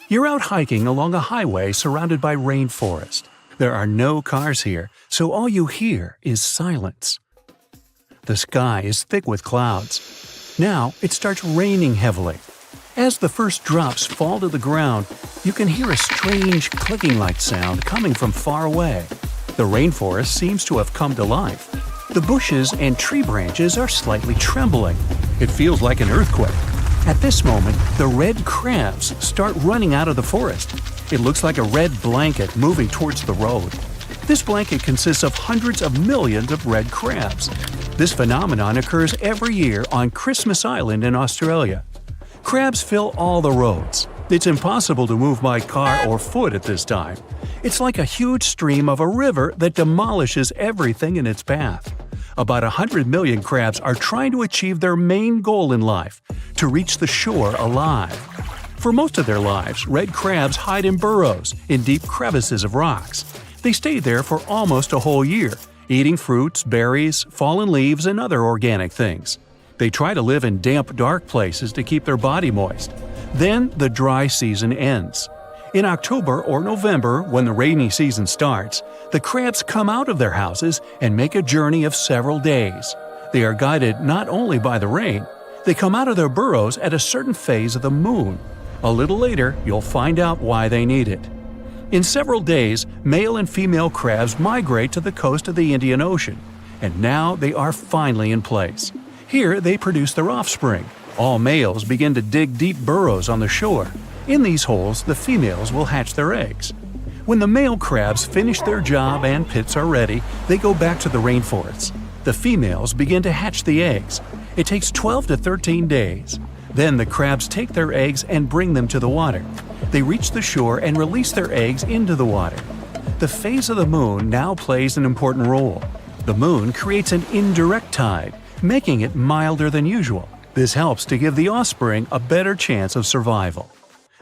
You're out hiking along a highway surrounded by rainforest. There are no cars here, so all you hear is silence. The sky is thick with clouds. Now it starts raining heavily. As the first drops fall to the ground, you can hear a strange clicking-like sound coming from far away. The rainforest seems to have come to life. The bushes and tree branches are slightly trembling. It feels like an earthquake. At this moment, the red crabs start running out of the forest. It looks like a red blanket moving towards the road. This blanket consists of hundreds of millions of red crabs. This phenomenon occurs every year on Christmas Island in Australia. Crabs fill all the roads. It's impossible to move by car or foot at this time. It's like a huge stream of a river that demolishes everything in its path. About 100 million crabs are trying to achieve their main goal in life – to reach the shore alive. For most of their lives, red crabs hide in burrows, in deep crevices of rocks. They stay there for almost a whole year, eating fruits, berries, fallen leaves, and other organic things. They try to live in damp, dark places to keep their body moist. Then the dry season ends. In October or November, when the rainy season starts, the crabs come out of their houses and make a journey of several days. They are guided not only by the rain, they come out of their burrows at a certain phase of the moon. A little later, you'll find out why they need it. In several days, male and female crabs migrate to the coast of the Indian Ocean, and now they are finally in place. Here they produce their offspring. All males begin to dig deep burrows on the shore. In these holes, the females will hatch their eggs. When the male crabs finish their job and pits are ready, they go back to the rainforests. The females begin to hatch the eggs. It takes 12 to 13 days. Then the crabs take their eggs and bring them to the water. They reach the shore and release their eggs into the water. The phase of the moon now plays an important role. The moon creates an indirect tide, making it milder than usual. This helps to give the offspring a better chance of survival.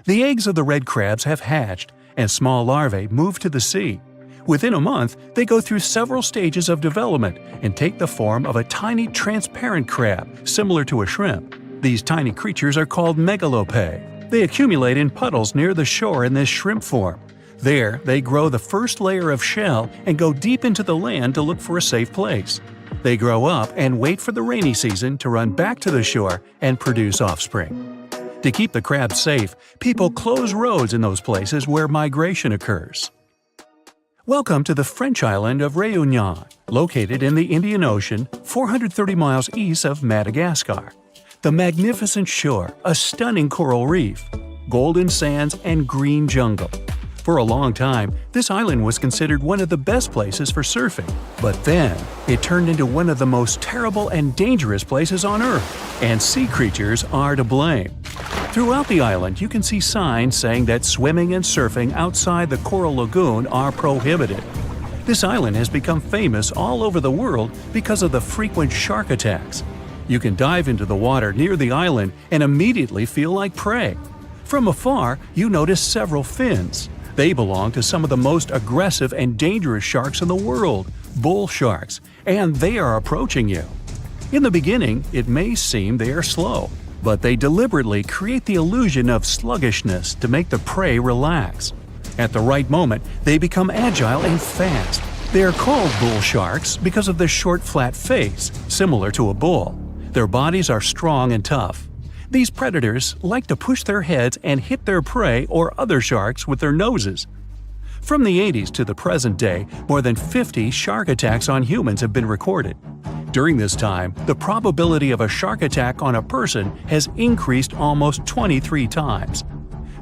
The eggs of the red crabs have hatched, and small larvae move to the sea. Within a month, they go through several stages of development and take the form of a tiny transparent crab, similar to a shrimp. These tiny creatures are called megalopae. They accumulate in puddles near the shore in this shrimp form. There, they grow the first layer of shell and go deep into the land to look for a safe place. They grow up and wait for the rainy season to run back to the shore and produce offspring. To keep the crabs safe, people close roads in those places where migration occurs. Welcome to the French island of Réunion, located in the Indian Ocean, 430 miles east of Madagascar. The magnificent shore, a stunning coral reef, golden sands, and green jungle. For a long time, this island was considered one of the best places for surfing. But then, it turned into one of the most terrible and dangerous places on Earth, and sea creatures are to blame. Throughout the island, you can see signs saying that swimming and surfing outside the Coral Lagoon are prohibited. This island has become famous all over the world because of the frequent shark attacks. You can dive into the water near the island and immediately feel like prey. From afar, you notice several fins. They belong to some of the most aggressive and dangerous sharks in the world, bull sharks, and they are approaching you. In the beginning, it may seem they are slow, but they deliberately create the illusion of sluggishness to make the prey relax. At the right moment, they become agile and fast. They are called bull sharks because of their short, flat face, similar to a bull. Their bodies are strong and tough. These predators like to push their heads and hit their prey or other sharks with their noses. From the 80s to the present day, more than 50 shark attacks on humans have been recorded. During this time, the probability of a shark attack on a person has increased almost 23 times.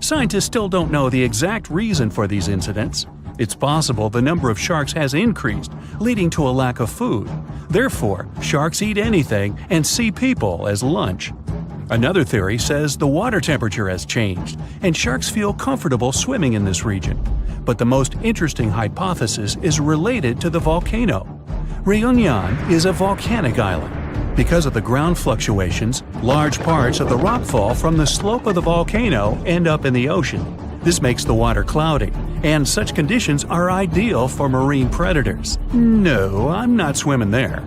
Scientists still don't know the exact reason for these incidents. It's possible the number of sharks has increased, leading to a lack of food. Therefore, sharks eat anything and see people as lunch. Another theory says the water temperature has changed, and sharks feel comfortable swimming in this region. But the most interesting hypothesis is related to the volcano. Réunion is a volcanic island. Because of the ground fluctuations, large parts of the rockfall from the slope of the volcano end up in the ocean. This makes the water cloudy, and such conditions are ideal for marine predators. No, I'm not swimming there.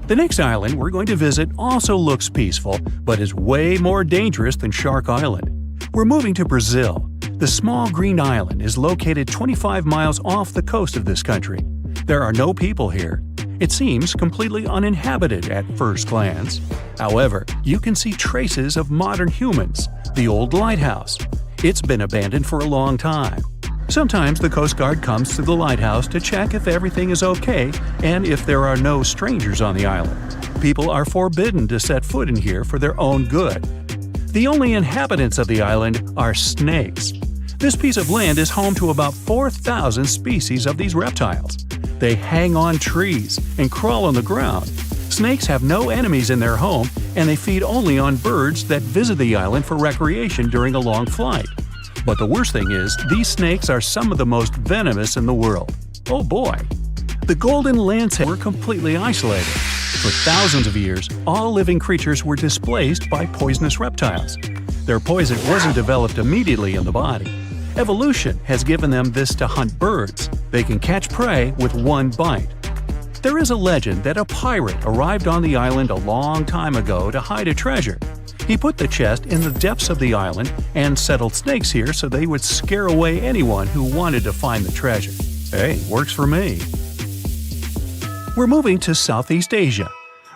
The next island we're going to visit also looks peaceful, but is way more dangerous than Shark Island. We're moving to Brazil. The small green island is located 25 miles off the coast of this country. There are no people here. It seems completely uninhabited at first glance. However, you can see traces of modern humans. The old lighthouse. It's been abandoned for a long time. Sometimes the Coast Guard comes to the lighthouse to check if everything is okay and if there are no strangers on the island. People are forbidden to set foot in here for their own good. The only inhabitants of the island are snakes. This piece of land is home to about 4,000 species of these reptiles. They hang on trees and crawl on the ground. Snakes have no enemies in their home, and they feed only on birds that visit the island for recreation during a long flight. But the worst thing is, these snakes are some of the most venomous in the world. Oh boy! The golden lancehead were completely isolated. For thousands of years, all living creatures were displaced by poisonous reptiles. Their poison wasn't developed immediately in the body. Evolution has given them this to hunt birds. They can catch prey with one bite. There is a legend that a pirate arrived on the island a long time ago to hide a treasure. He put the chest in the depths of the island and settled snakes here so they would scare away anyone who wanted to find the treasure. Hey, works for me. We're moving to Southeast Asia.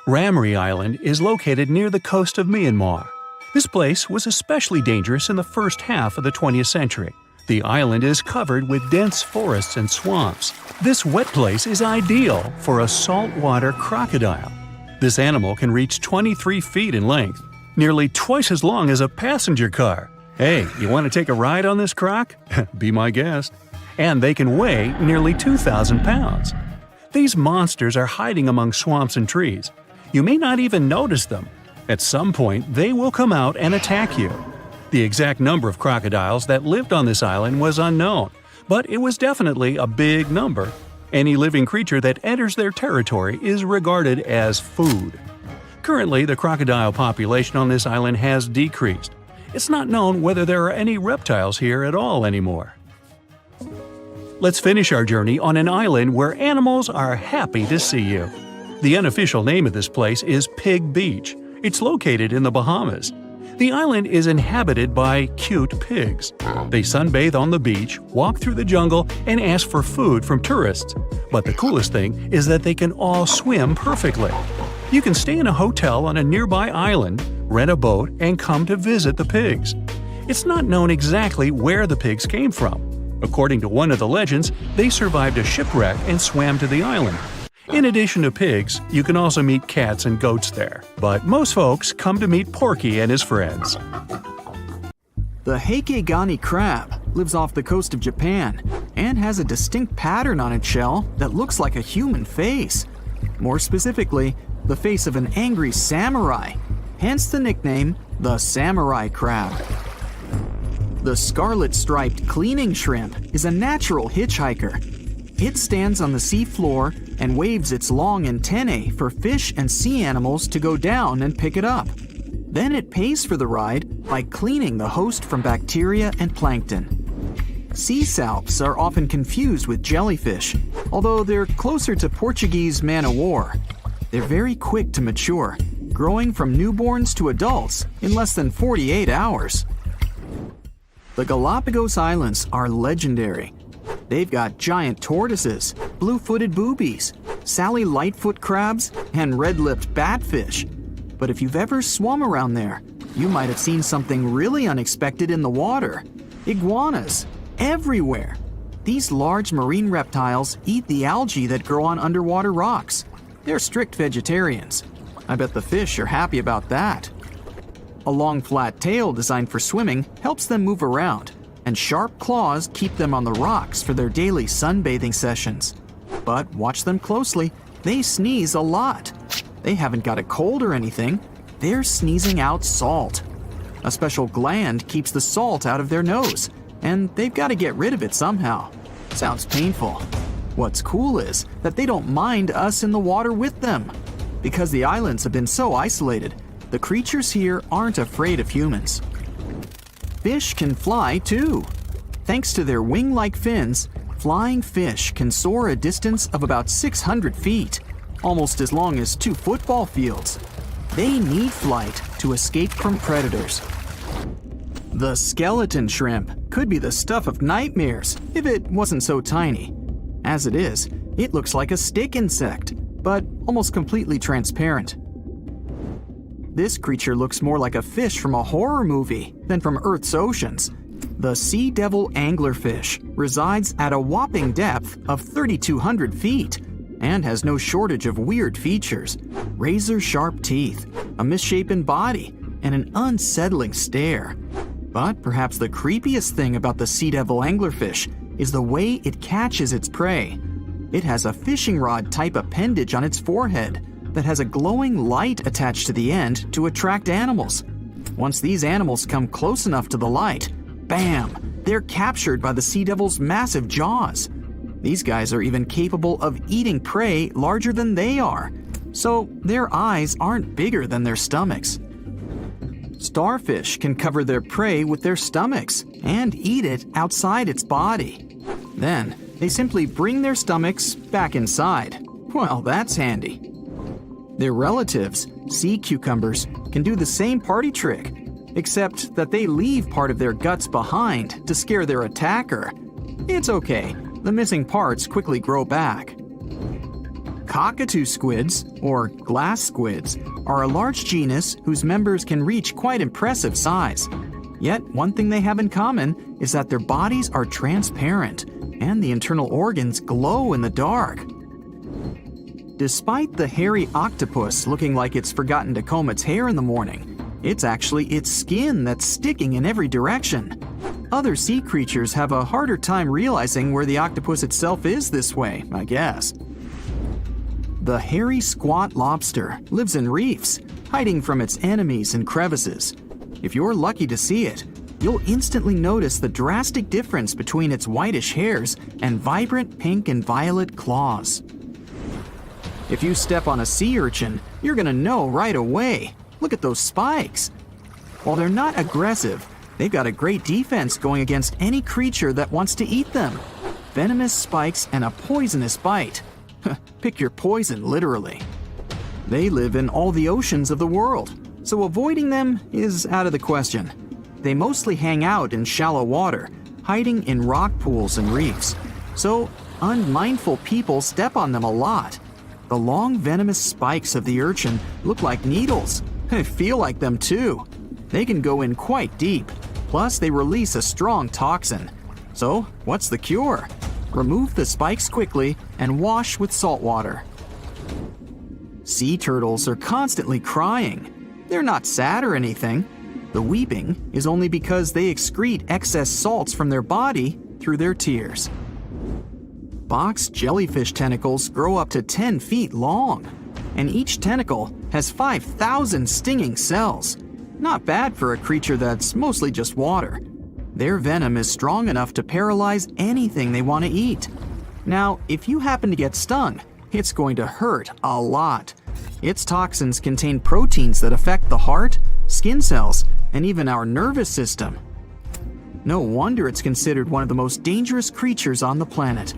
Ramree Island is located near the coast of Myanmar. This place was especially dangerous in the first half of the 20th century. The island is covered with dense forests and swamps. This wet place is ideal for a saltwater crocodile. This animal can reach 23 feet in length, nearly twice as long as a passenger car. Hey, you want to take a ride on this croc? Be my guest. And they can weigh nearly 2,000 pounds. These monsters are hiding among swamps and trees. You may not even notice them. At some point, they will come out and attack you. The exact number of crocodiles that lived on this island was unknown, but it was definitely a big number. Any living creature that enters their territory is regarded as food. Currently, the crocodile population on this island has decreased. It's not known whether there are any reptiles here at all anymore. Let's finish our journey on an island where animals are happy to see you. The unofficial name of this place is Pig Beach. It's located in the Bahamas. The island is inhabited by cute pigs. They sunbathe on the beach, walk through the jungle, and ask for food from tourists. But the coolest thing is that they can all swim perfectly. You can stay in a hotel on a nearby island, rent a boat, and come to visit the pigs. It's not known exactly where the pigs came from. According to one of the legends, they survived a shipwreck and swam to the island. In addition to pigs, you can also meet cats and goats there. But most folks come to meet Porky and his friends. The Heikegani crab lives off the coast of Japan and has a distinct pattern on its shell that looks like a human face. More specifically, the face of an angry samurai, hence the nickname the samurai crab. The scarlet-striped cleaning shrimp is a natural hitchhiker. It stands on the sea floor and waves its long antennae for fish and sea animals to go down and pick it up. Then it pays for the ride by cleaning the host from bacteria and plankton. Sea salps are often confused with jellyfish, although they're closer to Portuguese man-o'-war. They're very quick to mature, growing from newborns to adults in less than 48 hours. The Galapagos Islands are legendary. They've got giant tortoises, blue-footed boobies, Sally Lightfoot crabs, and red-lipped batfish. But if you've ever swum around there, you might have seen something really unexpected in the water. Iguanas, everywhere. These large marine reptiles eat the algae that grow on underwater rocks. They're strict vegetarians. I bet the fish are happy about that. A long flat tail designed for swimming helps them move around, and sharp claws keep them on the rocks for their daily sunbathing sessions. But watch them closely, they sneeze a lot. They haven't got a cold or anything, they're sneezing out salt. A special gland keeps the salt out of their nose, and they've got to get rid of it somehow. Sounds painful. What's cool is that they don't mind us in the water with them. Because the islands have been so isolated, the creatures here aren't afraid of humans. Fish can fly too. Thanks to their wing-like fins, flying fish can soar a distance of about 600 feet, almost as long as 2 football fields. They need flight to escape from predators. The skeleton shrimp could be the stuff of nightmares if it wasn't so tiny. As it is, it looks like a stick insect, but almost completely transparent. This creature looks more like a fish from a horror movie than from Earth's oceans. The sea devil anglerfish resides at a whopping depth of 3,200 feet and has no shortage of weird features: razor-sharp teeth, a misshapen body, and an unsettling stare. But perhaps the creepiest thing about the sea devil anglerfish is the way it catches its prey. It has a fishing rod type appendage on its forehead that has a glowing light attached to the end to attract animals. Once these animals come close enough to the light, bam, they're captured by the sea devil's massive jaws. These guys are even capable of eating prey larger than they are, so their eyes aren't bigger than their stomachs. Starfish can cover their prey with their stomachs and eat it outside its body. Then, they simply bring their stomachs back inside. Well, that's handy. Their relatives, sea cucumbers, can do the same party trick, except that they leave part of their guts behind to scare their attacker. It's okay, the missing parts quickly grow back. Cockatoo squids, or glass squids, are a large genus whose members can reach quite impressive size. Yet, one thing they have in common is that their bodies are transparent, and the internal organs glow in the dark. Despite the hairy octopus looking like it's forgotten to comb its hair in the morning, it's actually its skin that's sticking in every direction. Other sea creatures have a harder time realizing where the octopus itself is this way, I guess. The hairy squat lobster lives in reefs, hiding from its enemies in crevices. If you're lucky to see it, you'll instantly notice the drastic difference between its whitish hairs and vibrant pink and violet claws. If you step on a sea urchin, you're gonna know right away. Look at those spikes. While they're not aggressive, they've got a great defense going against any creature that wants to eat them. Venomous spikes and a poisonous bite. Pick your poison, literally. They live in all the oceans of the world, so avoiding them is out of the question. They mostly hang out in shallow water, hiding in rock pools and reefs. So unmindful people step on them a lot. The long venomous spikes of the urchin look like needles. They feel like them too. They can go in quite deep. Plus, they release a strong toxin. So, what's the cure? Remove the spikes quickly and wash with salt water. Sea turtles are constantly crying. They're not sad or anything. The weeping is only because they excrete excess salts from their body through their tears. Box jellyfish tentacles grow up to 10 feet long, and each tentacle has 5,000 stinging cells. Not bad for a creature that's mostly just water. Their venom is strong enough to paralyze anything they want to eat. Now, if you happen to get stung, it's going to hurt a lot. Its toxins contain proteins that affect the heart, skin cells, and even our nervous system. No wonder it's considered one of the most dangerous creatures on the planet.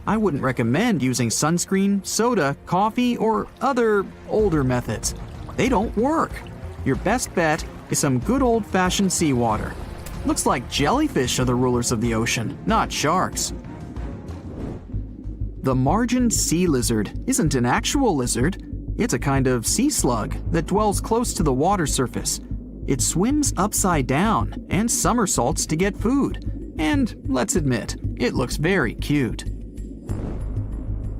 I wouldn't recommend using sunscreen, soda, coffee, or other older methods. They don't work. Your best bet is some good old-fashioned seawater. Looks like jellyfish are the rulers of the ocean, not sharks. The margin sea lizard isn't an actual lizard. It's a kind of sea slug that dwells close to the water surface. It swims upside down and somersaults to get food. And let's admit, it looks very cute.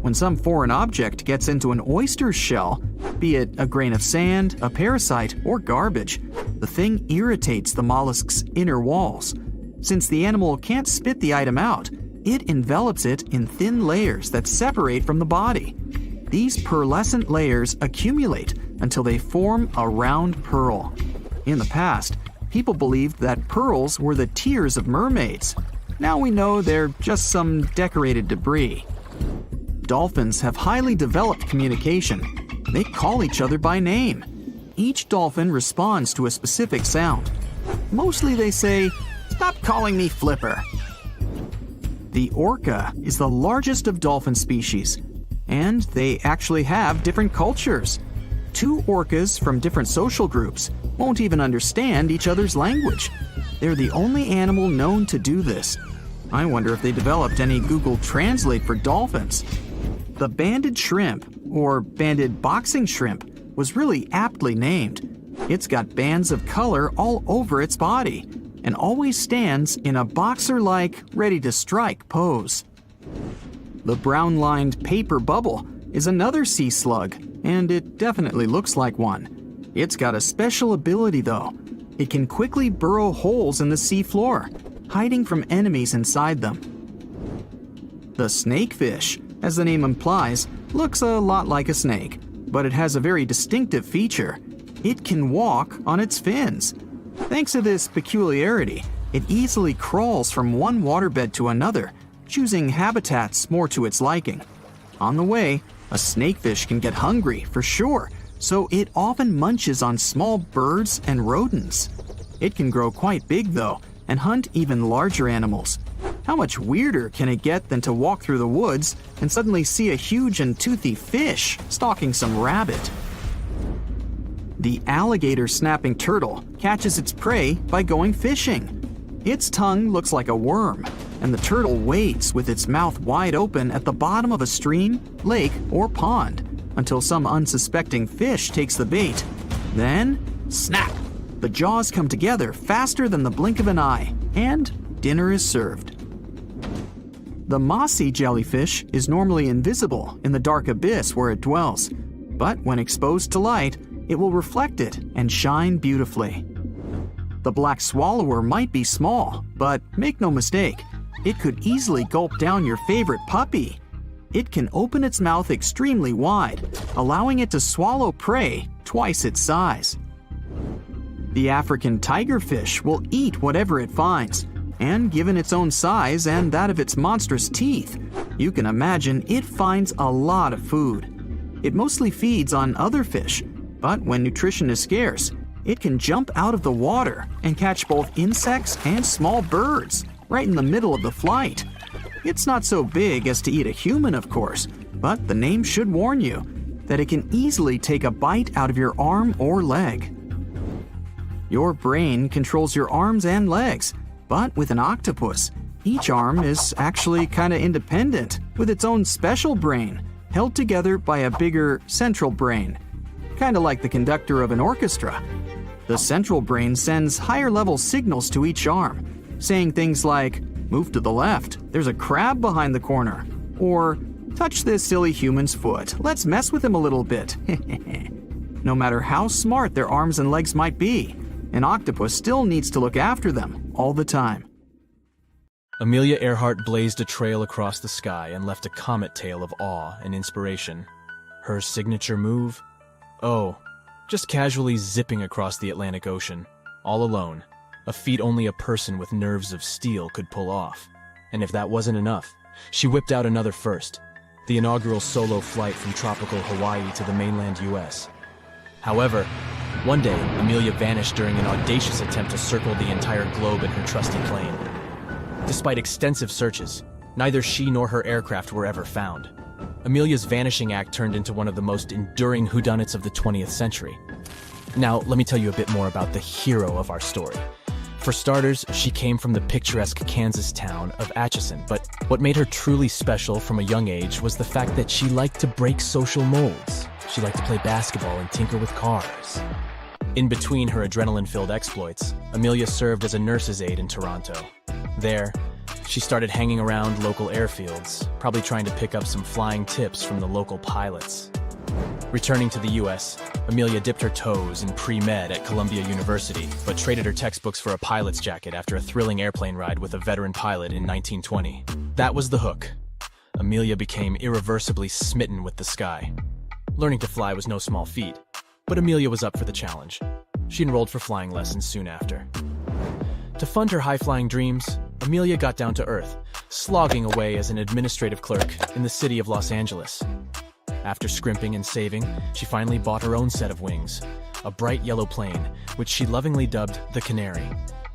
When some foreign object gets into an oyster's shell, be it a grain of sand, a parasite, or garbage, the thing irritates the mollusk's inner walls. Since the animal can't spit the item out, it envelops it in thin layers that separate from the body. These pearlescent layers accumulate until they form a round pearl. In the past, people believed that pearls were the tears of mermaids. Now we know they're just some decorated debris. Dolphins have highly developed communication. They call each other by name. Each dolphin responds to a specific sound. Mostly they say, "Stop calling me Flipper." The orca is the largest of dolphin species, and they actually have different cultures. Two orcas from different social groups won't even understand each other's language. They're the only animal known to do this. I wonder if they developed any Google Translate for dolphins. The banded shrimp, or banded boxing shrimp, was really aptly named. It's got bands of color all over its body and always stands in a boxer-like, ready-to-strike pose. The brown-lined paper bubble is another sea slug, and it definitely looks like one. It's got a special ability, though. It can quickly burrow holes in the sea floor, hiding from enemies inside them. The snakefish, as the name implies, looks a lot like a snake, but it has a very distinctive feature. It can walk on its fins. Thanks to this peculiarity, it easily crawls from one waterbed to another, choosing habitats more to its liking. On the way, a snakefish can get hungry, for sure, so it often munches on small birds and rodents. It can grow quite big, though, and hunt even larger animals. How much weirder can it get than to walk through the woods and suddenly see a huge and toothy fish stalking some rabbit? The alligator snapping turtle catches its prey by going fishing. Its tongue looks like a worm, and the turtle waits with its mouth wide open at the bottom of a stream, lake, or pond until some unsuspecting fish takes the bait. Then, snap! The jaws come together faster than the blink of an eye, and dinner is served. The mossy jellyfish is normally invisible in the dark abyss where it dwells, but when exposed to light, it will reflect it and shine beautifully. The black swallower might be small, but make no mistake, it could easily gulp down your favorite puppy. It can open its mouth extremely wide, allowing it to swallow prey twice its size. The African tigerfish will eat whatever it finds, and given its own size and that of its monstrous teeth, you can imagine it finds a lot of food. It mostly feeds on other fish, but when nutrition is scarce, it can jump out of the water and catch both insects and small birds right in the middle of the flight. It's not so big as to eat a human, of course, but the name should warn you that it can easily take a bite out of your arm or leg. Your brain controls your arms and legs, but with an octopus, each arm is actually kind of independent with its own special brain, held together by a bigger central brain, kind of like the conductor of an orchestra. The central brain sends higher-level signals to each arm, saying things like, "Move to the left, there's a crab behind the corner," or "Touch this silly human's foot, let's mess with him a little bit." No matter how smart their arms and legs might be, an octopus still needs to look after them all the time. Amelia Earhart blazed a trail across the sky and left a comet tail of awe and inspiration. Her signature move? Oh, just casually zipping across the Atlantic Ocean, all alone, a feat only a person with nerves of steel could pull off. And if that wasn't enough, she whipped out another first, the inaugural solo flight from tropical Hawaii to the mainland US. However, one day, Amelia vanished during an audacious attempt to circle the entire globe in her trusty plane. Despite extensive searches, neither she nor her aircraft were ever found. Amelia's vanishing act turned into one of the most enduring whodunits of the 20th century. Now, let me tell you a bit more about the hero of our story. For starters, she came from the picturesque Kansas town of Atchison, but what made her truly special from a young age was the fact that she liked to break social molds. She liked to play basketball and tinker with cars. In between her adrenaline-filled exploits, Amelia served as a nurse's aide in Toronto. There, she started hanging around local airfields, probably trying to pick up some flying tips from the local pilots. Returning to the US, Amelia dipped her toes in pre-med at Columbia University, but traded her textbooks for a pilot's jacket after a thrilling airplane ride with a veteran pilot in 1920. That was the hook. Amelia became irreversibly smitten with the sky. Learning to fly was no small feat, but Amelia was up for the challenge. She enrolled for flying lessons soon after. To fund her high-flying dreams, Amelia got down to earth, slogging away as an administrative clerk in the city of Los Angeles. After scrimping and saving, she finally bought her own set of wings, a bright yellow plane, which she lovingly dubbed the Canary.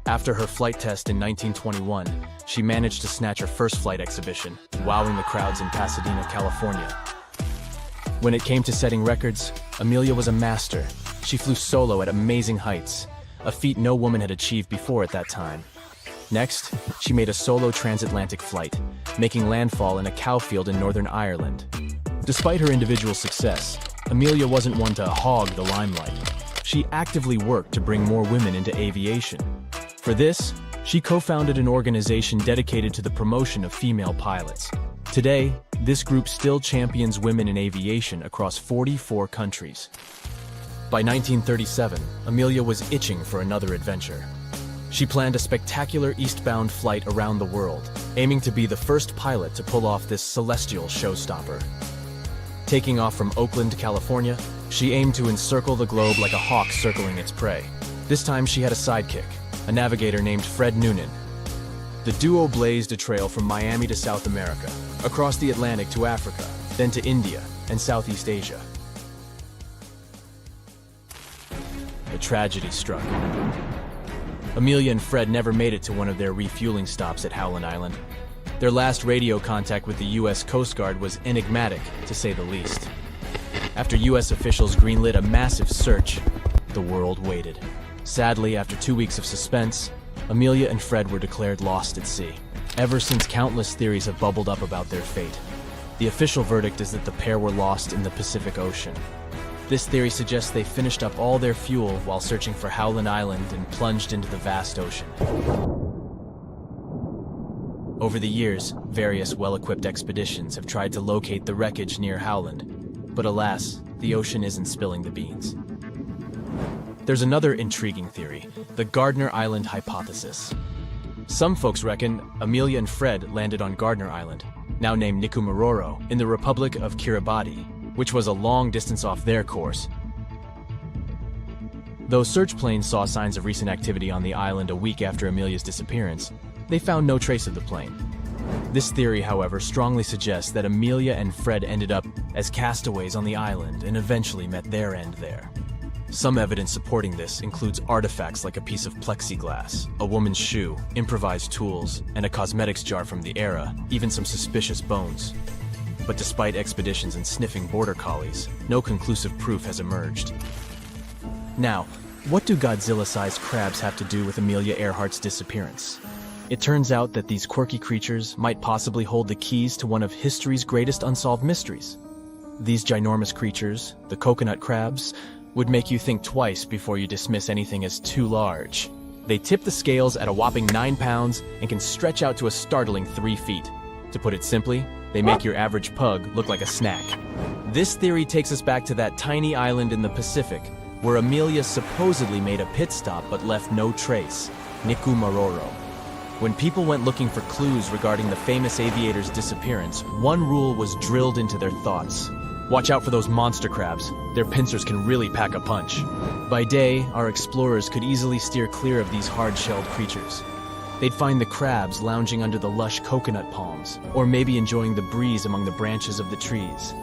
After her flight test in 1921, she managed to snatch her first flight exhibition, wowing the crowds in Pasadena, California. When it came to setting records, Amelia was a master. She flew solo at amazing heights, a feat no woman had achieved before at that time. Next, she made a solo transatlantic flight, making landfall in a cow field in Northern Ireland. Despite her individual success, Amelia wasn't one to hog the limelight. She actively worked to bring more women into aviation. For this, she co-founded an organization dedicated to the promotion of female pilots. Today, this group still champions women in aviation across 44 countries. By 1937, Amelia was itching for another adventure. She planned a spectacular eastbound flight around the world, aiming to be the first pilot to pull off this celestial showstopper. Taking off from Oakland, California, she aimed to encircle the globe like a hawk circling its prey. This time she had a sidekick, a navigator named Fred Noonan. The duo blazed a trail from Miami to South America, across the Atlantic to Africa, then to India and Southeast Asia. A tragedy struck. Amelia and Fred never made it to one of their refueling stops at Howland Island. Their last radio contact with the U.S. Coast Guard was enigmatic, to say the least. After U.S. officials greenlit a massive search, the world waited. Sadly, after 2 weeks of suspense, Amelia and Fred were declared lost at sea. Ever since, countless theories have bubbled up about their fate. The official verdict is that the pair were lost in the Pacific Ocean. This theory suggests they finished up all their fuel while searching for Howland Island and plunged into the vast ocean. Over the years, various well-equipped expeditions have tried to locate the wreckage near Howland, but alas, the ocean isn't spilling the beans. There's another intriguing theory, the Gardner Island hypothesis. Some folks reckon Amelia and Fred landed on Gardner Island, now named Nikumaroro, in the Republic of Kiribati, which was a long distance off their course. Though search planes saw signs of recent activity on the island a week after Amelia's disappearance, they found no trace of the plane. This theory, however, strongly suggests that Amelia and Fred ended up as castaways on the island and eventually met their end there. Some evidence supporting this includes artifacts like a piece of plexiglass, a woman's shoe, improvised tools, and a cosmetics jar from the era, even some suspicious bones. But despite expeditions and sniffing border collies, no conclusive proof has emerged. Now, what do Godzilla-sized crabs have to do with Amelia Earhart's disappearance? It turns out that these quirky creatures might possibly hold the keys to one of history's greatest unsolved mysteries. These ginormous creatures, the coconut crabs, would make you think twice before you dismiss anything as too large. They tip the scales at a whopping 9 pounds and can stretch out to a startling 3 feet. To put it simply, they make your average pug look like a snack. This theory takes us back to that tiny island in the Pacific, where Amelia supposedly made a pit stop but left no trace, Nikumaroro. When people went looking for clues regarding the famous aviator's disappearance, one rule was drilled into their thoughts. Watch out for those monster crabs. Their pincers can really pack a punch. By day, our explorers could easily steer clear of these hard-shelled creatures. They'd find the crabs lounging under the lush coconut palms, or maybe enjoying the breeze among the branches of the trees.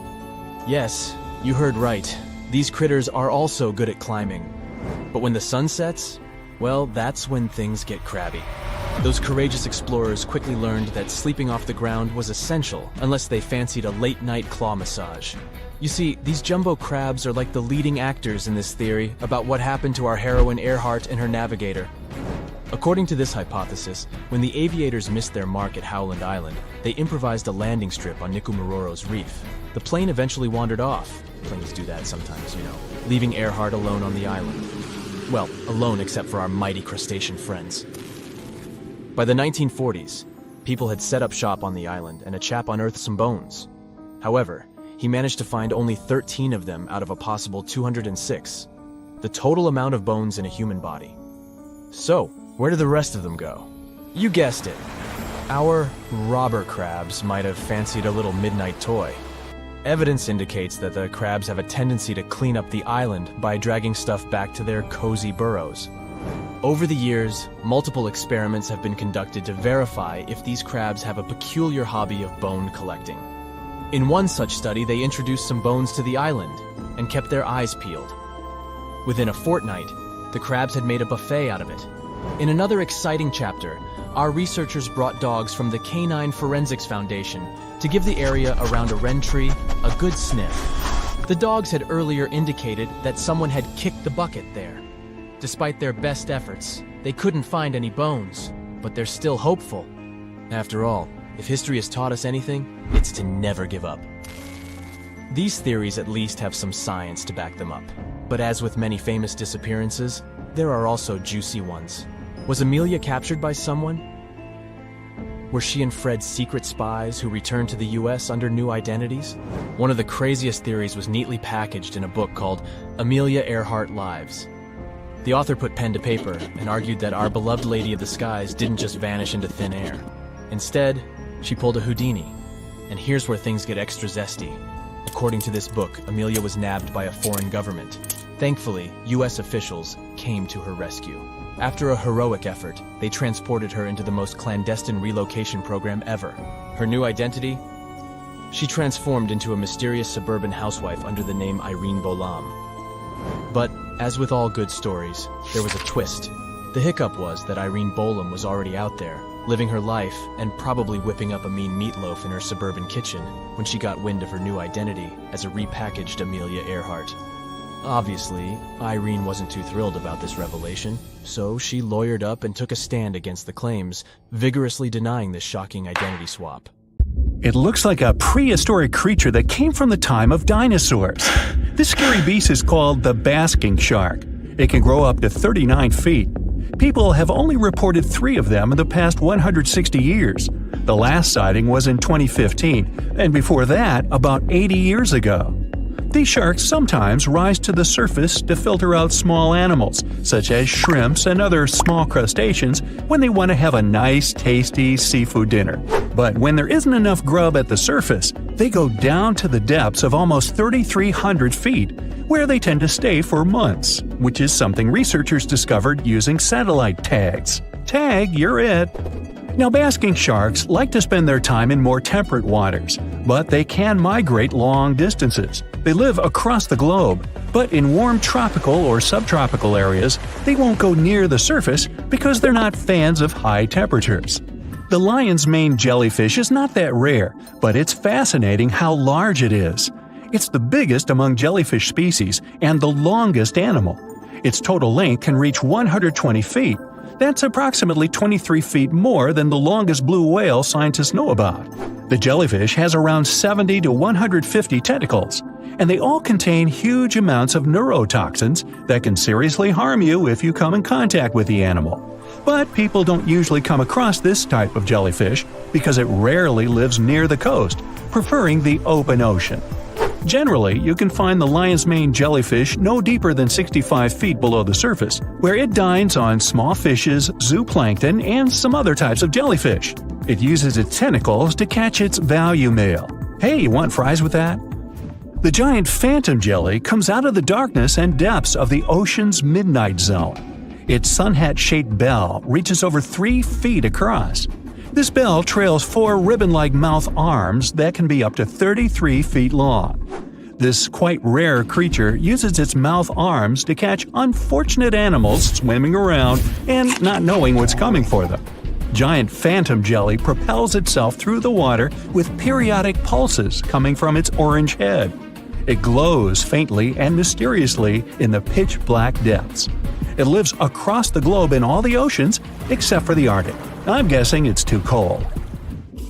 Yes, you heard right. These critters are also good at climbing. But when the sun sets, well, that's when things get crabby. Those courageous explorers quickly learned that sleeping off the ground was essential unless they fancied a late-night claw massage. You see, these jumbo crabs are like the leading actors in this theory about what happened to our heroine Earhart and her navigator. According to this hypothesis, when the aviators missed their mark at Howland Island, they improvised a landing strip on Nikumaroro's reef. The plane eventually wandered off. Planes do that sometimes, you know, leaving Earhart alone on the island. Well, alone except for our mighty crustacean friends. By the 1940s, people had set up shop on the island and a chap unearthed some bones. However, he managed to find only 13 of them out of a possible 206, the total amount of bones in a human body. So, where did the rest of them go? You guessed it. Our robber crabs might have fancied a little midnight toy. Evidence indicates that the crabs have a tendency to clean up the island by dragging stuff back to their cozy burrows. Over the years, multiple experiments have been conducted to verify if these crabs have a peculiar hobby of bone collecting. In one such study, they introduced some bones to the island and kept their eyes peeled. Within a fortnight, the crabs had made a buffet out of it. In another exciting chapter, our researchers brought dogs from the Canine Forensics Foundation to give the area around a wren tree a good sniff. The dogs had earlier indicated that someone had kicked the bucket there. Despite their best efforts, they couldn't find any bones, but they're still hopeful. After all, if history has taught us anything, it's to never give up. These theories at least have some science to back them up. But as with many famous disappearances, there are also juicy ones. Was Amelia captured by someone? Were she and Fred secret spies who returned to the US under new identities? One of the craziest theories was neatly packaged in a book called Amelia Earhart Lives. The author put pen to paper and argued that our beloved Lady of the Skies didn't just vanish into thin air. Instead, she pulled a Houdini. And here's where things get extra zesty. According to this book, Amelia was nabbed by a foreign government. Thankfully, US officials came to her rescue. After a heroic effort, they transported her into the most clandestine relocation program ever. Her new identity? She transformed into a mysterious suburban housewife under the name Irene Bolam. But, as with all good stories, there was a twist. The hiccup was that Irene Bolam was already out there, living her life and probably whipping up a mean meatloaf in her suburban kitchen when she got wind of her new identity as a repackaged Amelia Earhart. Obviously, Irene wasn't too thrilled about this revelation, so she lawyered up and took a stand against the claims, vigorously denying this shocking identity swap. It looks like a prehistoric creature that came from the time of dinosaurs. This scary beast is called the basking shark. It can grow up to 39 feet. People have only reported 3 of them in the past 160 years. The last sighting was in 2015, and before that, about 80 years ago. These sharks sometimes rise to the surface to filter out small animals, such as shrimps and other small crustaceans, when they want to have a nice, tasty seafood dinner. But when there isn't enough grub at the surface, they go down to the depths of almost 3,300 feet, where they tend to stay for months, which is something researchers discovered using satellite tags. Tag, you're it! Now, basking sharks like to spend their time in more temperate waters, but they can migrate long distances. They live across the globe, but in warm tropical or subtropical areas, they won't go near the surface because they're not fans of high temperatures. The lion's mane jellyfish is not that rare, but it's fascinating how large it is. It's the biggest among jellyfish species and the longest animal. Its total length can reach 120 feet. That's approximately 23 feet more than the longest blue whale scientists know about. The jellyfish has around 70 to 150 tentacles, and they all contain huge amounts of neurotoxins that can seriously harm you if you come in contact with the animal. But people don't usually come across this type of jellyfish because it rarely lives near the coast, preferring the open ocean. Generally, you can find the lion's mane jellyfish no deeper than 65 feet below the surface, where it dines on small fishes, zooplankton, and some other types of jellyfish. It uses its tentacles to catch its value male. Hey, you want fries with that? The giant phantom jelly comes out of the darkness and depths of the ocean's midnight zone. Its sun hat-shaped bell reaches over 3 feet across. This bell trails 4 ribbon-like mouth arms that can be up to 33 feet long. This quite rare creature uses its mouth arms to catch unfortunate animals swimming around and not knowing what's coming for them. Giant phantom jelly propels itself through the water with periodic pulses coming from its orange head. It glows faintly and mysteriously in the pitch-black depths. It lives across the globe in all the oceans except for the Arctic. I'm guessing it's too cold.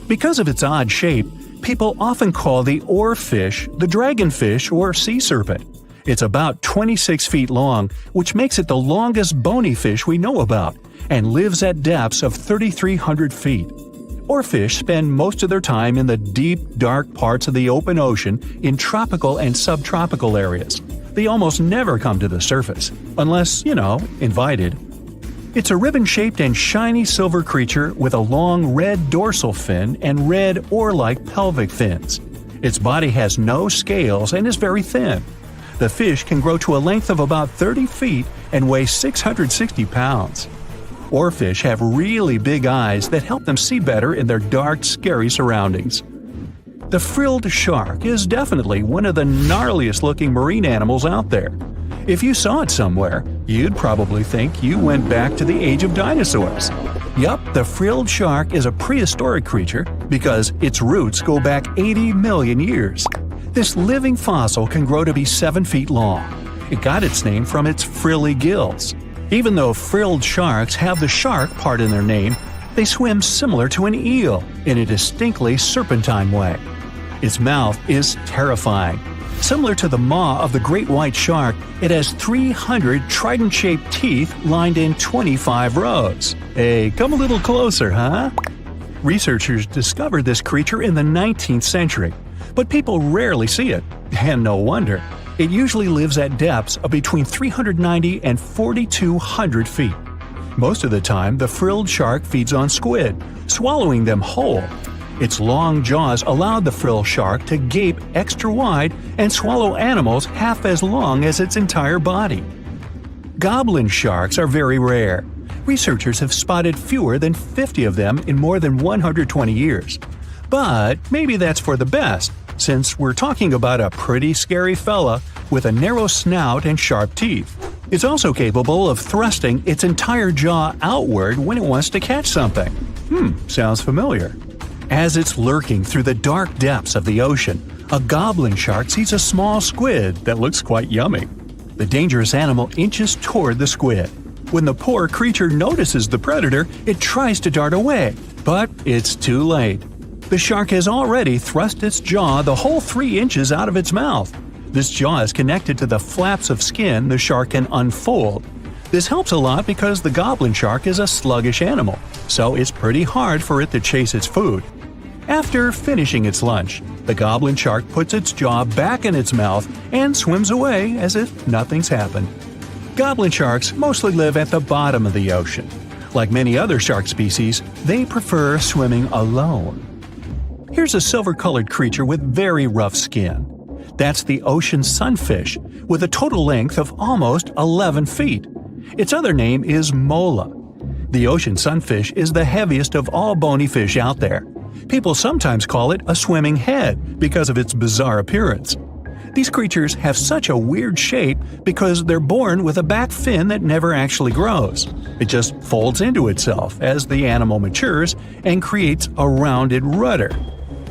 Because of its odd shape, people often call the oarfish the dragonfish or sea serpent. It's about 26 feet long, which makes it the longest bony fish we know about, and lives at depths of 3,300 feet. Oarfish spend most of their time in the deep, dark parts of the open ocean in tropical and subtropical areas. They almost never come to the surface, unless, invited. It's a ribbon-shaped and shiny silver creature with a long red dorsal fin and red oar-like pelvic fins. Its body has no scales and is very thin. The fish can grow to a length of about 30 feet and weigh 660 pounds. Oarfish have really big eyes that help them see better in their dark, scary surroundings. The frilled shark is definitely one of the gnarliest-looking marine animals out there. If you saw it somewhere, you'd probably think you went back to the age of dinosaurs. Yup, the frilled shark is a prehistoric creature because its roots go back 80 million years. This living fossil can grow to be 7 feet long. It got its name from its frilly gills. Even though frilled sharks have the shark part in their name, they swim similar to an eel in a distinctly serpentine way. Its mouth is terrifying. Similar to the maw of the great white shark, it has 300 trident-shaped teeth lined in 25 rows. Hey, come a little closer, huh? Researchers discovered this creature in the 19th century, but people rarely see it, and no wonder. It usually lives at depths of between 390 and 4,200 feet. Most of the time, the frilled shark feeds on squid, swallowing them whole. Its long jaws allowed the frilled shark to gape extra wide and swallow animals half as long as its entire body. Goblin sharks are very rare. Researchers have spotted fewer than 50 of them in more than 120 years. But maybe that's for the best, since we're talking about a pretty scary fella with a narrow snout and sharp teeth. It's also capable of thrusting its entire jaw outward when it wants to catch something. Sounds familiar. As it's lurking through the dark depths of the ocean, a goblin shark sees a small squid that looks quite yummy. The dangerous animal inches toward the squid. When the poor creature notices the predator, it tries to dart away, but it's too late. The shark has already thrust its jaw the whole 3 inches out of its mouth. This jaw is connected to the flaps of skin the shark can unfold. This helps a lot because the goblin shark is a sluggish animal, so it's pretty hard for it to chase its food. After finishing its lunch, the goblin shark puts its jaw back in its mouth and swims away as if nothing's happened. Goblin sharks mostly live at the bottom of the ocean. Like many other shark species, they prefer swimming alone. Here's a silver-colored creature with very rough skin. That's the ocean sunfish, with a total length of almost 11 feet. Its other name is mola. The ocean sunfish is the heaviest of all bony fish out there. People sometimes call it a swimming head because of its bizarre appearance. These creatures have such a weird shape because they're born with a back fin that never actually grows. It just folds into itself as the animal matures and creates a rounded rudder.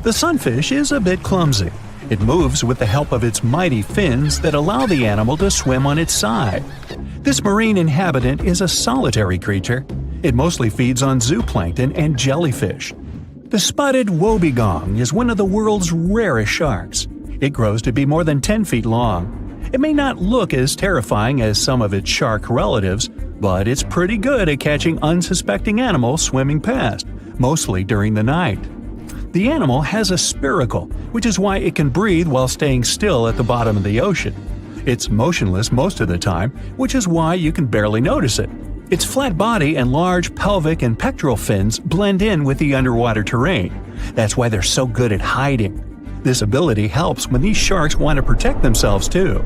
The sunfish is a bit clumsy. It moves with the help of its mighty fins that allow the animal to swim on its side. This marine inhabitant is a solitary creature. It mostly feeds on zooplankton and jellyfish. The spotted wobbegong is one of the world's rarest sharks. It grows to be more than 10 feet long. It may not look as terrifying as some of its shark relatives, but it's pretty good at catching unsuspecting animals swimming past, mostly during the night. The animal has a spiracle, which is why it can breathe while staying still at the bottom of the ocean. It's motionless most of the time, which is why you can barely notice it. Its flat body and large pelvic and pectoral fins blend in with the underwater terrain. That's why they're so good at hiding. This ability helps when these sharks want to protect themselves too.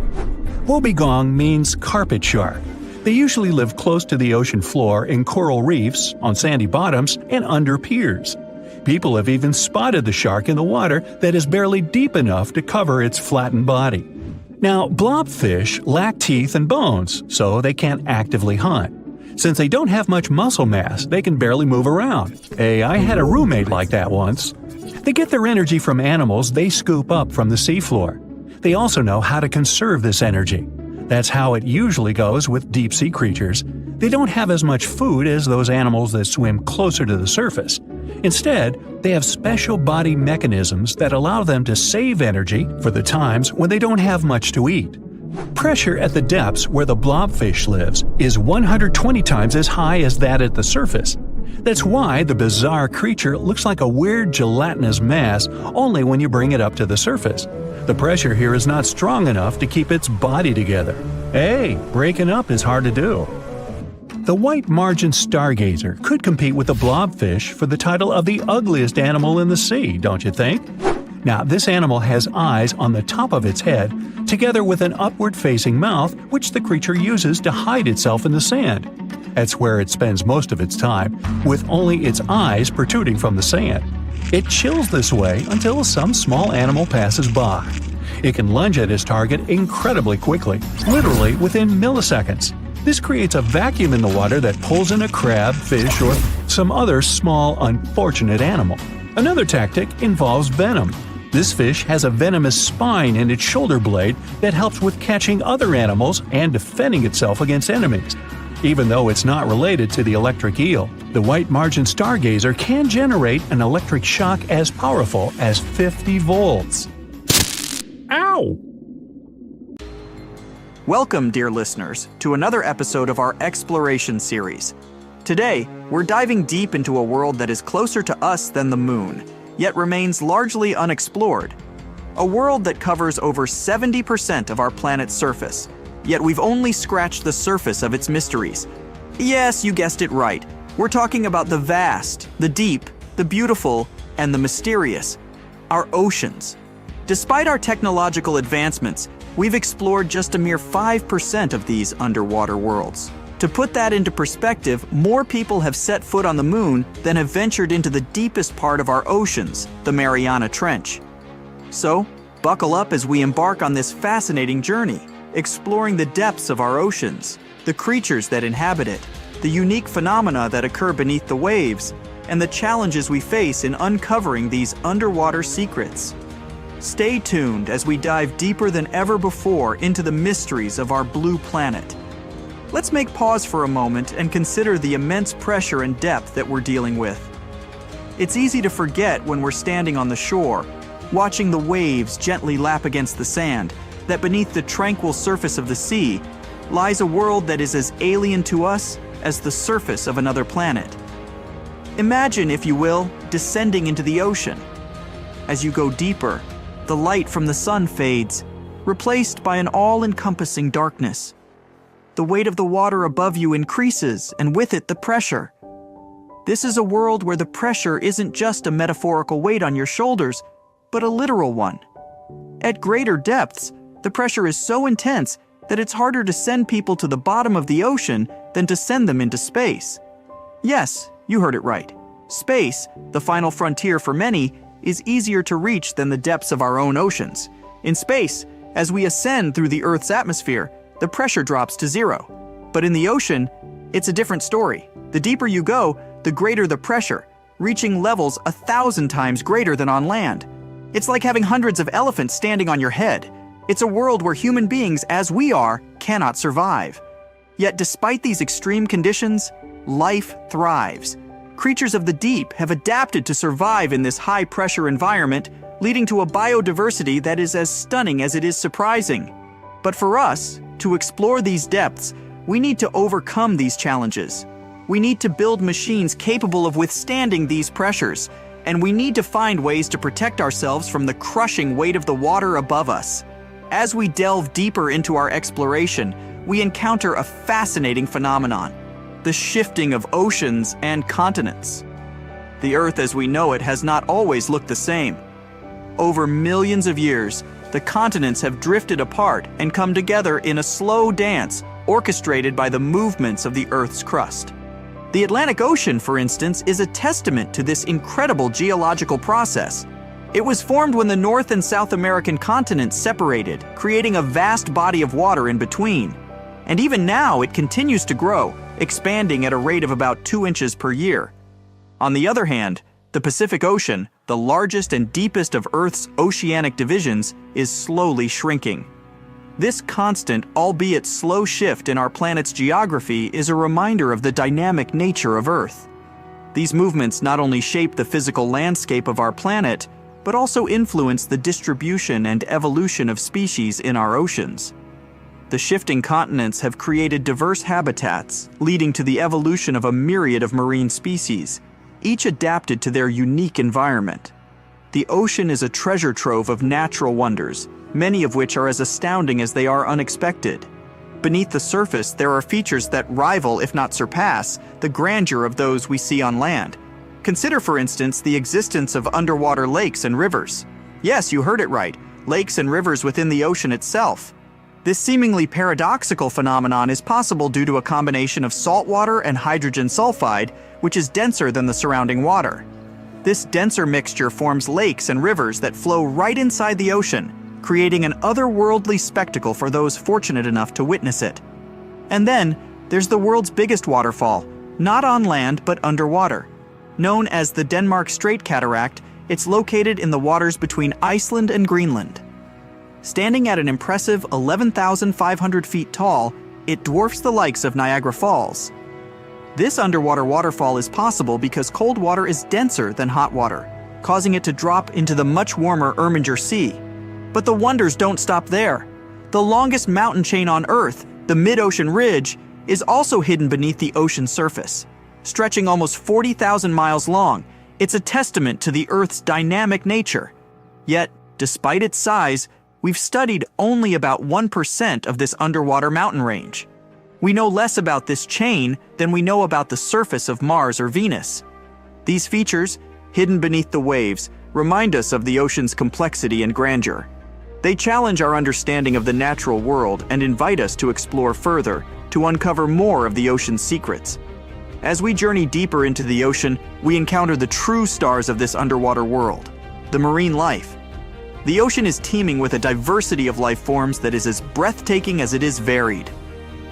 Wobbegong means carpet shark. They usually live close to the ocean floor in coral reefs, on sandy bottoms, and under piers. People have even spotted the shark in the water that is barely deep enough to cover its flattened body. Now, blobfish lack teeth and bones, so they can't actively hunt. Since they don't have much muscle mass, they can barely move around. Hey, I had a roommate like that once. They get their energy from animals they scoop up from the seafloor. They also know how to conserve this energy. That's how it usually goes with deep-sea creatures. They don't have as much food as those animals that swim closer to the surface. Instead, they have special body mechanisms that allow them to save energy for the times when they don't have much to eat. Pressure at the depths where the blobfish lives is 120 times as high as that at the surface. That's why the bizarre creature looks like a weird gelatinous mass only when you bring it up to the surface. The pressure here is not strong enough to keep its body together. Hey, breaking up is hard to do. The white margin stargazer could compete with the blobfish for the title of the ugliest animal in the sea, don't you think? Now, this animal has eyes on the top of its head, together with an upward-facing mouth which the creature uses to hide itself in the sand. That's where it spends most of its time, with only its eyes protruding from the sand. It chills this way until some small animal passes by. It can lunge at its target incredibly quickly, literally within milliseconds. This creates a vacuum in the water that pulls in a crab, fish, or some other small, unfortunate animal. Another tactic involves venom. This fish has a venomous spine in its shoulder blade that helps with catching other animals and defending itself against enemies. Even though it's not related to the electric eel, the white margin stargazer can generate an electric shock as powerful as 50 volts. Ow! Welcome, dear listeners, to another episode of our exploration series. Today, we're diving deep into a world that is closer to us than the moon, yet remains largely unexplored. A world that covers over 70% of our planet's surface, yet we've only scratched the surface of its mysteries. Yes, you guessed it right. We're talking about the vast, the deep, the beautiful, and the mysterious. Our oceans. Despite our technological advancements, we've explored just a mere 5% of these underwater worlds. To put that into perspective, more people have set foot on the moon than have ventured into the deepest part of our oceans, the Mariana Trench. So, buckle up as we embark on this fascinating journey, exploring the depths of our oceans, the creatures that inhabit it, the unique phenomena that occur beneath the waves, and the challenges we face in uncovering these underwater secrets. Stay tuned as we dive deeper than ever before into the mysteries of our blue planet. Let's make pause for a moment and consider the immense pressure and depth that we're dealing with. It's easy to forget when we're standing on the shore, watching the waves gently lap against the sand, that beneath the tranquil surface of the sea lies a world that is as alien to us as the surface of another planet. Imagine, if you will, descending into the ocean. As you go deeper, the light from the sun fades, replaced by an all-encompassing darkness. The weight of the water above you increases, and with it the pressure. This is a world where the pressure isn't just a metaphorical weight on your shoulders, but a literal one. At greater depths, the pressure is so intense that it's harder to send people to the bottom of the ocean than to send them into space. Yes, you heard it right. Space, the final frontier for many, is easier to reach than the depths of our own oceans. In space, as we ascend through the Earth's atmosphere, the pressure drops to zero. But in the ocean, it's a different story. The deeper you go, the greater the pressure, reaching levels 1,000 times greater than on land. It's like having hundreds of elephants standing on your head. It's a world where human beings, as we are, cannot survive. Yet despite these extreme conditions, life thrives. Creatures of the deep have adapted to survive in this high-pressure environment, leading to a biodiversity that is as stunning as it is surprising. But for us, to explore these depths, we need to overcome these challenges. We need to build machines capable of withstanding these pressures, and we need to find ways to protect ourselves from the crushing weight of the water above us. As we delve deeper into our exploration, we encounter a fascinating phenomenon: the shifting of oceans and continents. The Earth as we know it has not always looked the same. Over millions of years, the continents have drifted apart and come together in a slow dance orchestrated by the movements of the Earth's crust. The Atlantic Ocean, for instance, is a testament to this incredible geological process. It was formed when the North and South American continents separated, creating a vast body of water in between. And even now, it continues to grow, expanding at a rate of about 2 inches per year. On the other hand, the Pacific Ocean, the largest and deepest of Earth's oceanic divisions, is slowly shrinking. This constant, albeit slow shift in our planet's geography is a reminder of the dynamic nature of Earth. These movements not only shape the physical landscape of our planet, but also influence the distribution and evolution of species in our oceans. The shifting continents have created diverse habitats, leading to the evolution of a myriad of marine species, each adapted to their unique environment. The ocean is a treasure trove of natural wonders, many of which are as astounding as they are unexpected. Beneath the surface, there are features that rival, if not surpass, the grandeur of those we see on land. Consider, for instance, the existence of underwater lakes and rivers. Yes, you heard it right, lakes and rivers within the ocean itself. This seemingly paradoxical phenomenon is possible due to a combination of saltwater and hydrogen sulfide, which is denser than the surrounding water. This denser mixture forms lakes and rivers that flow right inside the ocean, creating an otherworldly spectacle for those fortunate enough to witness it. And then, there's the world's biggest waterfall, not on land but underwater. Known as the Denmark Strait Cataract, it's located in the waters between Iceland and Greenland. Standing at an impressive 11,500 feet tall, it dwarfs the likes of Niagara Falls. This underwater waterfall is possible because cold water is denser than hot water, causing it to drop into the much warmer Erminger Sea. But the wonders don't stop there. The longest mountain chain on Earth, the mid-ocean ridge, is also hidden beneath the ocean surface. Stretching almost 40,000 miles long, it's a testament to the Earth's dynamic nature. Yet, despite its size, we've studied only about 1% of this underwater mountain range. We know less about this chain than we know about the surface of Mars or Venus. These features, hidden beneath the waves, remind us of the ocean's complexity and grandeur. They challenge our understanding of the natural world and invite us to explore further, to uncover more of the ocean's secrets. As we journey deeper into the ocean, we encounter the true stars of this underwater world, the marine life. The ocean is teeming with a diversity of life forms that is as breathtaking as it is varied.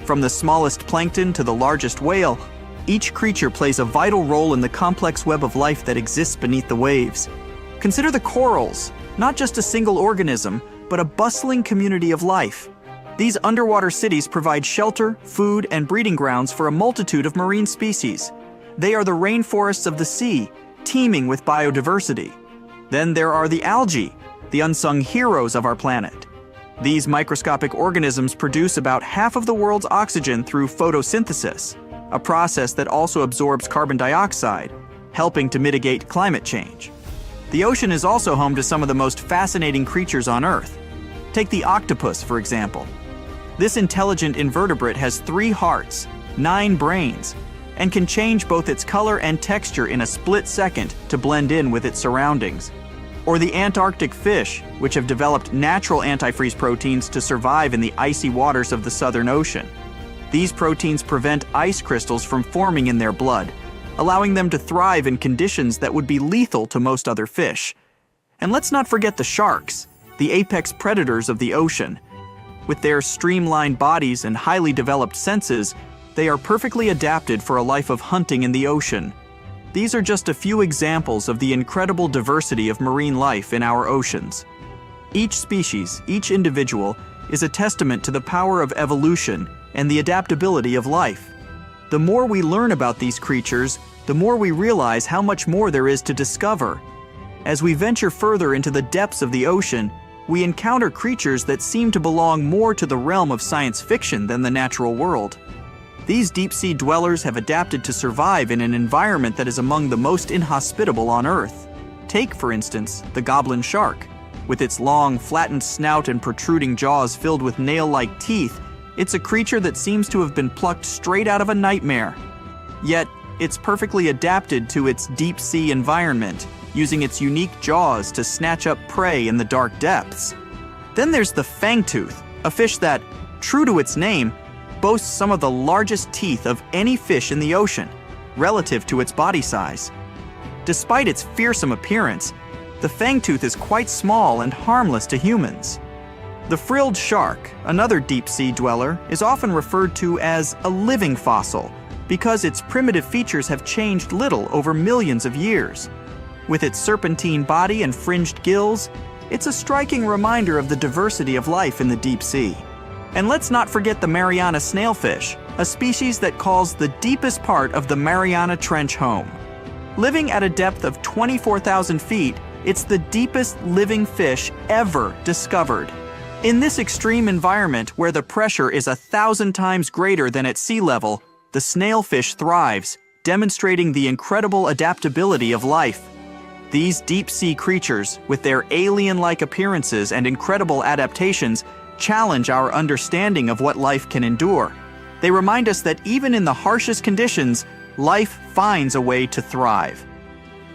From the smallest plankton to the largest whale, each creature plays a vital role in the complex web of life that exists beneath the waves. Consider the corals, not just a single organism, but a bustling community of life. These underwater cities provide shelter, food, and breeding grounds for a multitude of marine species. They are the rainforests of the sea, teeming with biodiversity. Then there are the algae, the unsung heroes of our planet. These microscopic organisms produce about half of the world's oxygen through photosynthesis, a process that also absorbs carbon dioxide, helping to mitigate climate change. The ocean is also home to some of the most fascinating creatures on Earth. Take the octopus, for example. This intelligent invertebrate has 3 hearts, 9 brains, and can change both its color and texture in a split second to blend in with its surroundings. Or the Antarctic fish, which have developed natural antifreeze proteins to survive in the icy waters of the Southern Ocean. These proteins prevent ice crystals from forming in their blood, allowing them to thrive in conditions that would be lethal to most other fish. And let's not forget the sharks, the apex predators of the ocean. With their streamlined bodies and highly developed senses, they are perfectly adapted for a life of hunting in the ocean. These are just a few examples of the incredible diversity of marine life in our oceans. Each species, each individual, is a testament to the power of evolution and the adaptability of life. The more we learn about these creatures, the more we realize how much more there is to discover. As we venture further into the depths of the ocean, we encounter creatures that seem to belong more to the realm of science fiction than the natural world. These deep-sea dwellers have adapted to survive in an environment that is among the most inhospitable on Earth. Take, for instance, the goblin shark. With its long, flattened snout and protruding jaws filled with nail-like teeth, it's a creature that seems to have been plucked straight out of a nightmare. Yet, it's perfectly adapted to its deep-sea environment, using its unique jaws to snatch up prey in the dark depths. Then there's the fangtooth, a fish that, true to its name, boasts some of the largest teeth of any fish in the ocean, relative to its body size. Despite its fearsome appearance, the fangtooth is quite small and harmless to humans. The frilled shark, another deep-sea dweller, is often referred to as a living fossil because its primitive features have changed little over millions of years. With its serpentine body and fringed gills, it's a striking reminder of the diversity of life in the deep sea. And let's not forget the Mariana snailfish, a species that calls the deepest part of the Mariana Trench home. Living at a depth of 24,000 feet, it's the deepest living fish ever discovered. In this extreme environment where the pressure is 1,000 times greater than at sea level, the snailfish thrives, demonstrating the incredible adaptability of life. These deep-sea creatures, with their alien-like appearances and incredible adaptations, challenge our understanding of what life can endure. They remind us that even in the harshest conditions, life finds a way to thrive.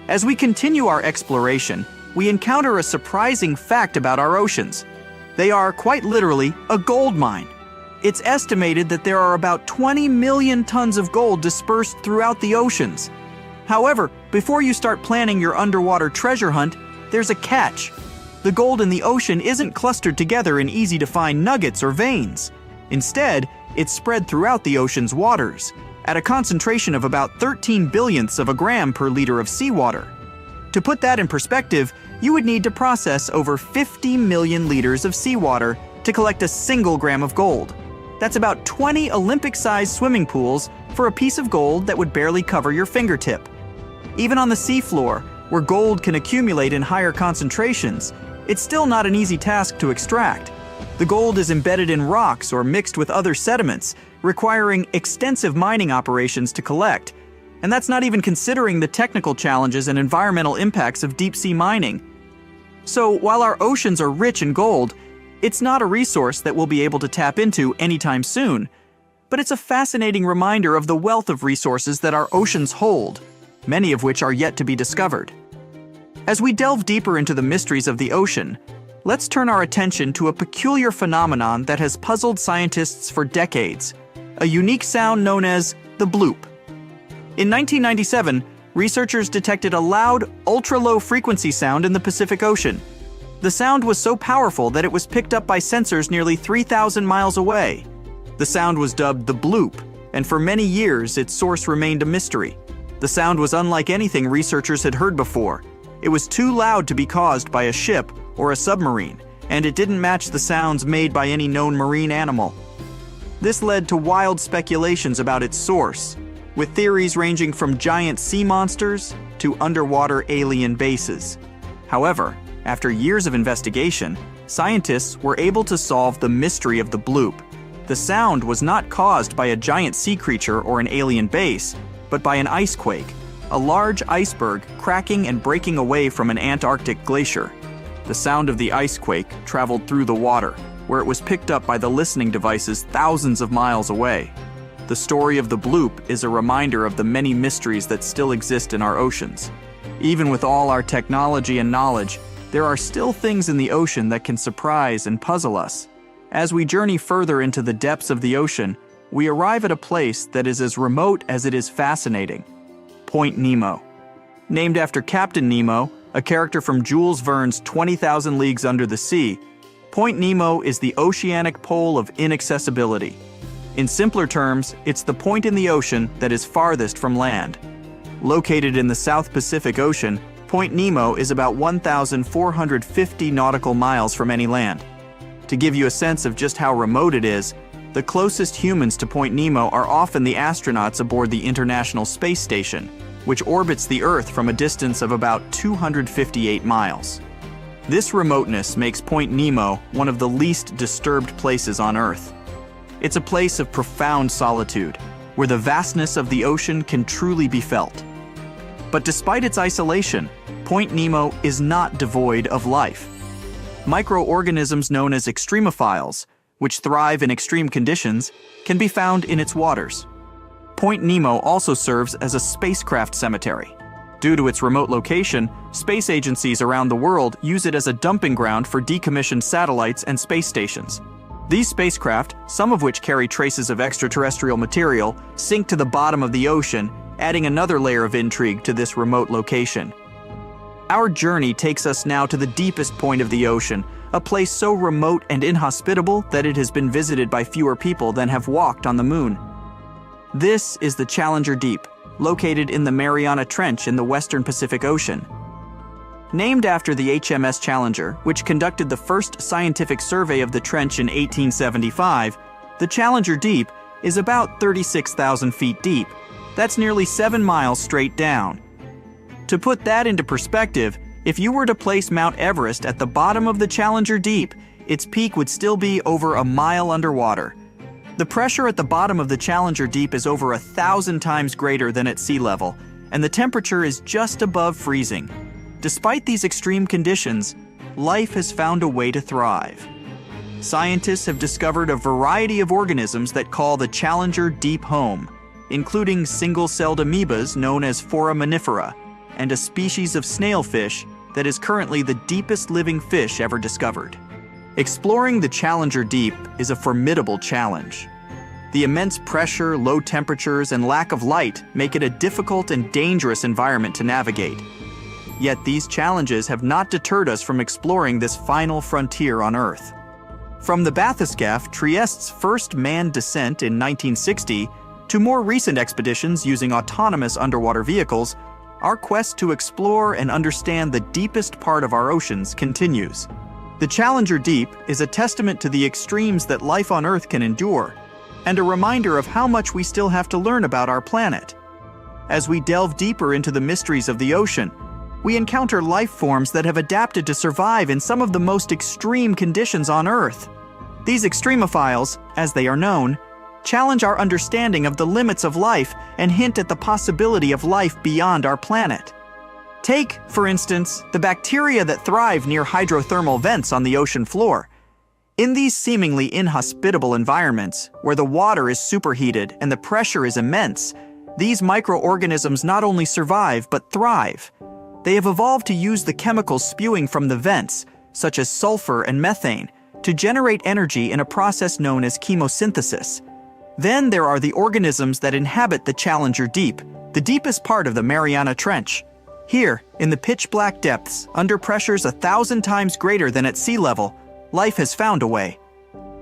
As we continue our exploration, we encounter a surprising fact about our oceans. They are, quite literally, a gold mine. It's estimated that there are about 20 million tons of gold dispersed throughout the oceans. However, before you start planning your underwater treasure hunt, there's a catch. The gold in the ocean isn't clustered together in easy-to-find nuggets or veins. Instead, it's spread throughout the ocean's waters, at a concentration of about 13 billionths of a gram per liter of seawater. To put that in perspective, you would need to process over 50 million liters of seawater to collect a single gram of gold. That's about 20 Olympic-sized swimming pools for a piece of gold that would barely cover your fingertip. Even on the seafloor, where gold can accumulate in higher concentrations, it's still not an easy task to extract. The gold is embedded in rocks or mixed with other sediments, requiring extensive mining operations to collect. And that's not even considering the technical challenges and environmental impacts of deep-sea mining. So while our oceans are rich in gold, it's not a resource that we'll be able to tap into anytime soon. But it's a fascinating reminder of the wealth of resources that our oceans hold, many of which are yet to be discovered. As we delve deeper into the mysteries of the ocean, let's turn our attention to a peculiar phenomenon that has puzzled scientists for decades, a unique sound known as the bloop. In 1997, researchers detected a loud, ultra-low frequency sound in the Pacific Ocean. The sound was so powerful that it was picked up by sensors nearly 3,000 miles away. The sound was dubbed the bloop, and for many years its source remained a mystery. The sound was unlike anything researchers had heard before. It was too loud to be caused by a ship or a submarine, and it didn't match the sounds made by any known marine animal. This led to wild speculations about its source, with theories ranging from giant sea monsters to underwater alien bases. However, after years of investigation, scientists were able to solve the mystery of the bloop. The sound was not caused by a giant sea creature or an alien base, but by an ice quake, a large iceberg cracking and breaking away from an Antarctic glacier. The sound of the ice quake traveled through the water, where it was picked up by the listening devices thousands of miles away. The story of the bloop is a reminder of the many mysteries that still exist in our oceans. Even with all our technology and knowledge, there are still things in the ocean that can surprise and puzzle us. As we journey further into the depths of the ocean, we arrive at a place that is as remote as it is fascinating. Point Nemo. Named after Captain Nemo, a character from Jules Verne's 20,000 Leagues Under the Sea, Point Nemo is the oceanic pole of inaccessibility. In simpler terms, it's the point in the ocean that is farthest from land. Located in the South Pacific Ocean, Point Nemo is about 1,450 nautical miles from any land. To give you a sense of just how remote it is, the closest humans to Point Nemo are often the astronauts aboard the International Space Station, which orbits the Earth from a distance of about 258 miles. This remoteness makes Point Nemo one of the least disturbed places on Earth. It's a place of profound solitude, where the vastness of the ocean can truly be felt. But despite its isolation, Point Nemo is not devoid of life. Microorganisms known as extremophiles, which thrive in extreme conditions, can be found in its waters. Point Nemo also serves as a spacecraft cemetery. Due to its remote location, space agencies around the world use it as a dumping ground for decommissioned satellites and space stations. These spacecraft, some of which carry traces of extraterrestrial material, sink to the bottom of the ocean, adding another layer of intrigue to this remote location. Our journey takes us now to the deepest point of the ocean, a place so remote and inhospitable that it has been visited by fewer people than have walked on the moon. This is the Challenger Deep, located in the Mariana Trench in the western Pacific Ocean. Named after the HMS Challenger, which conducted the first scientific survey of the trench in 1875, the Challenger Deep is about 36,000 feet deep. That's nearly 7 miles straight down. To put that into perspective, if you were to place Mount Everest at the bottom of the Challenger Deep, its peak would still be over a mile underwater. The pressure at the bottom of the Challenger Deep is over 1,000 times greater than at sea level, and the temperature is just above freezing. Despite these extreme conditions, life has found a way to thrive. Scientists have discovered a variety of organisms that call the Challenger Deep home, including single-celled amoebas known as foraminifera, and a species of snailfish that is currently the deepest living fish ever discovered. Exploring the Challenger Deep is a formidable challenge. The immense pressure, low temperatures, and lack of light make it a difficult and dangerous environment to navigate. Yet these challenges have not deterred us from exploring this final frontier on Earth. From the bathyscaphe Trieste's first manned descent in 1960 to more recent expeditions using autonomous underwater vehicles, our quest to explore and understand the deepest part of our oceans continues. The Challenger Deep is a testament to the extremes that life on Earth can endure, and a reminder of how much we still have to learn about our planet. As we delve deeper into the mysteries of the ocean, we encounter life forms that have adapted to survive in some of the most extreme conditions on Earth. These extremophiles, as they are known, challenge our understanding of the limits of life and hint at the possibility of life beyond our planet. Take, for instance, the bacteria that thrive near hydrothermal vents on the ocean floor. In these seemingly inhospitable environments, where the water is superheated and the pressure is immense, these microorganisms not only survive but thrive. They have evolved to use the chemicals spewing from the vents, such as sulfur and methane, to generate energy in a process known as chemosynthesis. Then there are the organisms that inhabit the Challenger Deep, the deepest part of the Mariana Trench. Here, in the pitch-black depths, under pressures 1,000 times greater than at sea level, life has found a way.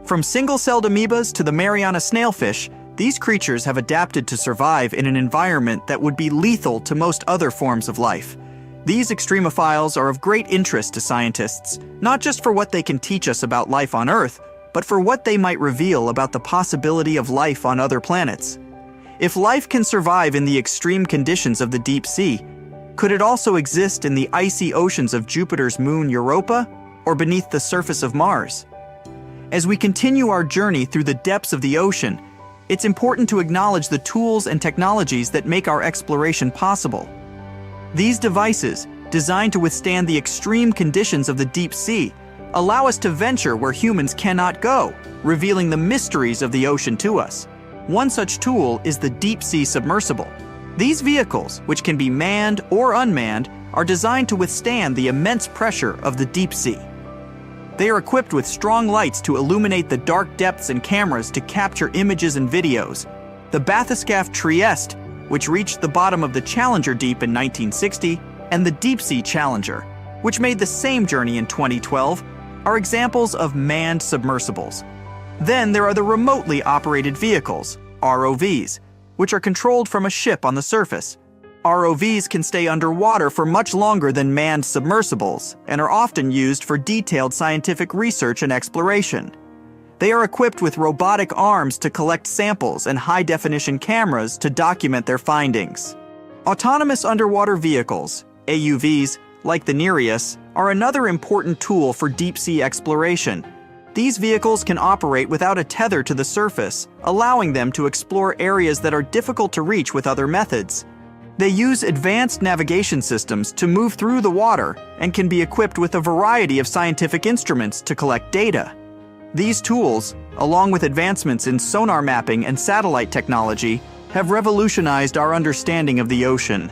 From single-celled amoebas to the Mariana snailfish, these creatures have adapted to survive in an environment that would be lethal to most other forms of life. These extremophiles are of great interest to scientists, not just for what they can teach us about life on Earth, but for what they might reveal about the possibility of life on other planets. If life can survive in the extreme conditions of the deep sea, could it also exist in the icy oceans of Jupiter's moon Europa, or beneath the surface of Mars? As we continue our journey through the depths of the ocean, it's important to acknowledge the tools and technologies that make our exploration possible. These devices, designed to withstand the extreme conditions of the deep sea, allow us to venture where humans cannot go, revealing the mysteries of the ocean to us. One such tool is the deep-sea submersible. These vehicles, which can be manned or unmanned, are designed to withstand the immense pressure of the deep sea. They are equipped with strong lights to illuminate the dark depths and cameras to capture images and videos. The bathyscaphe Trieste, which reached the bottom of the Challenger Deep in 1960, and the Deep-Sea Challenger, which made the same journey in 2012, are examples of manned submersibles. Then there are the remotely operated vehicles, ROVs, which are controlled from a ship on the surface. ROVs can stay underwater for much longer than manned submersibles and are often used for detailed scientific research and exploration. They are equipped with robotic arms to collect samples and high-definition cameras to document their findings. Autonomous underwater vehicles, AUVs, like the Nereus, are another important tool for deep-sea exploration. These vehicles can operate without a tether to the surface, allowing them to explore areas that are difficult to reach with other methods. They use advanced navigation systems to move through the water and can be equipped with a variety of scientific instruments to collect data. These tools, along with advancements in sonar mapping and satellite technology, have revolutionized our understanding of the ocean.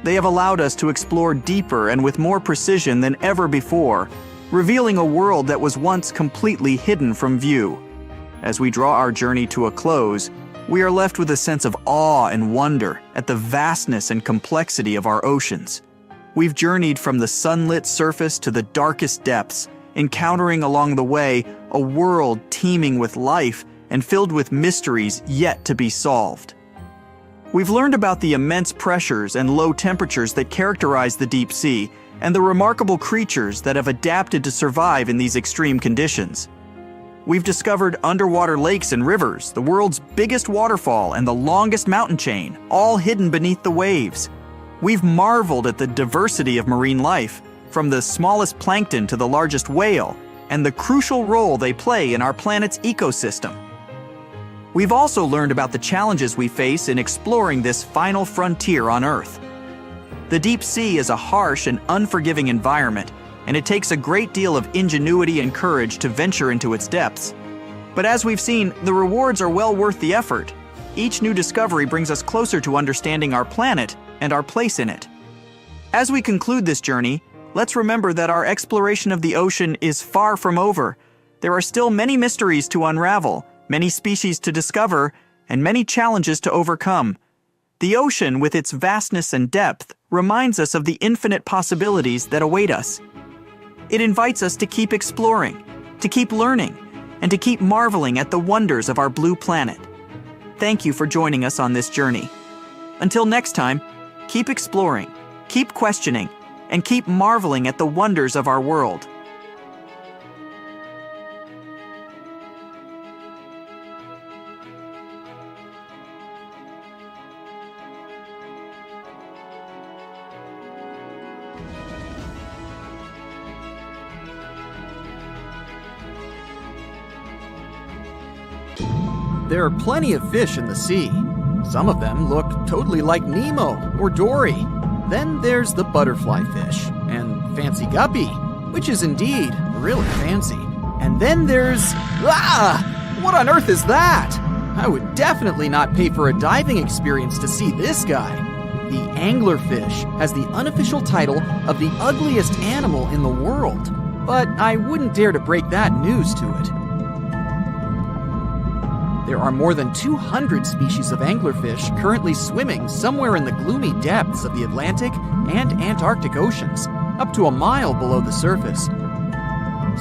They have allowed us to explore deeper and with more precision than ever before, revealing a world that was once completely hidden from view. As we draw our journey to a close, we are left with a sense of awe and wonder at the vastness and complexity of our oceans. We've journeyed from the sunlit surface to the darkest depths, encountering along the way a world teeming with life and filled with mysteries yet to be solved. We've learned about the immense pressures and low temperatures that characterize the deep sea, and the remarkable creatures that have adapted to survive in these extreme conditions. We've discovered underwater lakes and rivers, the world's biggest waterfall and the longest mountain chain, all hidden beneath the waves. We've marveled at the diversity of marine life, from the smallest plankton to the largest whale, and the crucial role they play in our planet's ecosystem. We've also learned about the challenges we face in exploring this final frontier on Earth. The deep sea is a harsh and unforgiving environment, and it takes a great deal of ingenuity and courage to venture into its depths. But as we've seen, the rewards are well worth the effort. Each new discovery brings us closer to understanding our planet and our place in it. As we conclude this journey, let's remember that our exploration of the ocean is far from over. There are still many mysteries to unravel, many species to discover, and many challenges to overcome. The ocean, with its vastness and depth, reminds us of the infinite possibilities that await us. It invites us to keep exploring, to keep learning, and to keep marveling at the wonders of our blue planet. Thank you for joining us on this journey. Until next time, keep exploring, keep questioning, and keep marveling at the wonders of our world. there are plenty of fish in the sea. Some of them look totally like Nemo or Dory. Then there's the butterfly fish and fancy guppy, which is indeed really fancy. And then there's... What on earth is that? I would definitely not pay for a diving experience to see this guy. The anglerfish has the unofficial title of the ugliest animal in the world, but I wouldn't dare to break that news to it. There are more than 200 species of anglerfish currently swimming somewhere in the gloomy depths of the Atlantic and Antarctic Oceans, up to a mile below the surface.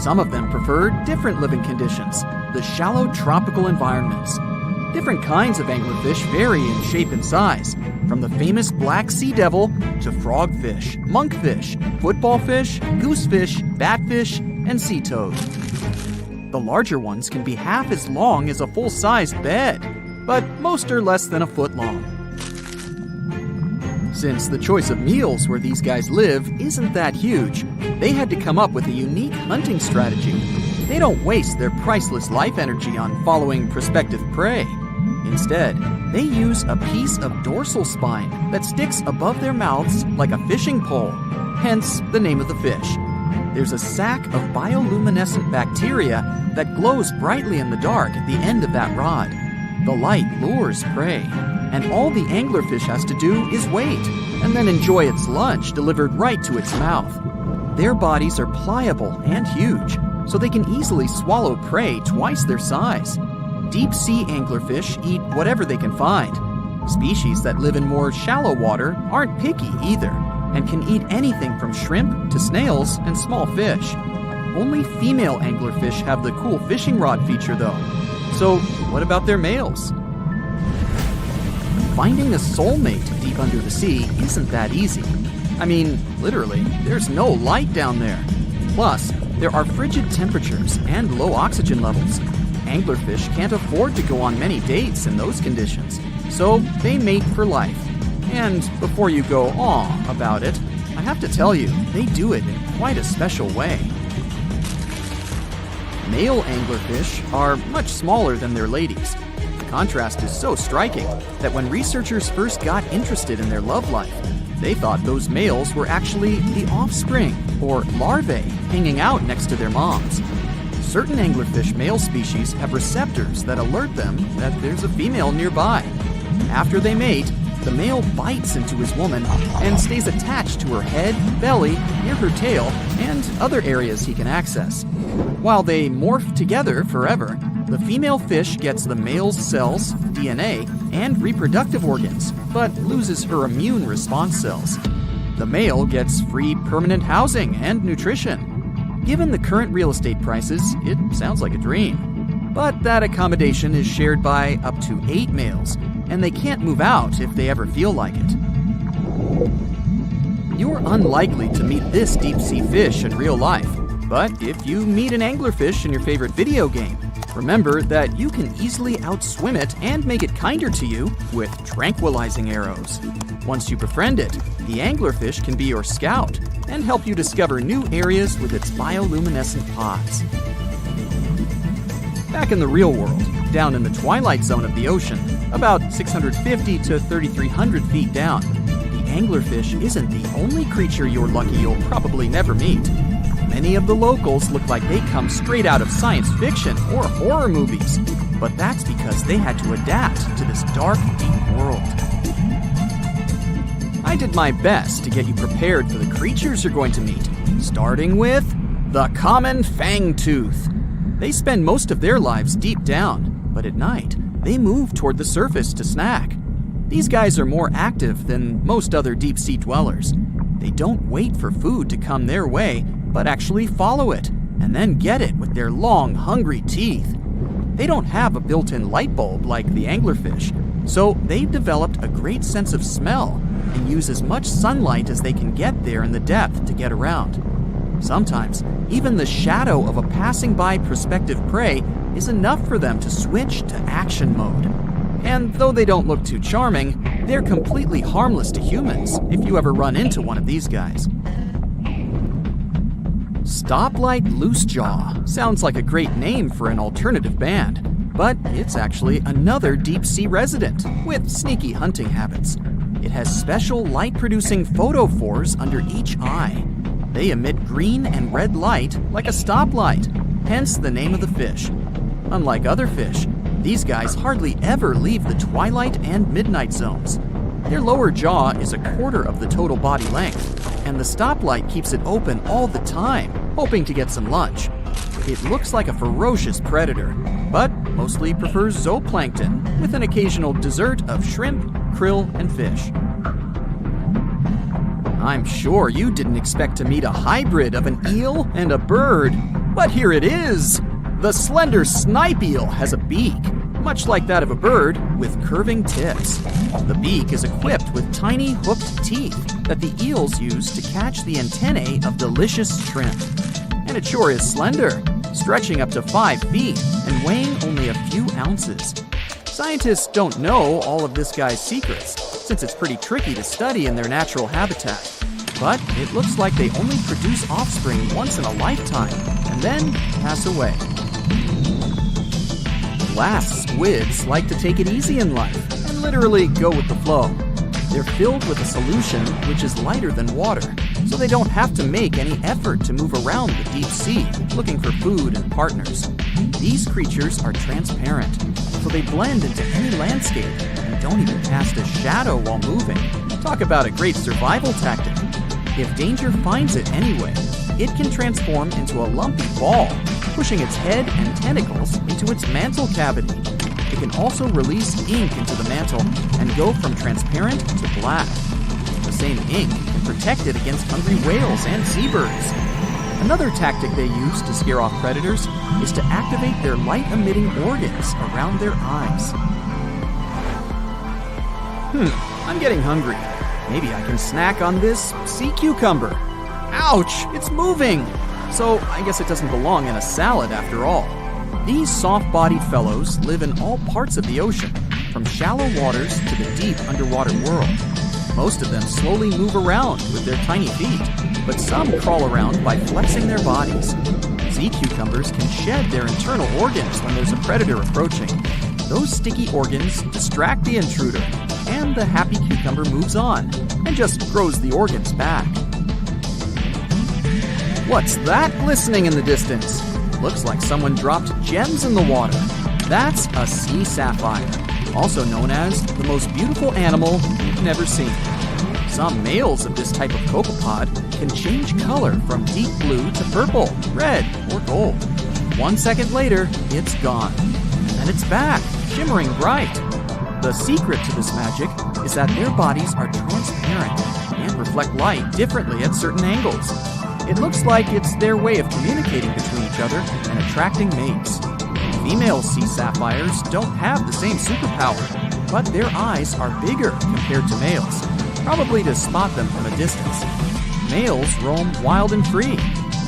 Some of them prefer different living conditions, the shallow tropical environments. Different kinds of anglerfish vary in shape and size, from the famous black sea devil to frogfish, monkfish, footballfish, goosefish, batfish, and sea toad. The larger ones can be half as long as a full-sized bed, but most are less than a foot long. Since the choice of meals where these guys live isn't that huge, they had to come up with a unique hunting strategy. They don't waste their priceless life energy on following prospective prey. Instead, they use a piece of dorsal spine that sticks above their mouths like a fishing pole, hence the name of the fish. There's a sac of bioluminescent bacteria that glows brightly in the dark at the end of that rod. The light lures prey, and all the anglerfish has to do is wait, and then enjoy its lunch delivered right to its mouth. Their bodies are pliable and huge, so they can easily swallow prey twice their size. Deep-sea anglerfish eat whatever they can find. Species that live in more shallow water aren't picky either, and can eat anything from shrimp to snails and small fish. Only female anglerfish have the cool fishing rod feature though. So what about their males? Finding a soulmate deep under the sea isn't that easy. I mean, literally, there's no light down there. Plus, there are frigid temperatures and low oxygen levels. Anglerfish can't afford to go on many dates in those conditions, so they mate for life. And before you go aw about it, I have to tell you, they do it in quite a special way. Male anglerfish are much smaller than their ladies. The contrast is so striking that when researchers first got interested in their love life, they thought those males were actually the offspring, or larvae, hanging out next to their moms. Certain anglerfish male species have receptors that alert them that there's a female nearby. After they mate, the male bites into his woman and stays attached to her head, belly, near her tail, and other areas he can access. While they morph together forever, the female fish gets the male's cells, DNA, and reproductive organs, but loses her immune response cells. The male gets free permanent housing and nutrition. Given the current real estate prices, it sounds like a dream. But that accommodation is shared by up to 8 males, and they can't move out if they ever feel like it. You're unlikely to meet this deep-sea fish in real life, but if you meet an anglerfish in your favorite video game, remember that you can easily outswim it and make it kinder to you with tranquilizing arrows. Once you befriend it, the anglerfish can be your scout and help you discover new areas with its bioluminescent pods. Back in the real world, down in the twilight zone of the ocean, about 650 to 3,300 feet down, the anglerfish isn't the only creature you're lucky you'll probably never meet. Many of the locals look like they come straight out of science fiction or horror movies, but that's because they had to adapt to this dark, deep world. I did my best to get you prepared for the creatures you're going to meet, starting with the common fangtooth. They spend most of their lives deep down, but at night, they move toward the surface to snack. These guys are more active than most other deep-sea dwellers. They don't wait for food to come their way, but actually follow it, and then get it with their long, hungry teeth. They don't have a built-in light bulb like the anglerfish, so they've developed a great sense of smell and use as much sunlight as they can get there in the depth to get around. Sometimes, even the shadow of a passing by prospective prey is enough for them to switch to action mode. And though they don't look too charming, they're completely harmless to humans if you ever run into one of these guys. Stoplight Loosejaw sounds like a great name for an alternative band. But it's actually another deep-sea resident with sneaky hunting habits. It has special light-producing photophores under each eye. They emit green and red light like a stoplight, hence the name of the fish. Unlike other fish, these guys hardly ever leave the twilight and midnight zones. Their lower jaw is a quarter of the total body length, and the stoplight keeps it open all the time, hoping to get some lunch. It looks like a ferocious predator, but mostly prefers zooplankton, with an occasional dessert of shrimp, krill, and fish. I'm sure you didn't expect to meet a hybrid of an eel and a bird, but here it is! The slender snipe eel has a beak, much like that of a bird, with curving tips. The beak is equipped with tiny hooked teeth that the eels use to catch the antennae of delicious shrimp. And it sure is slender, stretching up to 5 feet and weighing only a few ounces. Scientists don't know all of this guy's secrets, since it's pretty tricky to study in their natural habitat. But it looks like they only produce offspring once in a lifetime, and then pass away. Glass squids like to take it easy in life and literally go with the flow. They're filled with a solution which is lighter than water, so they don't have to make any effort to move around the deep sea looking for food and partners. These creatures are transparent, so they blend into any landscape and don't even cast a shadow while moving. Talk about a great survival tactic. If danger finds it anyway, it can transform into a lumpy ball, pushing its head and tentacles into its mantle cavity. It can also release ink into the mantle and go from transparent to black. The same ink can protect it against hungry whales and seabirds. Another tactic they use to scare off predators is to activate their light-emitting organs around their eyes. I'm getting hungry. Maybe I can snack on this sea cucumber. Ouch, it's moving! So I guess it doesn't belong in a salad after all. These soft-bodied fellows live in all parts of the ocean, from shallow waters to the deep underwater world. Most of them slowly move around with their tiny feet, but some crawl around by flexing their bodies. Sea cucumbers can shed their internal organs when there's a predator approaching. Those sticky organs distract the intruder, and the happy cucumber moves on and just grows the organs back. What's that glistening in the distance? Looks like someone dropped gems in the water. That's a sea sapphire, also known as the most beautiful animal you've never seen. Some males of this type of copepod can change color from deep blue to purple, red, or gold. 1 second later, it's gone. And it's back, shimmering bright. The secret to this magic is that their bodies are transparent and reflect light differently at certain angles. It looks like it's their way of communicating between each other and attracting mates. Female sea sapphires don't have the same superpower, but their eyes are bigger compared to males, probably to spot them from a distance. Males roam wild and free,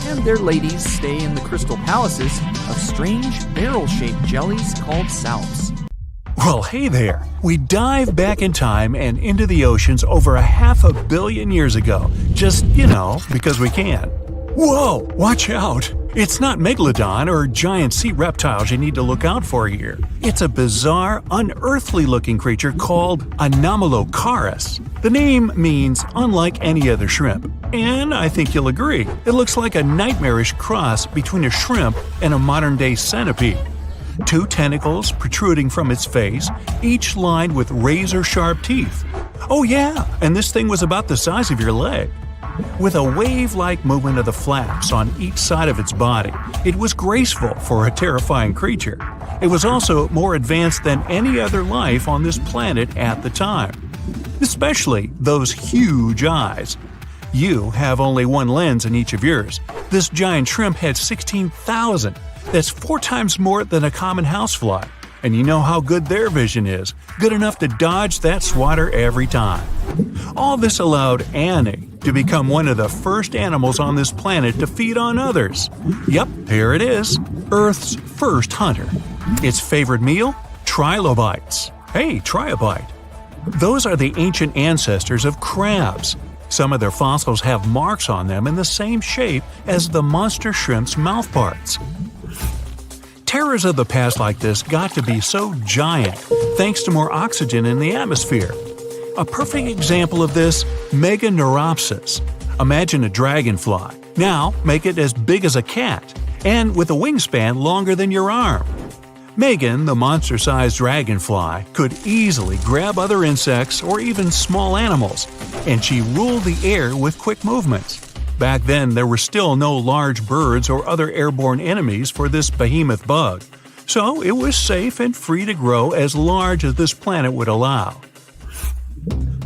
and their ladies stay in the crystal palaces of strange barrel-shaped jellies called salps. Well, hey there. We dive back in time and into the oceans over 500 million years ago. Just, because we can. Whoa, watch out. It's not megalodon or giant sea reptiles you need to look out for here. It's a bizarre, unearthly-looking creature called Anomalocaris. The name means unlike any other shrimp. And I think you'll agree, it looks like a nightmarish cross between a shrimp and a modern-day centipede. 2 tentacles protruding from its face, each lined with razor-sharp teeth. Oh yeah, and this thing was about the size of your leg. With a wave-like movement of the flaps on each side of its body, it was graceful for a terrifying creature. It was also more advanced than any other life on this planet at the time. Especially those huge eyes. You have only 1 lens in each of yours. This giant shrimp had 16,000. That's 4 times more than a common housefly. And you know how good their vision is. Good enough to dodge that swatter every time. All this allowed Annie to become one of the first animals on this planet to feed on others. Yep, here it is. Earth's first hunter. Its favorite meal? Trilobites. Hey, try a bite. Those are the ancient ancestors of crabs. Some of their fossils have marks on them in the same shape as the monster shrimp's mouthparts. Terrors of the past like this got to be so giant thanks to more oxygen in the atmosphere. A perfect example of this, Meganeuropsis. Imagine a dragonfly. Now make it as big as a cat, and with a wingspan longer than your arm. Megan, the monster-sized dragonfly, could easily grab other insects or even small animals, and she ruled the air with quick movements. Back then, there were still no large birds or other airborne enemies for this behemoth bug, so it was safe and free to grow as large as this planet would allow.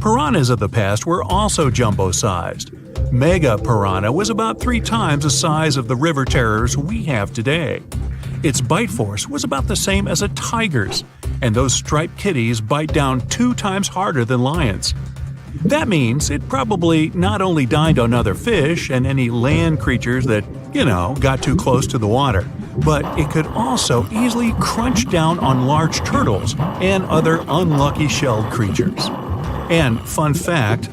Piranhas of the past were also jumbo-sized. Mega piranha was about 3 times the size of the river terrors we have today. Its bite force was about the same as a tiger's, and those striped kitties bite down 2 times harder than lions. That means it probably not only dined on other fish and any land creatures that, got too close to the water, but it could also easily crunch down on large turtles and other unlucky shelled creatures. And fun fact,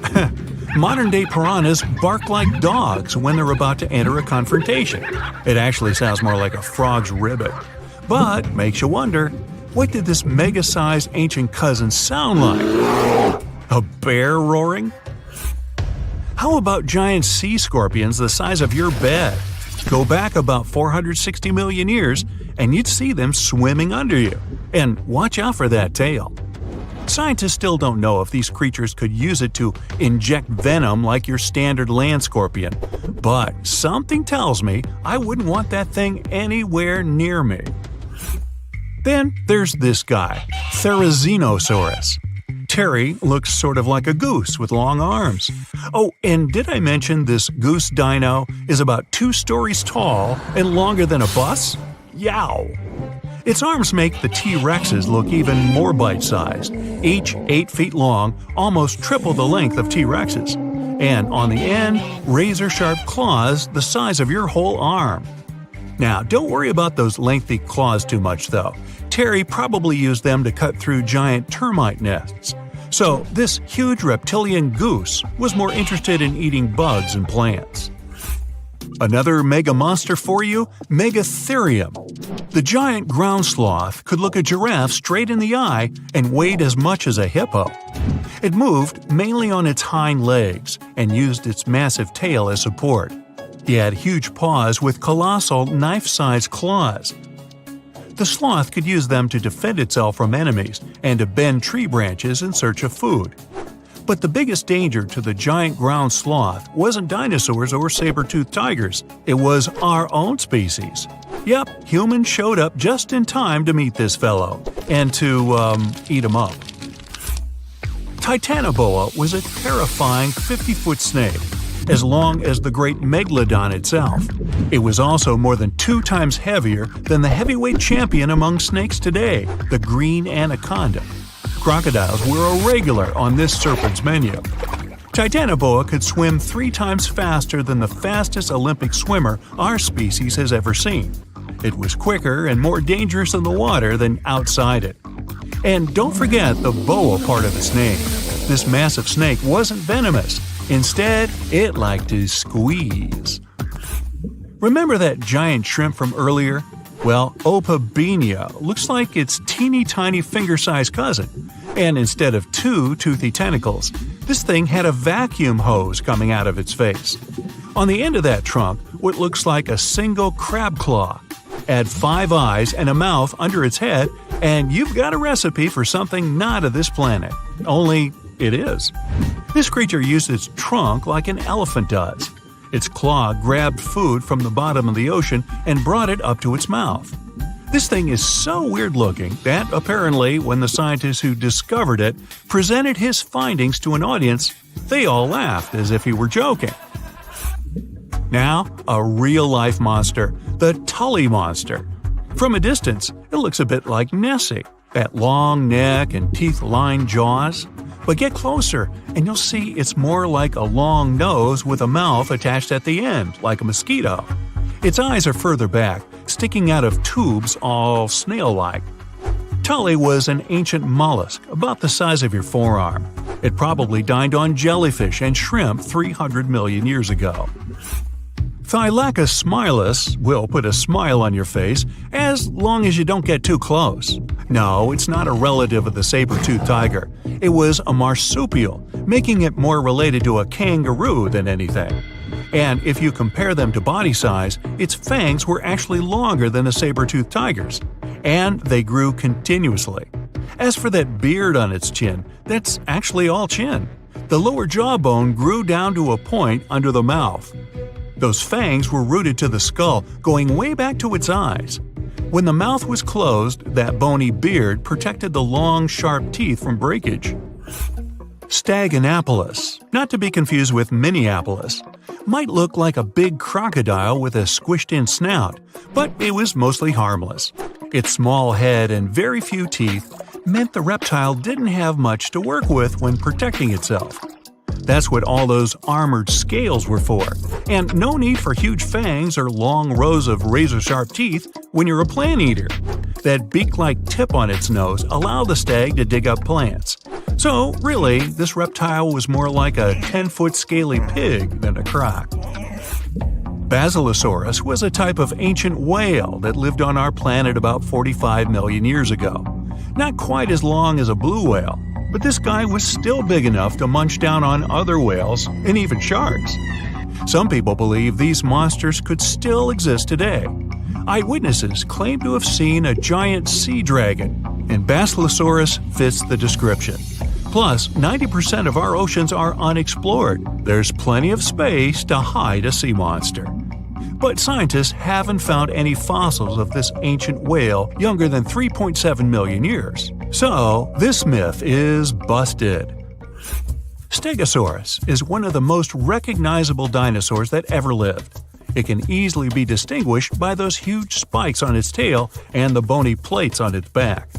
modern-day piranhas bark like dogs when they're about to enter a confrontation. It actually sounds more like a frog's ribbit. But makes you wonder, what did this mega-sized ancient cousin sound like? A bear roaring? How about giant sea scorpions the size of your bed? Go back about 460 million years and you'd see them swimming under you. And watch out for that tail. Scientists still don't know if these creatures could use it to inject venom like your standard land scorpion, but something tells me I wouldn't want that thing anywhere near me. Then there's this guy, Therizinosaurus. Terry looks sort of like a goose with long arms. Oh, and did I mention this goose dino is about 2 stories tall and longer than a bus? Yow! Its arms make the T-Rexes look even more bite-sized, each 8 feet long, almost triple the length of T-Rexes. And on the end, razor-sharp claws the size of your whole arm. Now, don't worry about those lengthy claws too much, though. Terry probably used them to cut through giant termite nests. So, this huge reptilian goose was more interested in eating bugs and plants. Another mega monster for you, Megatherium. The giant ground sloth could look a giraffe straight in the eye and weighed as much as a hippo. It moved mainly on its hind legs and used its massive tail as support. He had huge paws with colossal knife-sized claws. The sloth could use them to defend itself from enemies and to bend tree branches in search of food. But the biggest danger to the giant ground sloth wasn't dinosaurs or saber-toothed tigers. It was our own species. Yep, humans showed up just in time to meet this fellow and to, eat him up. Titanoboa was a terrifying 50-foot snake, as long as the great megalodon itself. It was also more than 2 times heavier than the heavyweight champion among snakes today, the green anaconda. Crocodiles were a regular on this serpent's menu. Titanoboa could swim 3 times faster than the fastest Olympic swimmer our species has ever seen. It was quicker and more dangerous in the water than outside it. And don't forget the boa part of its name. This massive snake wasn't venomous. Instead, it liked to squeeze. Remember that giant shrimp from earlier? Well, Opabenia looks like its teeny-tiny finger-sized cousin. And instead of 2 toothy tentacles, this thing had a vacuum hose coming out of its face. On the end of that trunk, what looks like a single crab claw. Add 5 eyes and a mouth under its head, and you've got a recipe for something not of this planet. Only it is. This creature used its trunk like an elephant does. Its claw grabbed food from the bottom of the ocean and brought it up to its mouth. This thing is so weird-looking that, apparently, when the scientist who discovered it presented his findings to an audience, they all laughed as if he were joking. Now, a real-life monster, the Tully monster. From a distance, it looks a bit like Nessie, that long neck and teeth-lined jaws. But get closer, and you'll see it's more like a long nose with a mouth attached at the end, like a mosquito. Its eyes are further back, sticking out of tubes all snail-like. Tully was an ancient mollusk, about the size of your forearm. It probably dined on jellyfish and shrimp 300 million years ago. Thylacus smilus will put a smile on your face as long as you don't get too close. No, it's not a relative of the saber-toothed tiger. It was a marsupial, making it more related to a kangaroo than anything. And if you compare them to body size, its fangs were actually longer than a saber-toothed tiger's. And they grew continuously. As for that beard on its chin, that's actually all chin. The lower jawbone grew down to a point under the mouth. Those fangs were rooted to the skull, going way back to its eyes. When the mouth was closed, that bony beard protected the long, sharp teeth from breakage. Staganapolis, not to be confused with Minneapolis, might look like a big crocodile with a squished-in snout, but it was mostly harmless. Its small head and very few teeth meant the reptile didn't have much to work with when protecting itself. That's what all those armored scales were for, and no need for huge fangs or long rows of razor-sharp teeth when you're a plant eater. That beak-like tip on its nose allowed the stag to dig up plants. So, really, this reptile was more like a 10-foot scaly pig than a croc. Basilosaurus was a type of ancient whale that lived on our planet about 45 million years ago. Not quite as long as a blue whale, but this guy was still big enough to munch down on other whales and even sharks. Some people believe these monsters could still exist today. Eyewitnesses claim to have seen a giant sea dragon, and Basilosaurus fits the description. Plus, 90% of our oceans are unexplored. There's plenty of space to hide a sea monster. But scientists haven't found any fossils of this ancient whale younger than 3.7 million years. So, this myth is busted. Stegosaurus is one of the most recognizable dinosaurs that ever lived. It can easily be distinguished by those huge spikes on its tail and the bony plates on its back.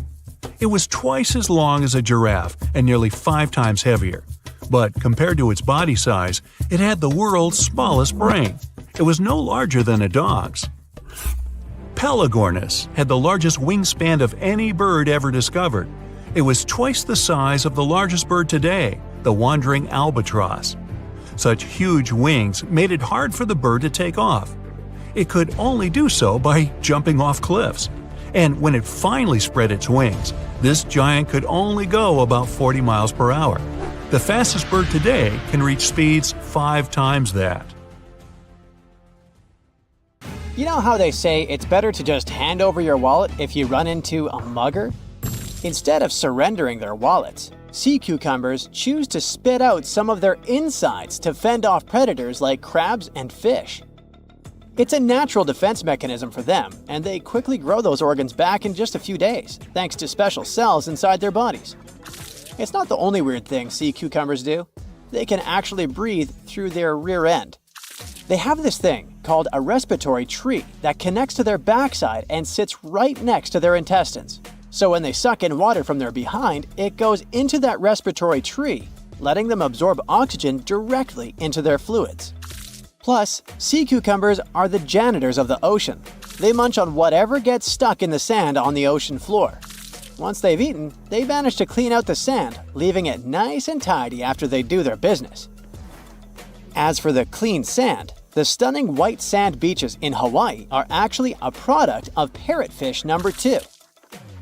It was twice as long as a giraffe and nearly 5 times heavier. But compared to its body size, it had the world's smallest brain. It was no larger than a dog's. Pelagornis had the largest wingspan of any bird ever discovered. It was twice the size of the largest bird today, the wandering albatross. Such huge wings made it hard for the bird to take off. It could only do so by jumping off cliffs. And when it finally spread its wings, this giant could only go about 40 miles per hour. The fastest bird today can reach speeds 5 times that. You know how they say it's better to just hand over your wallet if you run into a mugger? Instead of surrendering their wallets, sea cucumbers choose to spit out some of their insides to fend off predators like crabs and fish. It's a natural defense mechanism for them, and they quickly grow those organs back in just a few days, thanks to special cells inside their bodies. It's not the only weird thing sea cucumbers do. They can actually breathe through their rear end. They have this thing called a respiratory tree that connects to their backside and sits right next to their intestines. So when they suck in water from their behind, it goes into that respiratory tree, letting them absorb oxygen directly into their fluids. Plus, sea cucumbers are the janitors of the ocean. They munch on whatever gets stuck in the sand on the ocean floor. Once they've eaten, they manage to clean out the sand, leaving it nice and tidy after they do their business. As for the clean sand, the stunning white sand beaches in Hawaii are actually a product of parrotfish number 2.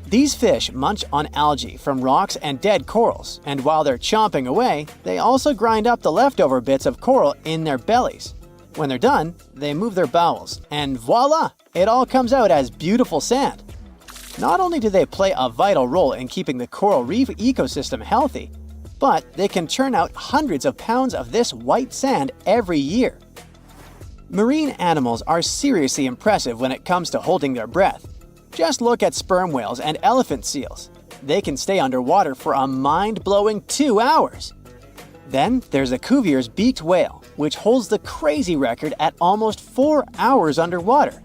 These fish munch on algae from rocks and dead corals, and while they're chomping away, they also grind up the leftover bits of coral in their bellies. When they're done, they move their bowels, and voila! It all comes out as beautiful sand. Not only do they play a vital role in keeping the coral reef ecosystem healthy, but they can churn out hundreds of pounds of this white sand every year. Marine animals are seriously impressive when it comes to holding their breath. Just look at sperm whales and elephant seals. They can stay underwater for a mind-blowing 2 hours. Then there's a Cuvier's beaked whale, which holds the crazy record at almost 4 hours underwater.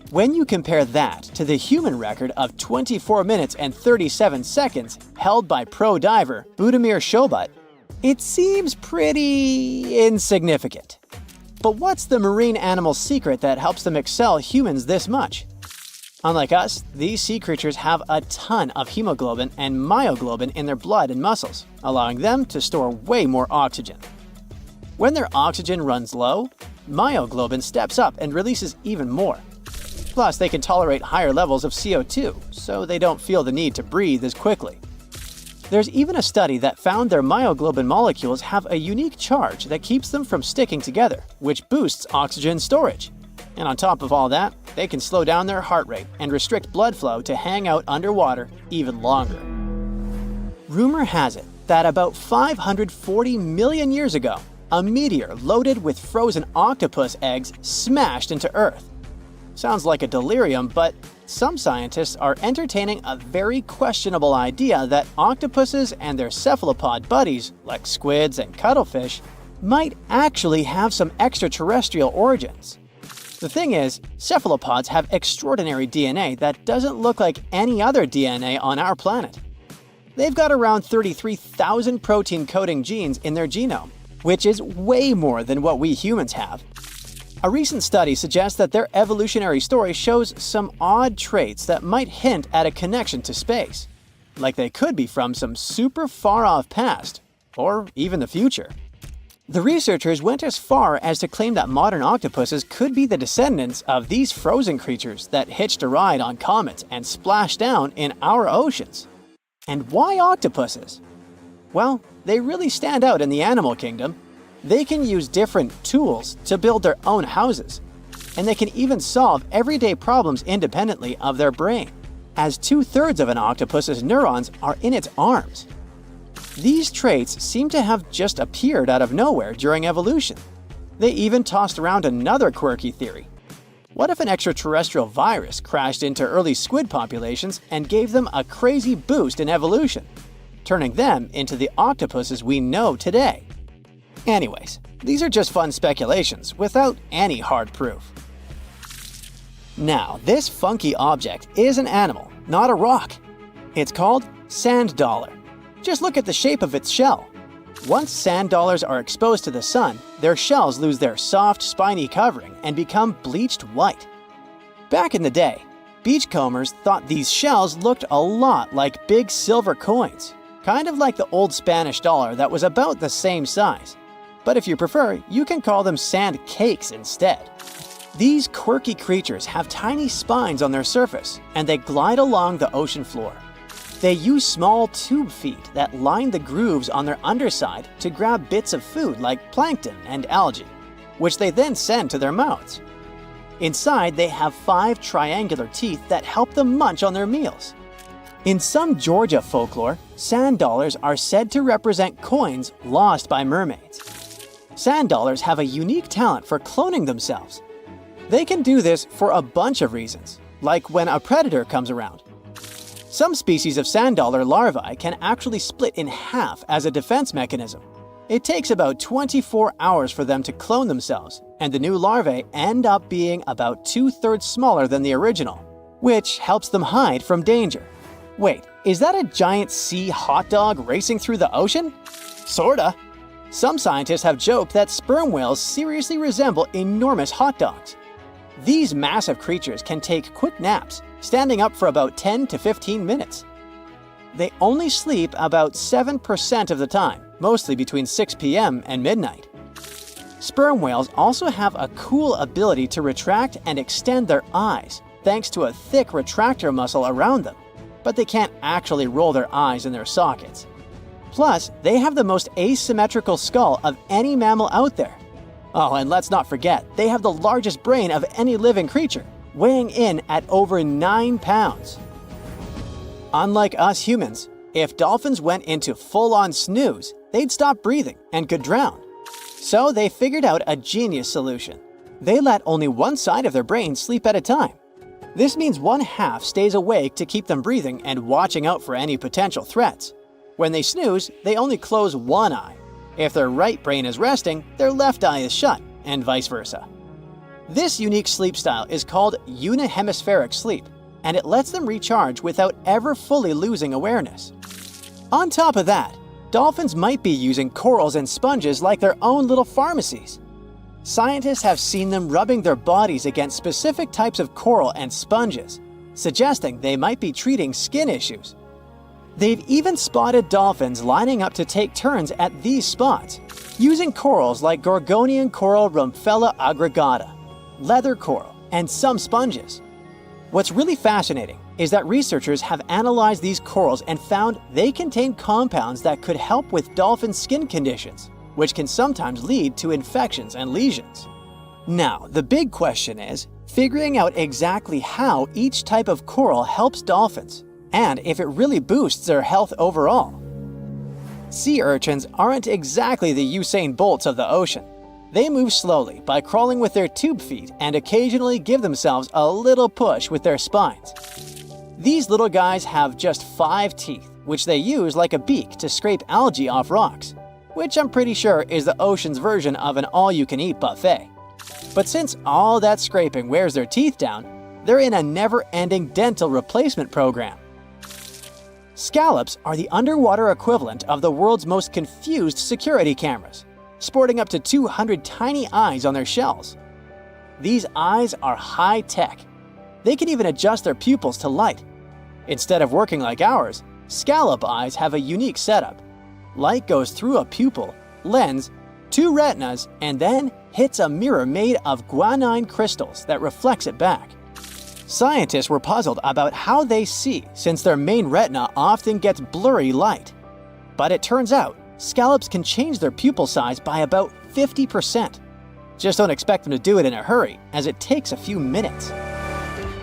When you compare that to the human record of 24 minutes and 37 seconds held by pro diver Budimir Shobat, it seems pretty insignificant. But what's the marine animal's secret that helps them excel humans this much? Unlike us, these sea creatures have a ton of hemoglobin and myoglobin in their blood and muscles, allowing them to store way more oxygen. When their oxygen runs low, myoglobin steps up and releases even more. Plus, they can tolerate higher levels of CO2, so they don't feel the need to breathe as quickly. There's even a study that found their myoglobin molecules have a unique charge that keeps them from sticking together, which boosts oxygen storage. And on top of all that, they can slow down their heart rate and restrict blood flow to hang out underwater even longer. Rumor has it that about 540 million years ago, a meteor loaded with frozen octopus eggs smashed into Earth. Sounds like a delirium, but some scientists are entertaining a very questionable idea that octopuses and their cephalopod buddies, like squids and cuttlefish, might actually have some extraterrestrial origins. The thing is, cephalopods have extraordinary DNA that doesn't look like any other DNA on our planet. They've got around 33,000 protein-coding genes in their genome, which is way more than what we humans have. A recent study suggests that their evolutionary story shows some odd traits that might hint at a connection to space, like they could be from some super far-off past, or even the future. The researchers went as far as to claim that modern octopuses could be the descendants of these frozen creatures that hitched a ride on comets and splashed down in our oceans. And why octopuses? Well, they really stand out in the animal kingdom. They can use different tools to build their own houses, and they can even solve everyday problems independently of their brain, as 2/3 of an octopus's neurons are in its arms. These traits seem to have just appeared out of nowhere during evolution. They even tossed around another quirky theory. What if an extraterrestrial virus crashed into early squid populations and gave them a crazy boost in evolution, turning them into the octopuses we know today? Anyways, these are just fun speculations without any hard proof. Now, this funky object is an animal, not a rock. It's called sand dollar. Just look at the shape of its shell. Once sand dollars are exposed to the sun, their shells lose their soft, spiny covering and become bleached white. Back in the day, beachcombers thought these shells looked a lot like big silver coins, kind of like the old Spanish dollar that was about the same size. But if you prefer, you can call them sand cakes instead. These quirky creatures have tiny spines on their surface, and they glide along the ocean floor. They use small tube feet that line the grooves on their underside to grab bits of food like plankton and algae, which they then send to their mouths. Inside, they have 5 triangular teeth that help them munch on their meals. In some Georgia folklore, sand dollars are said to represent coins lost by mermaids. Sand dollars have a unique talent for cloning themselves. They can do this for a bunch of reasons, like when a predator comes around. Some species of sand dollar larvae can actually split in half as a defense mechanism. It takes about 24 hours for them to clone themselves, and the new larvae end up being about 2/3 smaller than the original, which helps them hide from danger. Wait, is that a giant sea hot dog racing through the ocean? Sorta. Some scientists have joked that sperm whales seriously resemble enormous hot dogs. These massive creatures can take quick naps, standing up for about 10 to 15 minutes. They only sleep about 7% of the time, mostly between 6 p.m. and midnight. Sperm whales also have a cool ability to retract and extend their eyes, thanks to a thick retractor muscle around them, but they can't actually roll their eyes in their sockets. Plus, they have the most asymmetrical skull of any mammal out there. Oh, and let's not forget, they have the largest brain of any living creature, weighing in at over 9 pounds. Unlike us humans, if dolphins went into full-on snooze, they'd stop breathing and could drown. So they figured out a genius solution. They let only one side of their brain sleep at a time. This means one half stays awake to keep them breathing and watching out for any potential threats. When they snooze, they only close one eye. If their right brain is resting, their left eye is shut, and vice versa. This unique sleep style is called unihemispheric sleep, and it lets them recharge without ever fully losing awareness. On top of that, dolphins might be using corals and sponges like their own little pharmacies. Scientists have seen them rubbing their bodies against specific types of coral and sponges, suggesting they might be treating skin issues. They've even spotted dolphins lining up to take turns at these spots, using corals like Gorgonian coral Rumphella aggregata, leather coral, and some sponges. What's really fascinating is that researchers have analyzed these corals and found they contain compounds that could help with dolphin skin conditions, which can sometimes lead to infections and lesions. Now, the big question is figuring out exactly how each type of coral helps dolphins, and if it really boosts their health overall. Sea urchins aren't exactly the Usain Bolts of the ocean. They move slowly by crawling with their tube feet and occasionally give themselves a little push with their spines. These little guys have just 5 teeth, which they use like a beak to scrape algae off rocks, which I'm pretty sure is the ocean's version of an all-you-can-eat buffet. But since all that scraping wears their teeth down, they're in a never-ending dental replacement program. Scallops are the underwater equivalent of the world's most confused security cameras, sporting up to 200 tiny eyes on their shells. These eyes are high-tech. They can even adjust their pupils to light. Instead of working like ours, scallop eyes have a unique setup. Light goes through a pupil, lens, 2 retinas, and then hits a mirror made of guanine crystals that reflects it back. Scientists were puzzled about how they see since their main retina often gets blurry light. But it turns out, scallops can change their pupil size by about 50%. Just don't expect them to do it in a hurry, as it takes a few minutes.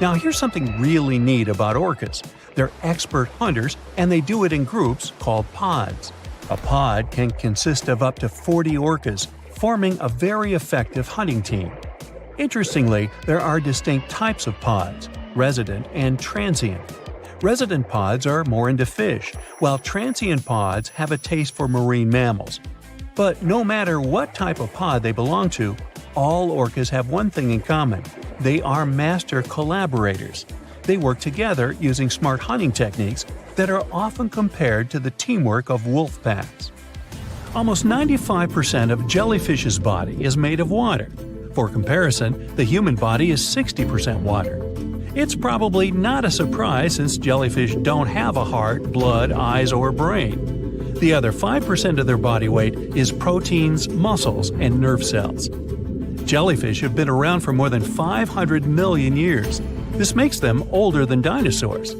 Now here's something really neat about orcas. They're expert hunters, and they do it in groups called pods. A pod can consist of up to 40 orcas, forming a very effective hunting team. Interestingly, there are distinct types of pods: resident and transient. Resident pods are more into fish, while transient pods have a taste for marine mammals. But no matter what type of pod they belong to, all orcas have one thing in common: they are master collaborators. They work together using smart hunting techniques that are often compared to the teamwork of wolf packs. Almost 95% of jellyfish's body is made of water. For comparison, the human body is 60% water. It's probably not a surprise since jellyfish don't have a heart, blood, eyes, or brain. The other 5% of their body weight is proteins, muscles, and nerve cells. Jellyfish have been around for more than 500 million years. This makes them older than dinosaurs.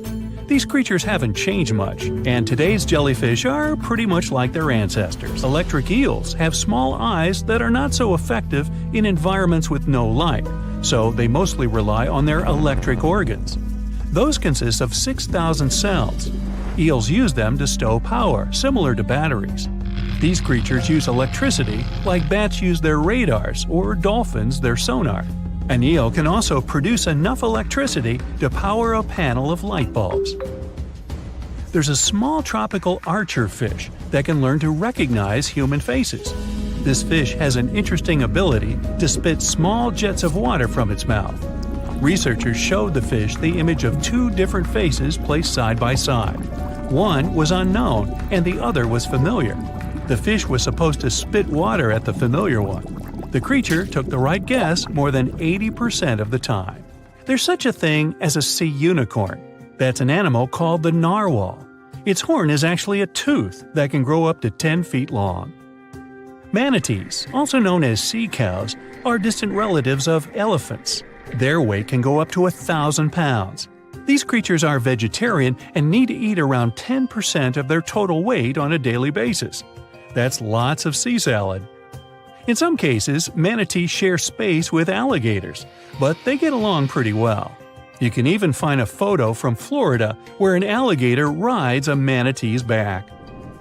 These creatures haven't changed much, and today's jellyfish are pretty much like their ancestors. Electric eels have small eyes that are not so effective in environments with no light, so they mostly rely on their electric organs. Those consist of 6,000 cells. Eels use them to stow power, similar to batteries. These creatures use electricity like bats use their radars or dolphins their sonar. An eel can also produce enough electricity to power a panel of light bulbs. There's a small tropical archer fish that can learn to recognize human faces. This fish has an interesting ability to spit small jets of water from its mouth. Researchers showed the fish the image of 2 different faces placed side by side. One was unknown and the other was familiar. The fish was supposed to spit water at the familiar one. The creature took the right guess more than 80% of the time. There's such a thing as a sea unicorn. That's an animal called the narwhal. Its horn is actually a tooth that can grow up to 10 feet long. Manatees, also known as sea cows, are distant relatives of elephants. Their weight can go up to 1,000 pounds. These creatures are vegetarian and need to eat around 10% of their total weight on a daily basis. That's lots of sea salad. In some cases, manatees share space with alligators, but they get along pretty well. You can even find a photo from Florida where an alligator rides a manatee's back.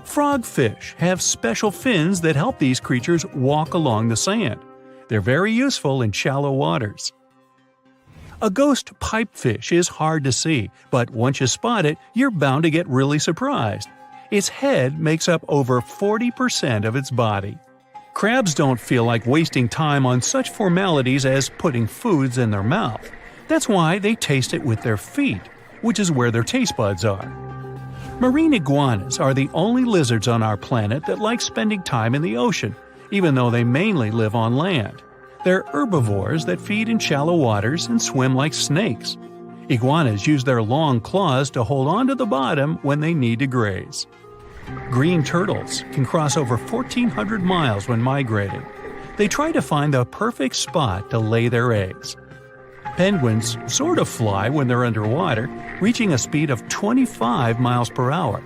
Frogfish have special fins that help these creatures walk along the sand. They're very useful in shallow waters. A ghost pipefish is hard to see, but once you spot it, you're bound to get really surprised. Its head makes up over 40% of its body. Crabs don't feel like wasting time on such formalities as putting foods in their mouth. That's why they taste it with their feet, which is where their taste buds are. Marine iguanas are the only lizards on our planet that like spending time in the ocean, even though they mainly live on land. They're herbivores that feed in shallow waters and swim like snakes. Iguanas use their long claws to hold on to the bottom when they need to graze. Green turtles can cross over 1,400 miles when migrating. They try to find the perfect spot to lay their eggs. Penguins sort of fly when they're underwater, reaching a speed of 25 miles per hour.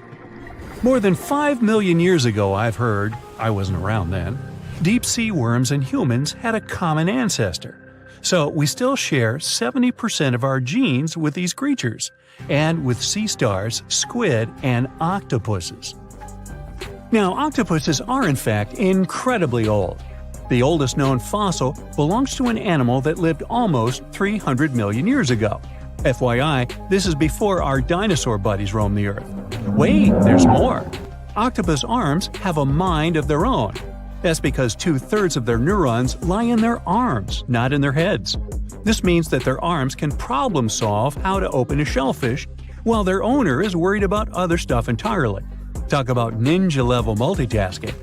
More than 5 million years ago, I've heard, I wasn't around then, deep-sea worms and humans had a common ancestor. So we still share 70% of our genes with these creatures, and with sea stars, squid, and octopuses. Now, octopuses are in fact incredibly old. The oldest known fossil belongs to an animal that lived almost 300 million years ago. FYI, this is before our dinosaur buddies roamed the Earth. Wait, there's more! Octopus arms have a mind of their own. That's because 2/3 of their neurons lie in their arms, not in their heads. This means that their arms can problem solve how to open a shellfish, while their owner is worried about other stuff entirely. Talk about ninja-level multitasking.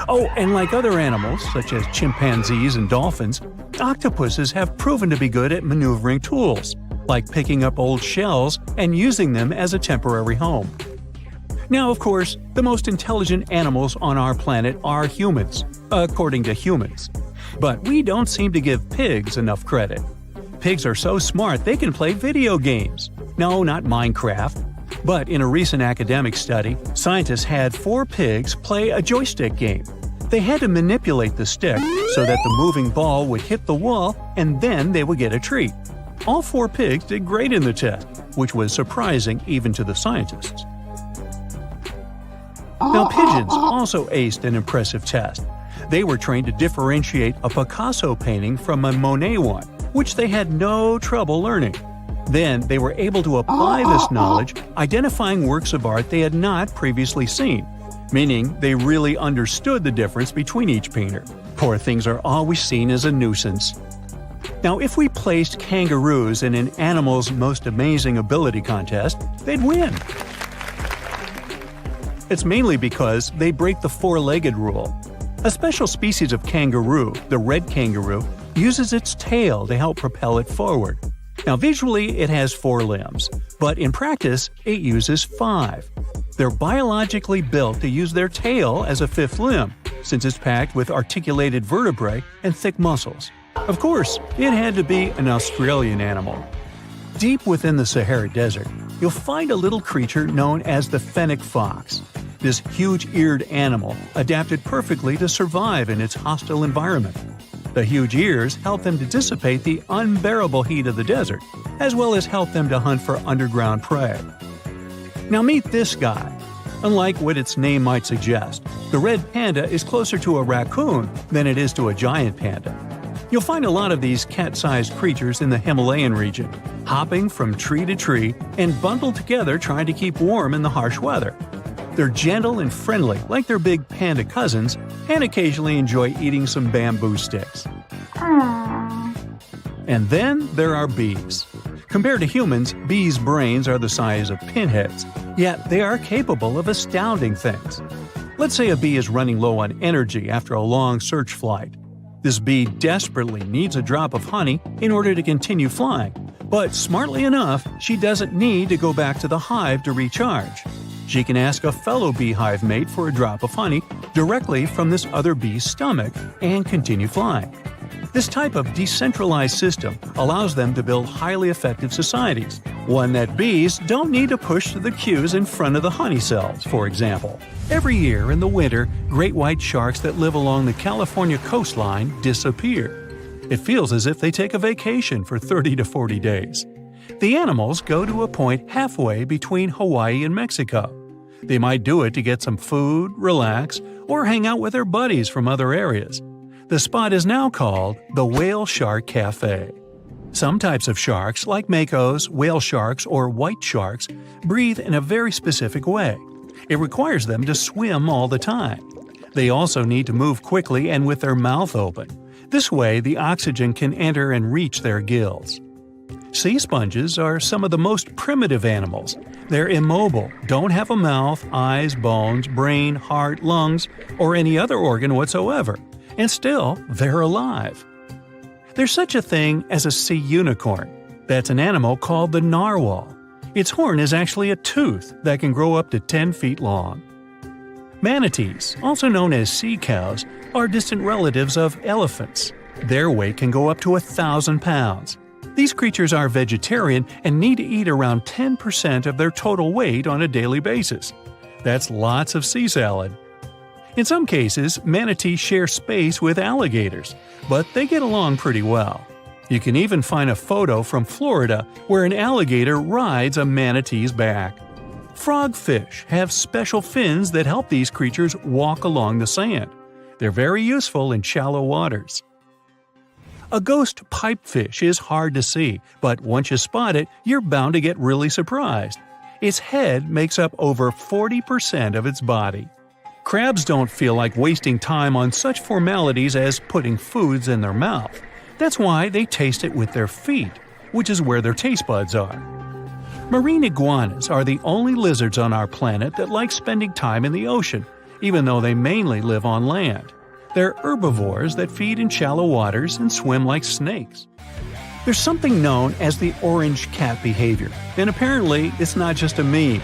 Oh, and like other animals, such as chimpanzees and dolphins, octopuses have proven to be good at maneuvering tools, like picking up old shells and using them as a temporary home. Now, of course, the most intelligent animals on our planet are humans, according to humans. But we don't seem to give pigs enough credit. Pigs are so smart they can play video games. No, not Minecraft. But in a recent academic study, scientists had 4 pigs play a joystick game. They had to manipulate the stick so that the moving ball would hit the wall and then they would get a treat. All 4 pigs did great in the test, which was surprising even to the scientists. Now, pigeons also aced an impressive test. They were trained to differentiate a Picasso painting from a Monet one, which they had no trouble learning. Then they were able to apply this knowledge, identifying works of art they had not previously seen, meaning they really understood the difference between each painter. Poor things are always seen as a nuisance. Now, if we placed kangaroos in an animal's most amazing ability contest, they'd win. It's mainly because they break the 4-legged rule. A special species of kangaroo, the red kangaroo, uses its tail to help propel it forward. Now, visually, it has 4 limbs, but in practice, it uses 5. They're biologically built to use their tail as a 5th limb, since it's packed with articulated vertebrae and thick muscles. Of course, it had to be an Australian animal. Deep within the Sahara Desert, you'll find a little creature known as the fennec fox. This huge-eared animal adapted perfectly to survive in its hostile environment. The huge ears help them to dissipate the unbearable heat of the desert, as well as help them to hunt for underground prey. Now meet this guy. Unlike what its name might suggest, the red panda is closer to a raccoon than it is to a giant panda. You'll find a lot of these cat-sized creatures in the Himalayan region, hopping from tree to tree and bundled together trying to keep warm in the harsh weather. They're gentle and friendly like their big panda cousins, and occasionally enjoy eating some bamboo sticks. And then there are bees. Compared to humans, bees' brains are the size of pinheads, yet they are capable of astounding things. Let's say a bee is running low on energy after a long search flight. This bee desperately needs a drop of honey in order to continue flying, but smartly enough, she doesn't need to go back to the hive to recharge. She can ask a fellow beehive mate for a drop of honey directly from this other bee's stomach and continue flying. This type of decentralized system allows them to build highly effective societies, one that bees don't need to push the queues in front of the honey cells, for example. Every year in the winter, great white sharks that live along the California coastline disappear. It feels as if they take a vacation for 30 to 40 days. The animals go to a point halfway between Hawaii and Mexico. They might do it to get some food, relax, or hang out with their buddies from other areas. The spot is now called the Whale Shark Cafe. Some types of sharks, like makos, whale sharks, or white sharks, breathe in a very specific way. It requires them to swim all the time. They also need to move quickly and with their mouth open. This way, the oxygen can enter and reach their gills. Sea sponges are some of the most primitive animals. They're immobile, don't have a mouth, eyes, bones, brain, heart, lungs, or any other organ whatsoever. And still, they're alive. There's such a thing as a sea unicorn. That's an animal called the narwhal. Its horn is actually a tooth that can grow up to 10 feet long. Manatees, also known as sea cows, are distant relatives of elephants. Their weight can go up to 1,000 pounds. These creatures are vegetarian and need to eat around 10% of their total weight on a daily basis. That's lots of sea salad. In some cases, manatees share space with alligators, but they get along pretty well. You can even find a photo from Florida where an alligator rides a manatee's back. Frogfish have special fins that help these creatures walk along the sand. They're very useful in shallow waters. A ghost pipefish is hard to see, but once you spot it, you're bound to get really surprised. Its head makes up over 40% of its body. Crabs don't feel like wasting time on such formalities as putting foods in their mouth. That's why they taste it with their feet, which is where their taste buds are. Marine iguanas are the only lizards on our planet that like spending time in the ocean, even though they mainly live on land. They're herbivores that feed in shallow waters and swim like snakes. There's something known as the orange cat behavior, and apparently it's not just a meme.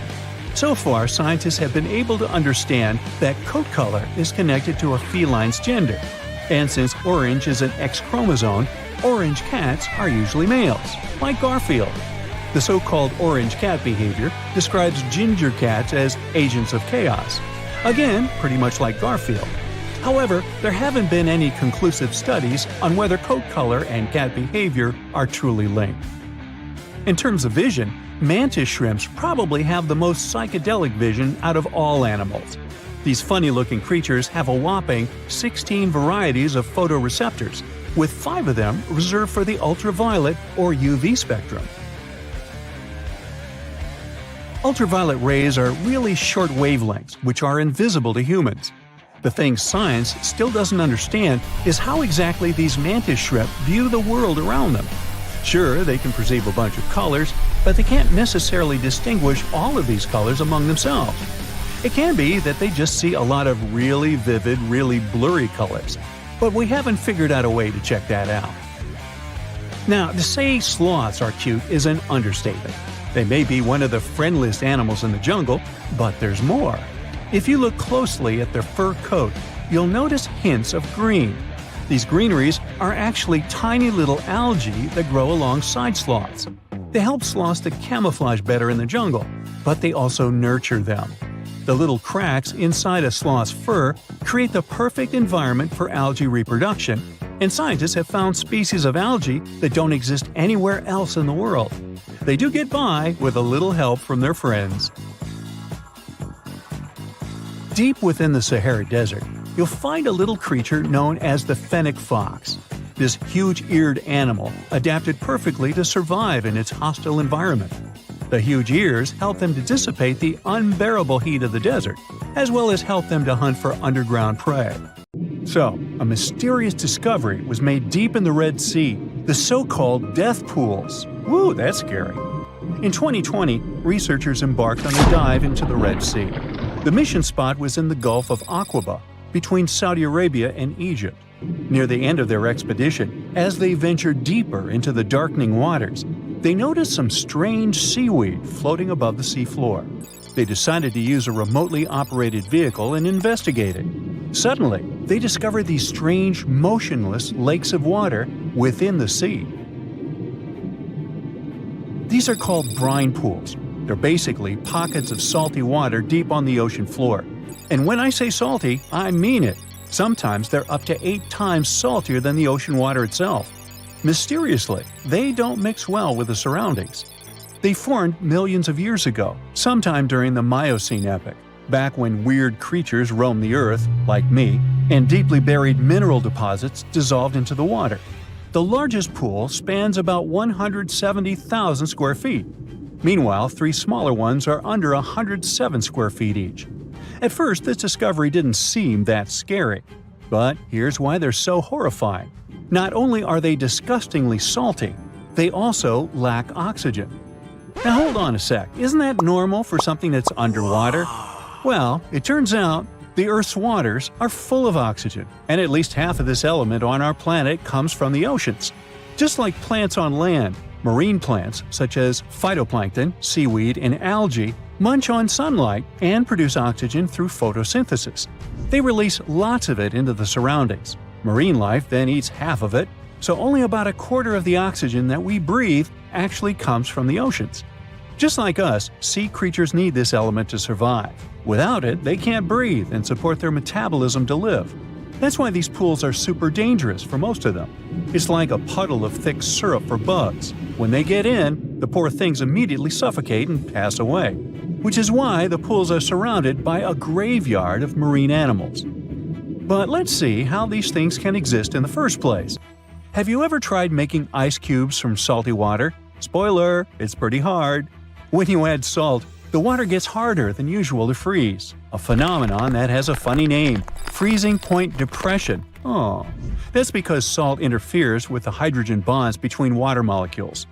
So far, scientists have been able to understand that coat color is connected to a feline's gender. And since orange is an X chromosome, orange cats are usually males, like Garfield. The so-called orange cat behavior describes ginger cats as agents of chaos. Again, pretty much like Garfield. However, there haven't been any conclusive studies on whether coat color and cat behavior are truly linked. In terms of vision, mantis shrimps probably have the most psychedelic vision out of all animals. These funny-looking creatures have a whopping 16 varieties of photoreceptors, with 5 of them reserved for the ultraviolet or UV spectrum. Ultraviolet rays are really short wavelengths, which are invisible to humans. The thing science still doesn't understand is how exactly these mantis shrimp view the world around them. Sure, they can perceive a bunch of colors, but they can't necessarily distinguish all of these colors among themselves. It can be that they just see a lot of really vivid, really blurry colors, but we haven't figured out a way to check that out. Now, to say sloths are cute is an understatement. They may be one of the friendliest animals in the jungle, but there's more. If you look closely at their fur coat, you'll notice hints of green. These greeneries are actually tiny little algae that grow alongside sloths. They help sloths to camouflage better in the jungle, but they also nurture them. The little cracks inside a sloth's fur create the perfect environment for algae reproduction, and scientists have found species of algae that don't exist anywhere else in the world. They do get by with a little help from their friends. Deep within the Sahara Desert, you'll find a little creature known as the fennec fox. This huge-eared animal adapted perfectly to survive in its hostile environment. The huge ears help them to dissipate the unbearable heat of the desert, as well as help them to hunt for underground prey. So, a mysterious discovery was made deep in the Red Sea, the so-called death pools. Woo, that's scary. In 2020, researchers embarked on a dive into the Red Sea. The mission spot was in the Gulf of Aqaba, between Saudi Arabia and Egypt. Near the end of their expedition, as they ventured deeper into the darkening waters, they noticed some strange seaweed floating above the seafloor. They decided to use a remotely operated vehicle and investigate it. Suddenly, they discovered these strange, motionless lakes of water within the sea. These are called brine pools. They're basically pockets of salty water deep on the ocean floor. And when I say salty, I mean it. Sometimes they're up to 8 times saltier than the ocean water itself. Mysteriously, they don't mix well with the surroundings. They formed millions of years ago, sometime during the Miocene epoch, back when weird creatures roamed the earth, like me, and deeply buried mineral deposits dissolved into the water. The largest pool spans about 170,000 square feet. Meanwhile, 3 smaller ones are under 107 square feet each. At first, this discovery didn't seem that scary. But here's why they're so horrifying. Not only are they disgustingly salty, they also lack oxygen. Now hold on a sec, isn't that normal for something that's underwater? Well, it turns out the Earth's waters are full of oxygen, and at least half of this element on our planet comes from the oceans. Just like plants on land, Marine plants, such as phytoplankton, seaweed, and algae, munch on sunlight and produce oxygen through photosynthesis. They release lots of it into the surroundings. Marine life then eats half of it, so only about a quarter of the oxygen that we breathe actually comes from the oceans. Just like us, sea creatures need this element to survive. Without it, they can't breathe and support their metabolism to live. That's why these pools are super dangerous for most of them. It's like a puddle of thick syrup for bugs. When they get in, the poor things immediately suffocate and pass away. Which is why the pools are surrounded by a graveyard of marine animals. But let's see how these things can exist in the first place. Have you ever tried making ice cubes from salty water? Spoiler, it's pretty hard. When you add salt, the water gets harder than usual to freeze, a phenomenon that has a funny name, freezing point depression. Oh, that's because salt interferes with the hydrogen bonds between water molecules.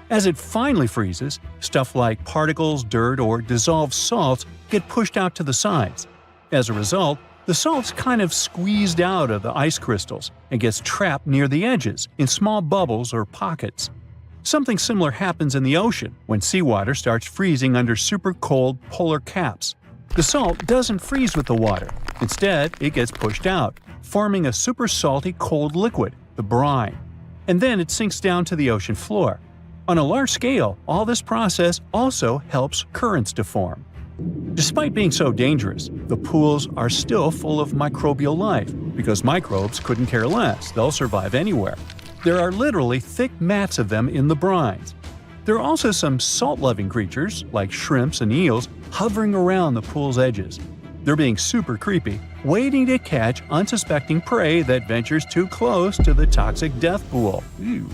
As it finally freezes, stuff like particles, dirt, or dissolved salts get pushed out to the sides. As a result, the salt's kind of squeezed out of the ice crystals and gets trapped near the edges in small bubbles or pockets. Something similar happens in the ocean when seawater starts freezing under super cold polar caps. The salt doesn't freeze with the water. Instead, it gets pushed out, forming a super salty cold liquid, the brine. And then it sinks down to the ocean floor. On a large scale, all this process also helps currents to form. Despite being so dangerous, the pools are still full of microbial life, because microbes couldn't care less, they'll survive anywhere. There are literally thick mats of them in the brines. There are also some salt-loving creatures, like shrimps and eels, hovering around the pool's edges. They're being super creepy, waiting to catch unsuspecting prey that ventures too close to the toxic death pool. Ew.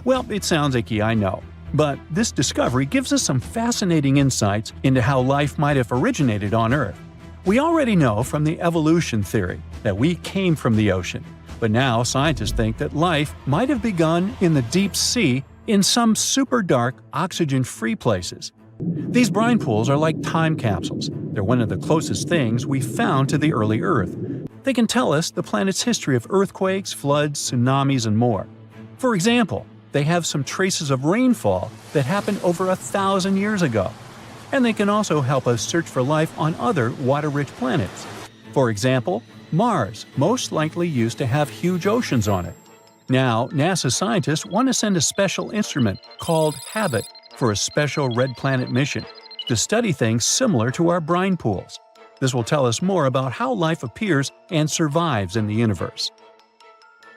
Well, it sounds icky, I know. But this discovery gives us some fascinating insights into how life might have originated on Earth. We already know from the evolution theory that we came from the ocean, but now scientists think that life might have begun in the deep sea in some super dark, oxygen-free places. These brine pools are like time capsules. They're one of the closest things we've found to the early Earth. They can tell us the planet's history of earthquakes, floods, tsunamis, and more. For example, they have some traces of rainfall that happened over 1,000 years ago. And they can also help us search for life on other water-rich planets. For example, Mars most likely used to have huge oceans on it. Now, NASA scientists want to send a special instrument called HABIT for a special red planet mission to study things similar to our brine pools. This will tell us more about how life appears and survives in the universe.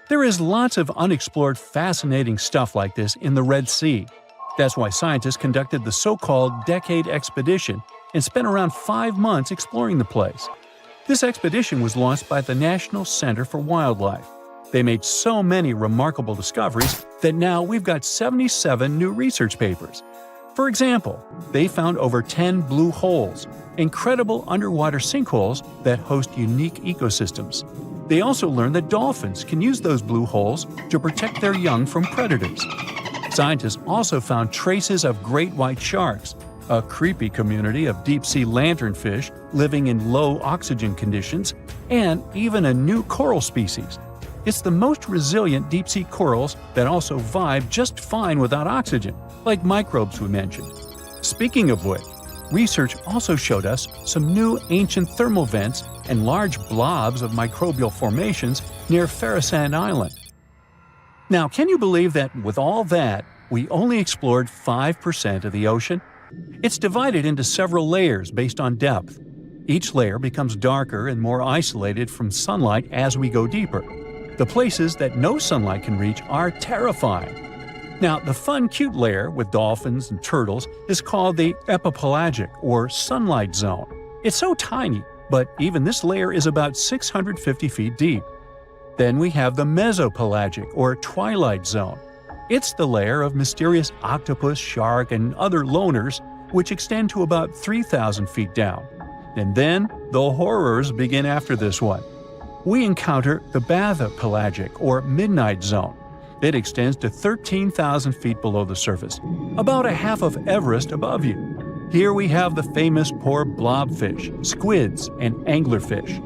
There is lots of unexplored fascinating stuff like this in the Red Sea. That's why scientists conducted the so-called Decade Expedition and spent around 5 months exploring the place. This expedition was launched by the National Center for Wildlife. They made so many remarkable discoveries that now we've got 77 new research papers. For example, they found over 10 blue holes, incredible underwater sinkholes that host unique ecosystems. They also learned that dolphins can use those blue holes to protect their young from predators. Scientists also found traces of great white sharks, a creepy community of deep-sea lanternfish living in low oxygen conditions, and even a new coral species. It's the most resilient deep-sea corals that also vibe just fine without oxygen, like microbes we mentioned. Speaking of which, research also showed us some new ancient thermal vents and large blobs of microbial formations near Island. Now, can you believe that with all that, we only explored 5% of the ocean? It's divided into several layers based on depth. Each layer becomes darker and more isolated from sunlight as we go deeper. The places that no sunlight can reach are terrifying. Now, the fun, cute layer with dolphins and turtles is called the epipelagic or sunlight zone. It's so tiny, but even this layer is about 650 feet deep. Then we have the mesopelagic or twilight zone. It's the layer of mysterious octopus, shark, and other loners, which extend to about 3,000 feet down. And then the horrors begin after this one. We encounter the bathopelagic or midnight zone. It extends to 13,000 feet below the surface, about a half of Everest above you. Here we have the famous poor blobfish, squids, and anglerfish.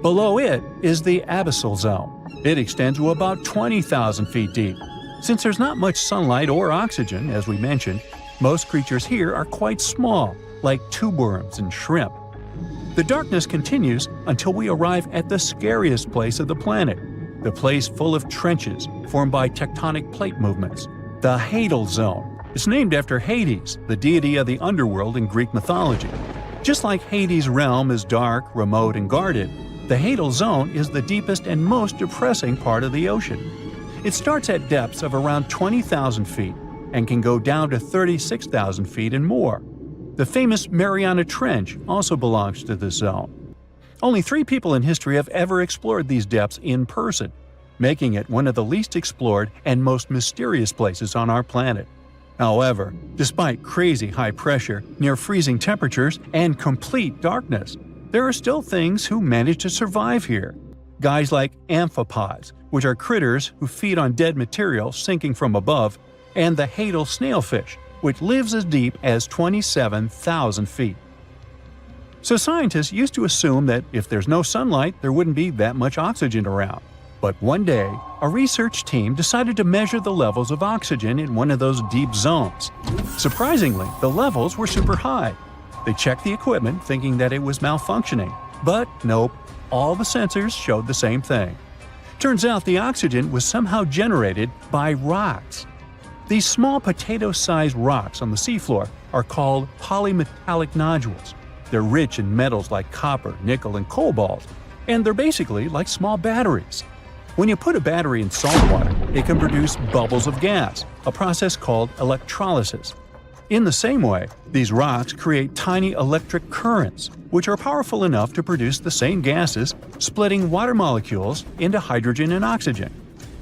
Below it is the abyssal zone. It extends to about 20,000 feet deep. Since there's not much sunlight or oxygen, as we mentioned, most creatures here are quite small, like tube worms and shrimp. The darkness continues until we arrive at the scariest place of the planet, the place full of trenches formed by tectonic plate movements, the Hadal Zone. It's named after Hades, the deity of the underworld in Greek mythology. Just like Hades' realm is dark, remote, and guarded, the Hadal Zone is the deepest and most depressing part of the ocean. It starts at depths of around 20,000 feet and can go down to 36,000 feet and more. The famous Mariana Trench also belongs to this zone. Only 3 people in history have ever explored these depths in person, making it one of the least explored and most mysterious places on our planet. However, despite crazy high pressure, near freezing temperatures, and complete darkness, there are still things who manage to survive here. Guys like amphipods, which are critters who feed on dead material sinking from above, and the Hadal snailfish, which lives as deep as 27,000 feet. So scientists used to assume that if there's no sunlight, there wouldn't be that much oxygen around. But one day, a research team decided to measure the levels of oxygen in one of those deep zones. Surprisingly, the levels were super high. They checked the equipment thinking that it was malfunctioning, but nope, all the sensors showed the same thing. Turns out the oxygen was somehow generated by rocks. These small potato-sized rocks on the seafloor are called polymetallic nodules. They're rich in metals like copper, nickel, and cobalt, and they're basically like small batteries. When you put a battery in salt water, it can produce bubbles of gas, a process called electrolysis. In the same way, these rocks create tiny electric currents, which are powerful enough to produce the same gases, splitting water molecules into hydrogen and oxygen.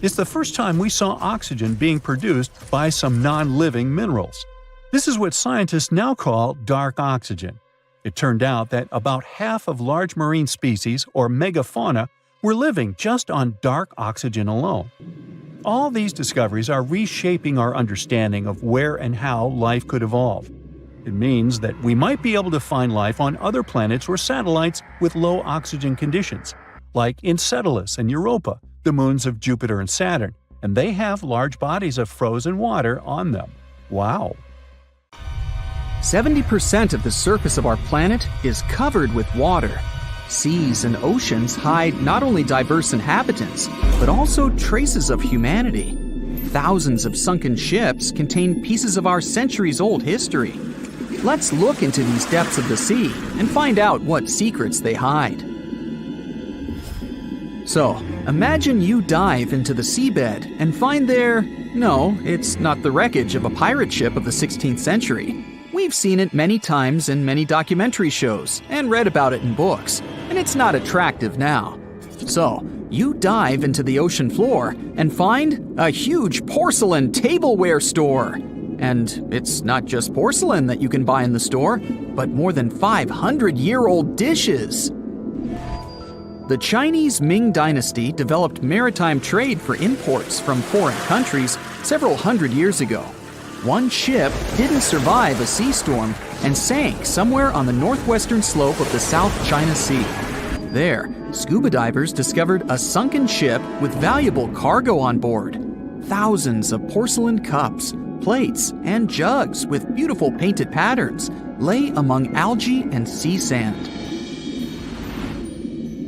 It's the first time we saw oxygen being produced by some non-living minerals. This is what scientists now call dark oxygen. It turned out that about half of large marine species, or megafauna, were living just on dark oxygen alone. All these discoveries are reshaping our understanding of where and how life could evolve. It means that we might be able to find life on other planets or satellites with low oxygen conditions, like Enceladus and Europa, the moons of Jupiter and Saturn, and they have large bodies of frozen water on them. Wow! 70% of the surface of our planet is covered with water. Seas and oceans hide not only diverse inhabitants, but also traces of humanity. Thousands of sunken ships contain pieces of our centuries-old history. Let's look into these depths of the sea and find out what secrets they hide. So, imagine you dive into the seabed and find there… No, it's not the wreckage of a pirate ship of the 16th century. We've seen it many times in many documentary shows and read about it in books, and it's not attractive now. So, you dive into the ocean floor and find a huge porcelain tableware store. And it's not just porcelain that you can buy in the store, but more than 500-year-old dishes. The Chinese Ming Dynasty developed maritime trade for imports from foreign countries several hundred years ago. One ship didn't survive a sea storm and sank somewhere on the northwestern slope of the South China Sea. There, scuba divers discovered a sunken ship with valuable cargo on board. Thousands of porcelain cups, plates, and jugs with beautiful painted patterns lay among algae and sea sand.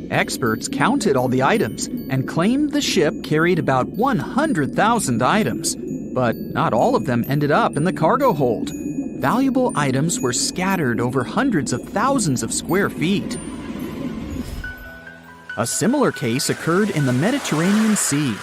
Experts counted all the items and claimed the ship carried about 100,000 items. But not all of them ended up in the cargo hold. Valuable items were scattered over hundreds of thousands of square feet. A similar case occurred in the Mediterranean Sea.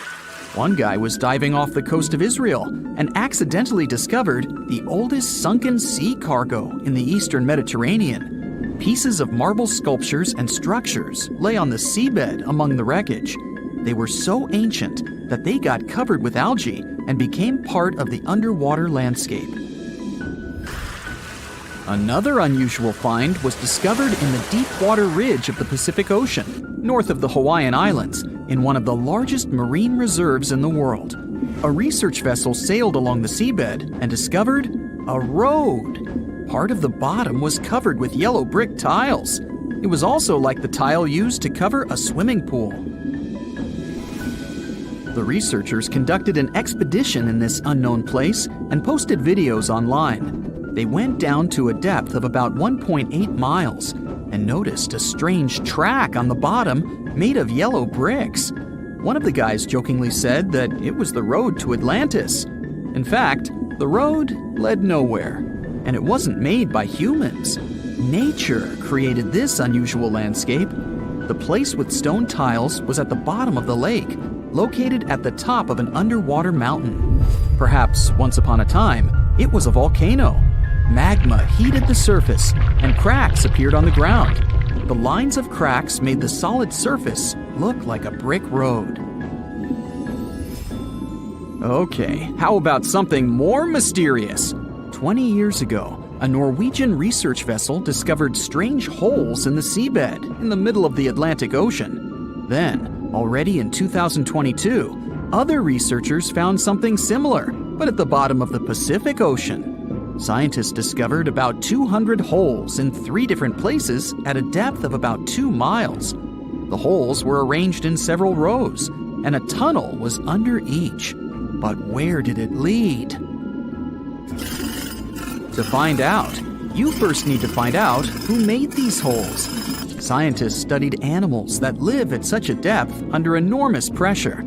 One guy was diving off the coast of Israel and accidentally discovered the oldest sunken sea cargo in the eastern Mediterranean. Pieces of marble sculptures and structures lay on the seabed among the wreckage. They were so ancient that they got covered with algae and became part of the underwater landscape. Another unusual find was discovered in the deep water ridge of the Pacific Ocean, north of the Hawaiian Islands, in one of the largest marine reserves in the world. A research vessel sailed along the seabed and discovered a road. Part of the bottom was covered with yellow brick tiles. It was also like the tile used to cover a swimming pool. The researchers conducted an expedition in this unknown place and posted videos online. They went down to a depth of about 1.8 miles and noticed a strange track on the bottom made of yellow bricks. One of the guys jokingly said that it was the road to Atlantis. In fact, the road led nowhere, and it wasn't made by humans. Nature created this unusual landscape. The place with stone tiles was at the bottom of the lake, located at the top of an underwater mountain. Perhaps once upon a time, it was a volcano. Magma heated the surface, and cracks appeared on the ground. The lines of cracks made the solid surface look like a brick road. Okay, how about something more mysterious? 20 years ago, a Norwegian research vessel discovered strange holes in the seabed in the middle of the Atlantic Ocean. Then, already in 2022, other researchers found something similar, but at the bottom of the Pacific Ocean. Scientists discovered about 200 holes in 3 different places at a depth of about 2 miles. The holes were arranged in several rows, and a tunnel was under each. But where did it lead? To find out, you first need to find out who made these holes. Scientists studied animals that live at such a depth under enormous pressure.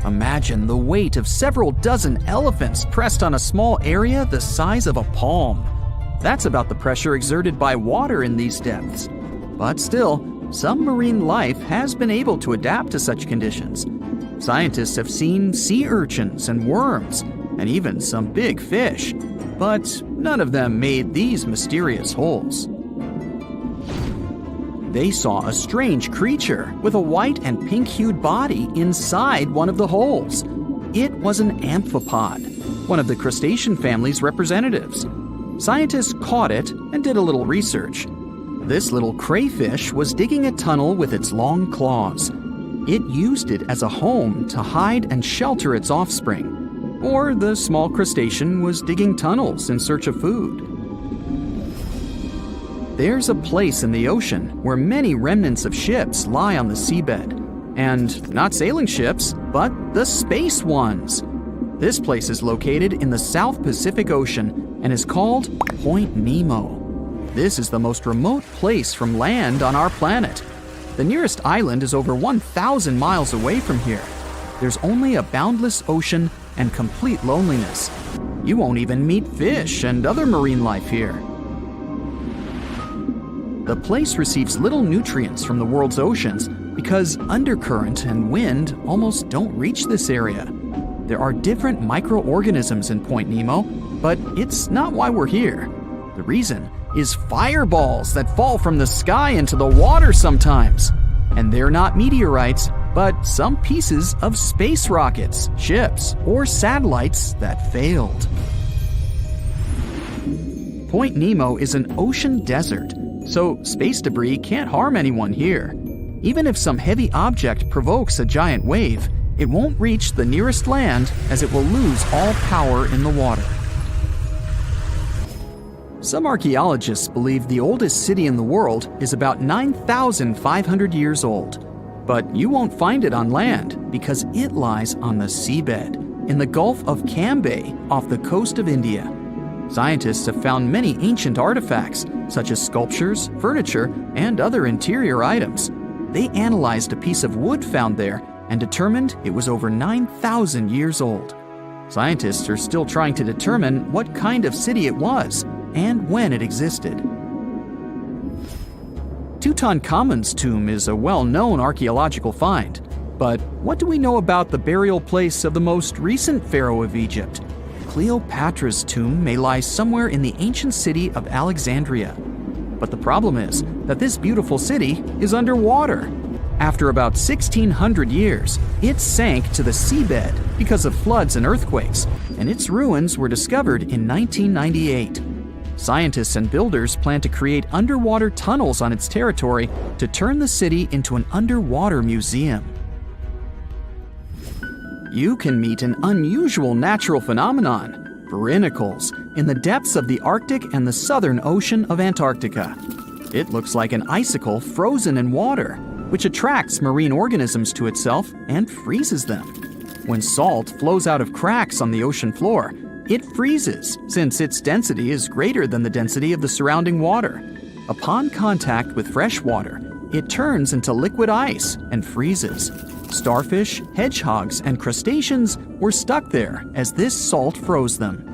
Imagine the weight of several dozen elephants pressed on a small area the size of a palm. That's about the pressure exerted by water in these depths. But still, some marine life has been able to adapt to such conditions. Scientists have seen sea urchins and worms, and even some big fish. But none of them made these mysterious holes. They saw a strange creature with a white and pink-hued body inside one of the holes. It was an amphipod, one of the crustacean family's representatives. Scientists caught it and did a little research. This little crayfish was digging a tunnel with its long claws. It used it as a home to hide and shelter its offspring. Or the small crustacean was digging tunnels in search of food. There's a place in the ocean where many remnants of ships lie on the seabed. And not sailing ships, but the space ones. This place is located in the South Pacific Ocean and is called Point Nemo. This is the most remote place from land on our planet. The nearest island is over 1,000 miles away from here. There's only a boundless ocean and complete loneliness. You won't even meet fish and other marine life here. The place receives little nutrients from the world's oceans because undercurrent and wind almost don't reach this area. There are different microorganisms in Point Nemo, but it's not why we're here. The reason is fireballs that fall from the sky into the water sometimes. And they're not meteorites, but some pieces of space rockets, ships, or satellites that failed. Point Nemo is an ocean desert, so space debris can't harm anyone here. Even if some heavy object provokes a giant wave, it won't reach the nearest land as it will lose all power in the water. Some archaeologists believe the oldest city in the world is about 9,500 years old. But you won't find it on land because it lies on the seabed in the Gulf of Cambay off the coast of India. Scientists have found many ancient artifacts, such as sculptures, furniture, and other interior items. They analyzed a piece of wood found there and determined it was over 9,000 years old. Scientists are still trying to determine what kind of city it was and when it existed. Tutankhamun's tomb is a well-known archaeological find. But what do we know about the burial place of the most recent pharaoh of Egypt? Cleopatra's tomb may lie somewhere in the ancient city of Alexandria. But the problem is that this beautiful city is underwater. After about 1,600 years, it sank to the seabed because of floods and earthquakes, and its ruins were discovered in 1998. Scientists and builders plan to create underwater tunnels on its territory to turn the city into an underwater museum. You can meet an unusual natural phenomenon, brinicles, in the depths of the Arctic and the southern ocean of Antarctica. It looks like an icicle frozen in water, which attracts marine organisms to itself and freezes them. When salt flows out of cracks on the ocean floor, it freezes since its density is greater than the density of the surrounding water. Upon contact with fresh water, it turns into liquid ice and freezes. Starfish, hedgehogs, and crustaceans were stuck there as this salt froze them.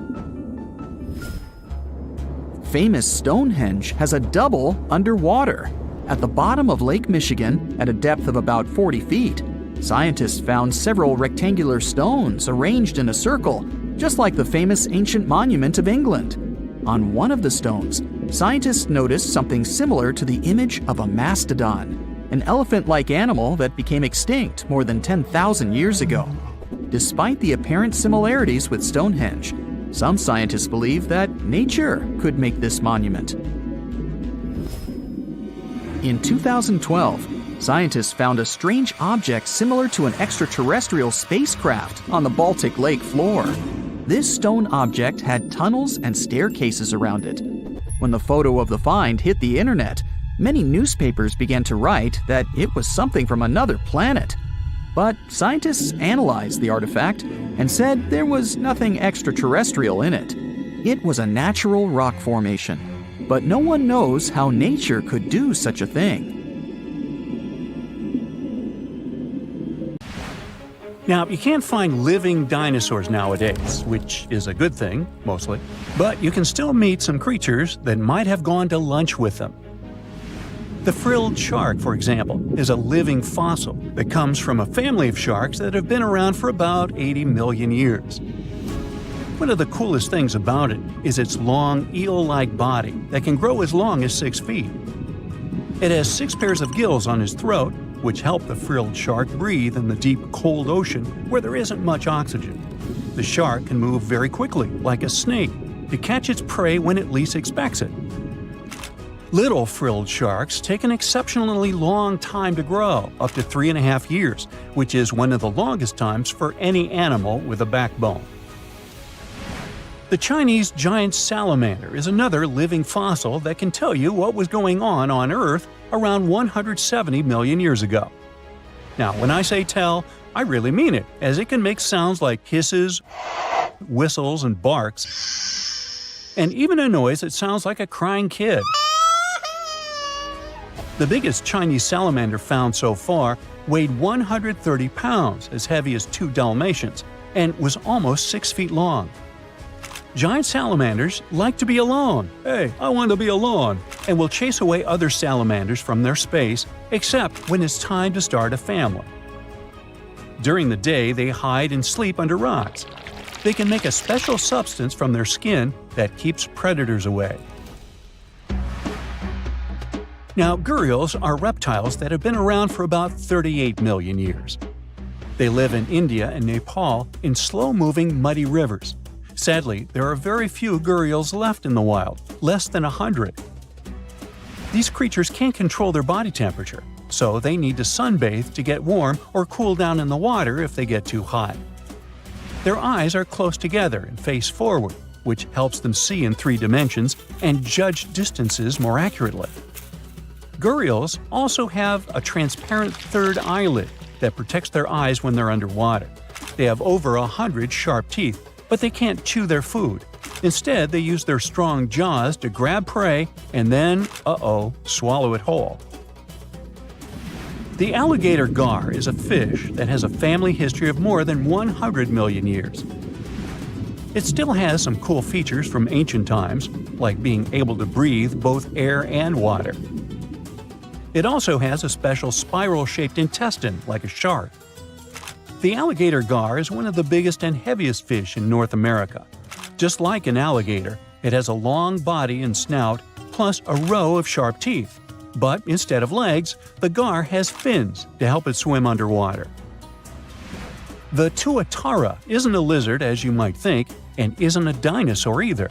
Famous Stonehenge has a double underwater. At the bottom of Lake Michigan, at a depth of about 40 feet, scientists found several rectangular stones arranged in a circle, just like the famous ancient monument of England. On one of the stones, scientists noticed something similar to the image of a mastodon, an elephant-like animal that became extinct more than 10,000 years ago. Despite the apparent similarities with Stonehenge, some scientists believe that nature could make this monument. In 2012, scientists found a strange object similar to an extraterrestrial spacecraft on the Baltic Lake floor. This stone object had tunnels and staircases around it. When the photo of the find hit the internet, many newspapers began to write that it was something from another planet. But scientists analyzed the artifact and said there was nothing extraterrestrial in it. It was a natural rock formation. But no one knows how nature could do such a thing. Now, you can't find living dinosaurs nowadays, which is a good thing, mostly, but you can still meet some creatures that might have gone to lunch with them. The frilled shark, for example, is a living fossil that comes from a family of sharks that have been around for about 80 million years. One of the coolest things about it is its long, eel-like body that can grow as long as 6 feet. It has 6 pairs of gills on his throat, which help the frilled shark breathe in the deep, cold ocean where there isn't much oxygen. The shark can move very quickly, like a snake, to catch its prey when it least expects it. Little frilled sharks take an exceptionally long time to grow, up to 3.5 years, which is one of the longest times for any animal with a backbone. The Chinese giant salamander is another living fossil that can tell you what was going on Earth around 170 million years ago. Now, when I say tell, I really mean it, as it can make sounds like hisses, whistles, and barks, and even a noise that sounds like a crying kid. The biggest Chinese salamander found so far weighed 130 pounds, as heavy as 2 Dalmatians, and was almost 6 feet long. Giant salamanders like to be alone. Hey, I want to be alone. And will chase away other salamanders from their space, except when it's time to start a family. During the day, they hide and sleep under rocks. They can make a special substance from their skin that keeps predators away. Now, gharials are reptiles that have been around for about 38 million years. They live in India and Nepal in slow-moving, muddy rivers. Sadly, there are very few gharials left in the wild, less than 100. These creatures can't control their body temperature, so they need to sunbathe to get warm or cool down in the water if they get too hot. Their eyes are close together and face forward, which helps them see in 3 dimensions and judge distances more accurately. Gharials also have a transparent third eyelid that protects their eyes when they're underwater. They have over 100 sharp teeth, but they can't chew their food. Instead, they use their strong jaws to grab prey and then, swallow it whole. The alligator gar is a fish that has a family history of more than 100 million years. It still has some cool features from ancient times, like being able to breathe both air and water. It also has a special spiral-shaped intestine, like a shark. The alligator gar is one of the biggest and heaviest fish in North America. Just like an alligator, it has a long body and snout, plus a row of sharp teeth. But instead of legs, the gar has fins to help it swim underwater. The tuatara isn't a lizard as you might think, and isn't a dinosaur either.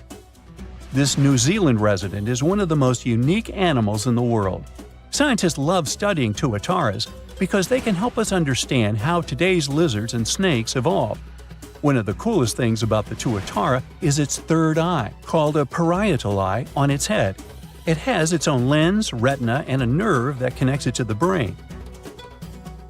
This New Zealand resident is one of the most unique animals in the world. Scientists love studying tuataras because they can help us understand how today's lizards and snakes evolved. One of the coolest things about the tuatara is its third eye, called a parietal eye, on its head. It has its own lens, retina, and a nerve that connects it to the brain.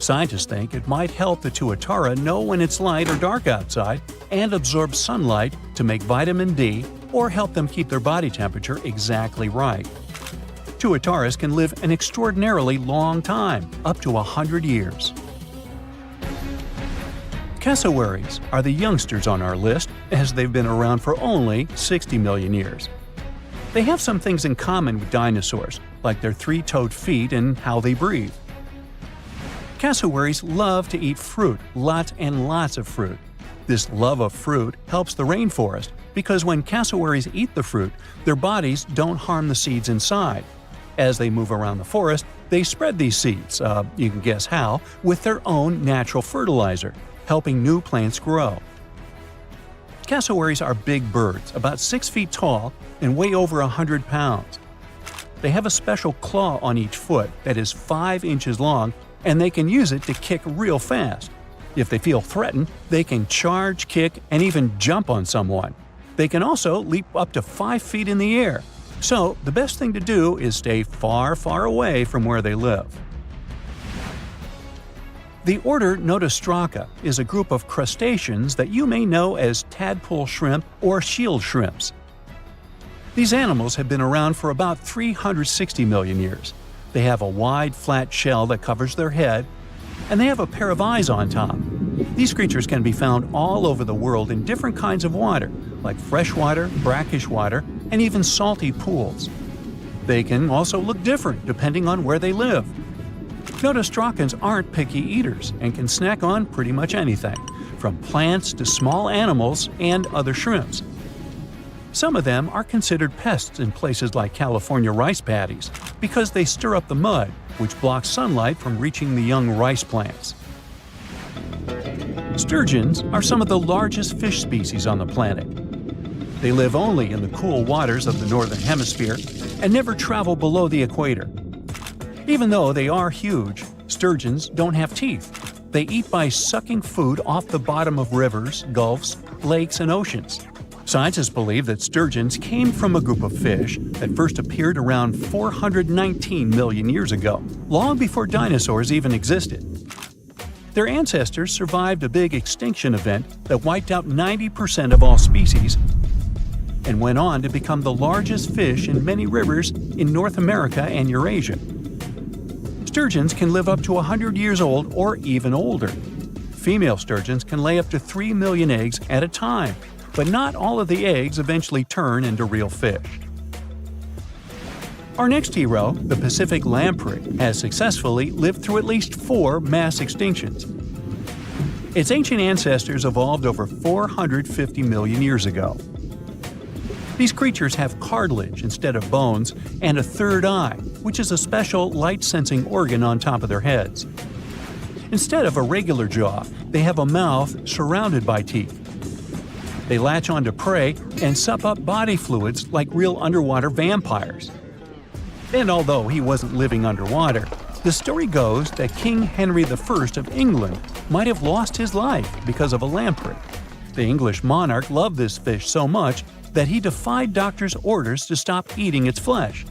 Scientists think it might help the tuatara know when it's light or dark outside and absorb sunlight to make vitamin D or help them keep their body temperature exactly right. Tuataras can live an extraordinarily long time, up to 100 years. Cassowaries are the youngsters on our list, as they've been around for only 60 million years. They have some things in common with dinosaurs, like their three-toed feet and how they breathe. Cassowaries love to eat fruit, lots and lots of fruit. This love of fruit helps the rainforest because when cassowaries eat the fruit, their bodies don't harm the seeds inside. As they move around the forest, they spread these seeds, you can guess how, with their own natural fertilizer, helping new plants grow. Cassowaries are big birds, about 6 feet tall and weigh over 100 pounds. They have a special claw on each foot that is 5 inches long, and they can use it to kick real fast. If they feel threatened, they can charge, kick, and even jump on someone. They can also leap up to 5 feet in the air. So, the best thing to do is stay far, far away from where they live. The order Notostraca is a group of crustaceans that you may know as tadpole shrimp or shield shrimps. These animals have been around for about 360 million years. They have a wide, flat shell that covers their head, and they have a pair of eyes on top. These creatures can be found all over the world in different kinds of water, like freshwater, brackish water, and even salty pools. They can also look different depending on where they live. Notostracans aren't picky eaters and can snack on pretty much anything, from plants to small animals and other shrimps. Some of them are considered pests in places like California rice paddies because they stir up the mud, which blocks sunlight from reaching the young rice plants. Sturgeons are some of the largest fish species on the planet. They live only in the cool waters of the northern hemisphere and never travel below the equator. Even though they are huge, sturgeons don't have teeth. They eat by sucking food off the bottom of rivers, gulfs, lakes, and oceans. Scientists believe that sturgeons came from a group of fish that first appeared around 419 million years ago, long before dinosaurs even existed. Their ancestors survived a big extinction event that wiped out 90% of all species and went on to become the largest fish in many rivers in North America and Eurasia. Sturgeons can live up to 100 years old or even older. Female sturgeons can lay up to 3 million eggs at a time, but not all of the eggs eventually turn into real fish. Our next hero, the Pacific lamprey, has successfully lived through at least 4 mass extinctions. Its ancient ancestors evolved over 450 million years ago. These creatures have cartilage instead of bones and a third eye, which is a special light-sensing organ on top of their heads. Instead of a regular jaw, they have a mouth surrounded by teeth. They latch onto prey and sup up body fluids like real underwater vampires. And although he wasn't living underwater, the story goes that King Henry I of England might have lost his life because of a lamprey. The English monarch loved this fish so much that he defied doctors' orders to stop eating its flesh.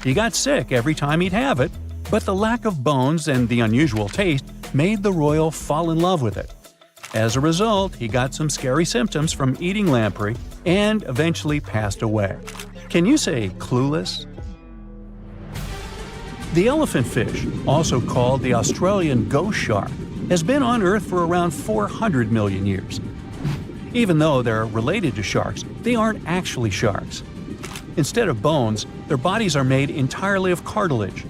He got sick every time he'd have it, but the lack of bones and the unusual taste made the royal fall in love with it. As a result, he got some scary symptoms from eating lamprey and eventually passed away. Can you say clueless? The elephant fish, also called the Australian ghost shark, has been on Earth for around 400 million years. Even though they're related to sharks, they aren't actually sharks. Instead of bones, their bodies are made entirely of cartilage.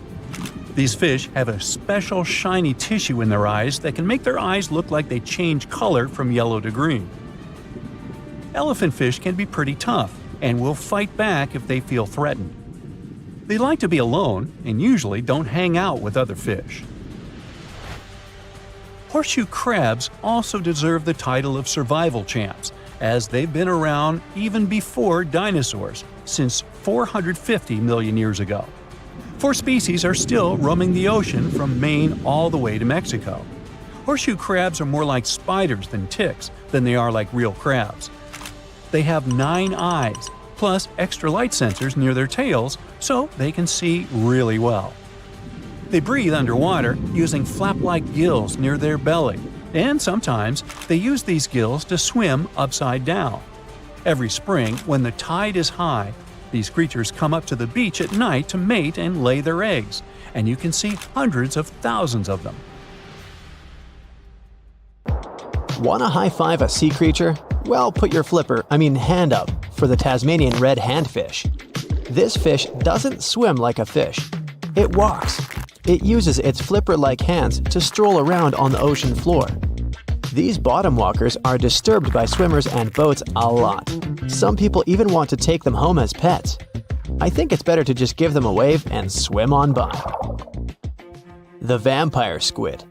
These fish have a special shiny tissue in their eyes that can make their eyes look like they change color from yellow to green. Elephant fish can be pretty tough and will fight back if they feel threatened. They like to be alone and usually don't hang out with other fish. Horseshoe crabs also deserve the title of survival champs, as they've been around even before dinosaurs, since 450 million years ago. 4 species are still roaming the ocean from Maine all the way to Mexico. Horseshoe crabs are more like spiders than ticks than they are like real crabs. They have 9 eyes, plus extra light sensors near their tails, so they can see really well. They breathe underwater using flap-like gills near their belly, and sometimes they use these gills to swim upside down. Every spring, when the tide is high, these creatures come up to the beach at night to mate and lay their eggs, and you can see hundreds of thousands of them. Want to high-five a sea creature? Well, put your hand up for the Tasmanian red handfish. This fish doesn't swim like a fish. It walks. It uses its flipper-like hands to stroll around on the ocean floor. These bottom walkers are disturbed by swimmers and boats a lot. Some people even want to take them home as pets. I think it's better to just give them a wave and swim on by. The vampire squid.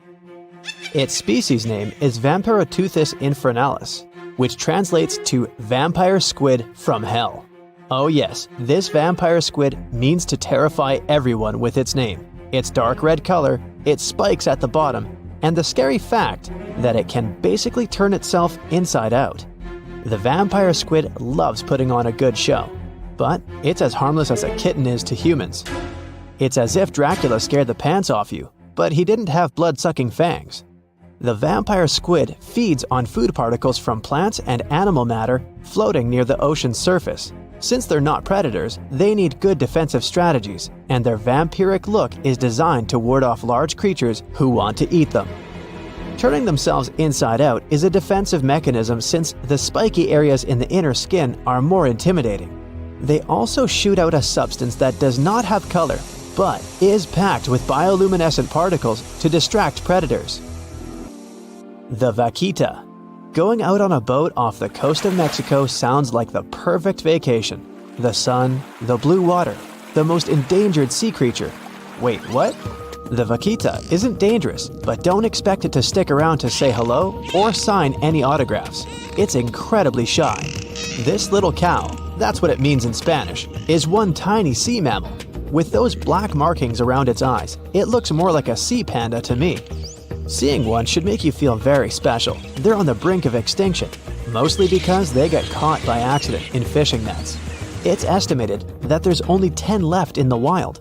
Its species name is Vampiroteuthis infernalis, which translates to vampire squid from hell. Oh yes, this vampire squid means to terrify everyone with its name, its dark red color, its spikes at the bottom, and the scary fact that it can basically turn itself inside out. The vampire squid loves putting on a good show, but it's as harmless as a kitten is to humans. It's as if Dracula scared the pants off you, but he didn't have blood-sucking fangs. The vampire squid feeds on food particles from plants and animal matter floating near the ocean's surface. Since they're not predators, they need good defensive strategies, and their vampiric look is designed to ward off large creatures who want to eat them. Turning themselves inside out is a defensive mechanism since the spiky areas in the inner skin are more intimidating. They also shoot out a substance that does not have color, but is packed with bioluminescent particles to distract predators. The vaquita. Going out on a boat off the coast of Mexico sounds like the perfect vacation. The sun, the blue water, the most endangered sea creature. Wait, what? The vaquita isn't dangerous, but don't expect it to stick around to say hello or sign any autographs. It's incredibly shy. This little cow, that's what it means in Spanish, is one tiny sea mammal. With those black markings around its eyes, it looks more like a sea panda to me. Seeing one should make you feel very special. They're on the brink of extinction, mostly because they got caught by accident in fishing nets. It's estimated that there's only 10 left in the wild.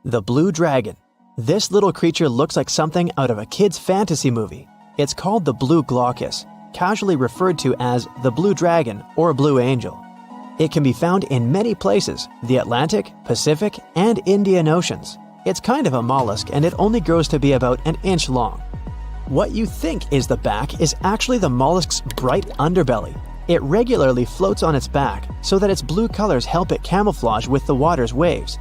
The blue dragon. This little creature looks like something out of a kid's fantasy movie. It's called the blue glaucus, casually referred to as the blue dragon or blue angel. It can be found in many places, the Atlantic, Pacific, and Indian Oceans. It's kind of a mollusk and it only grows to be about an inch long. What you think is the back is actually the mollusk's bright underbelly. It regularly floats on its back so that its blue colors help it camouflage with the water's waves.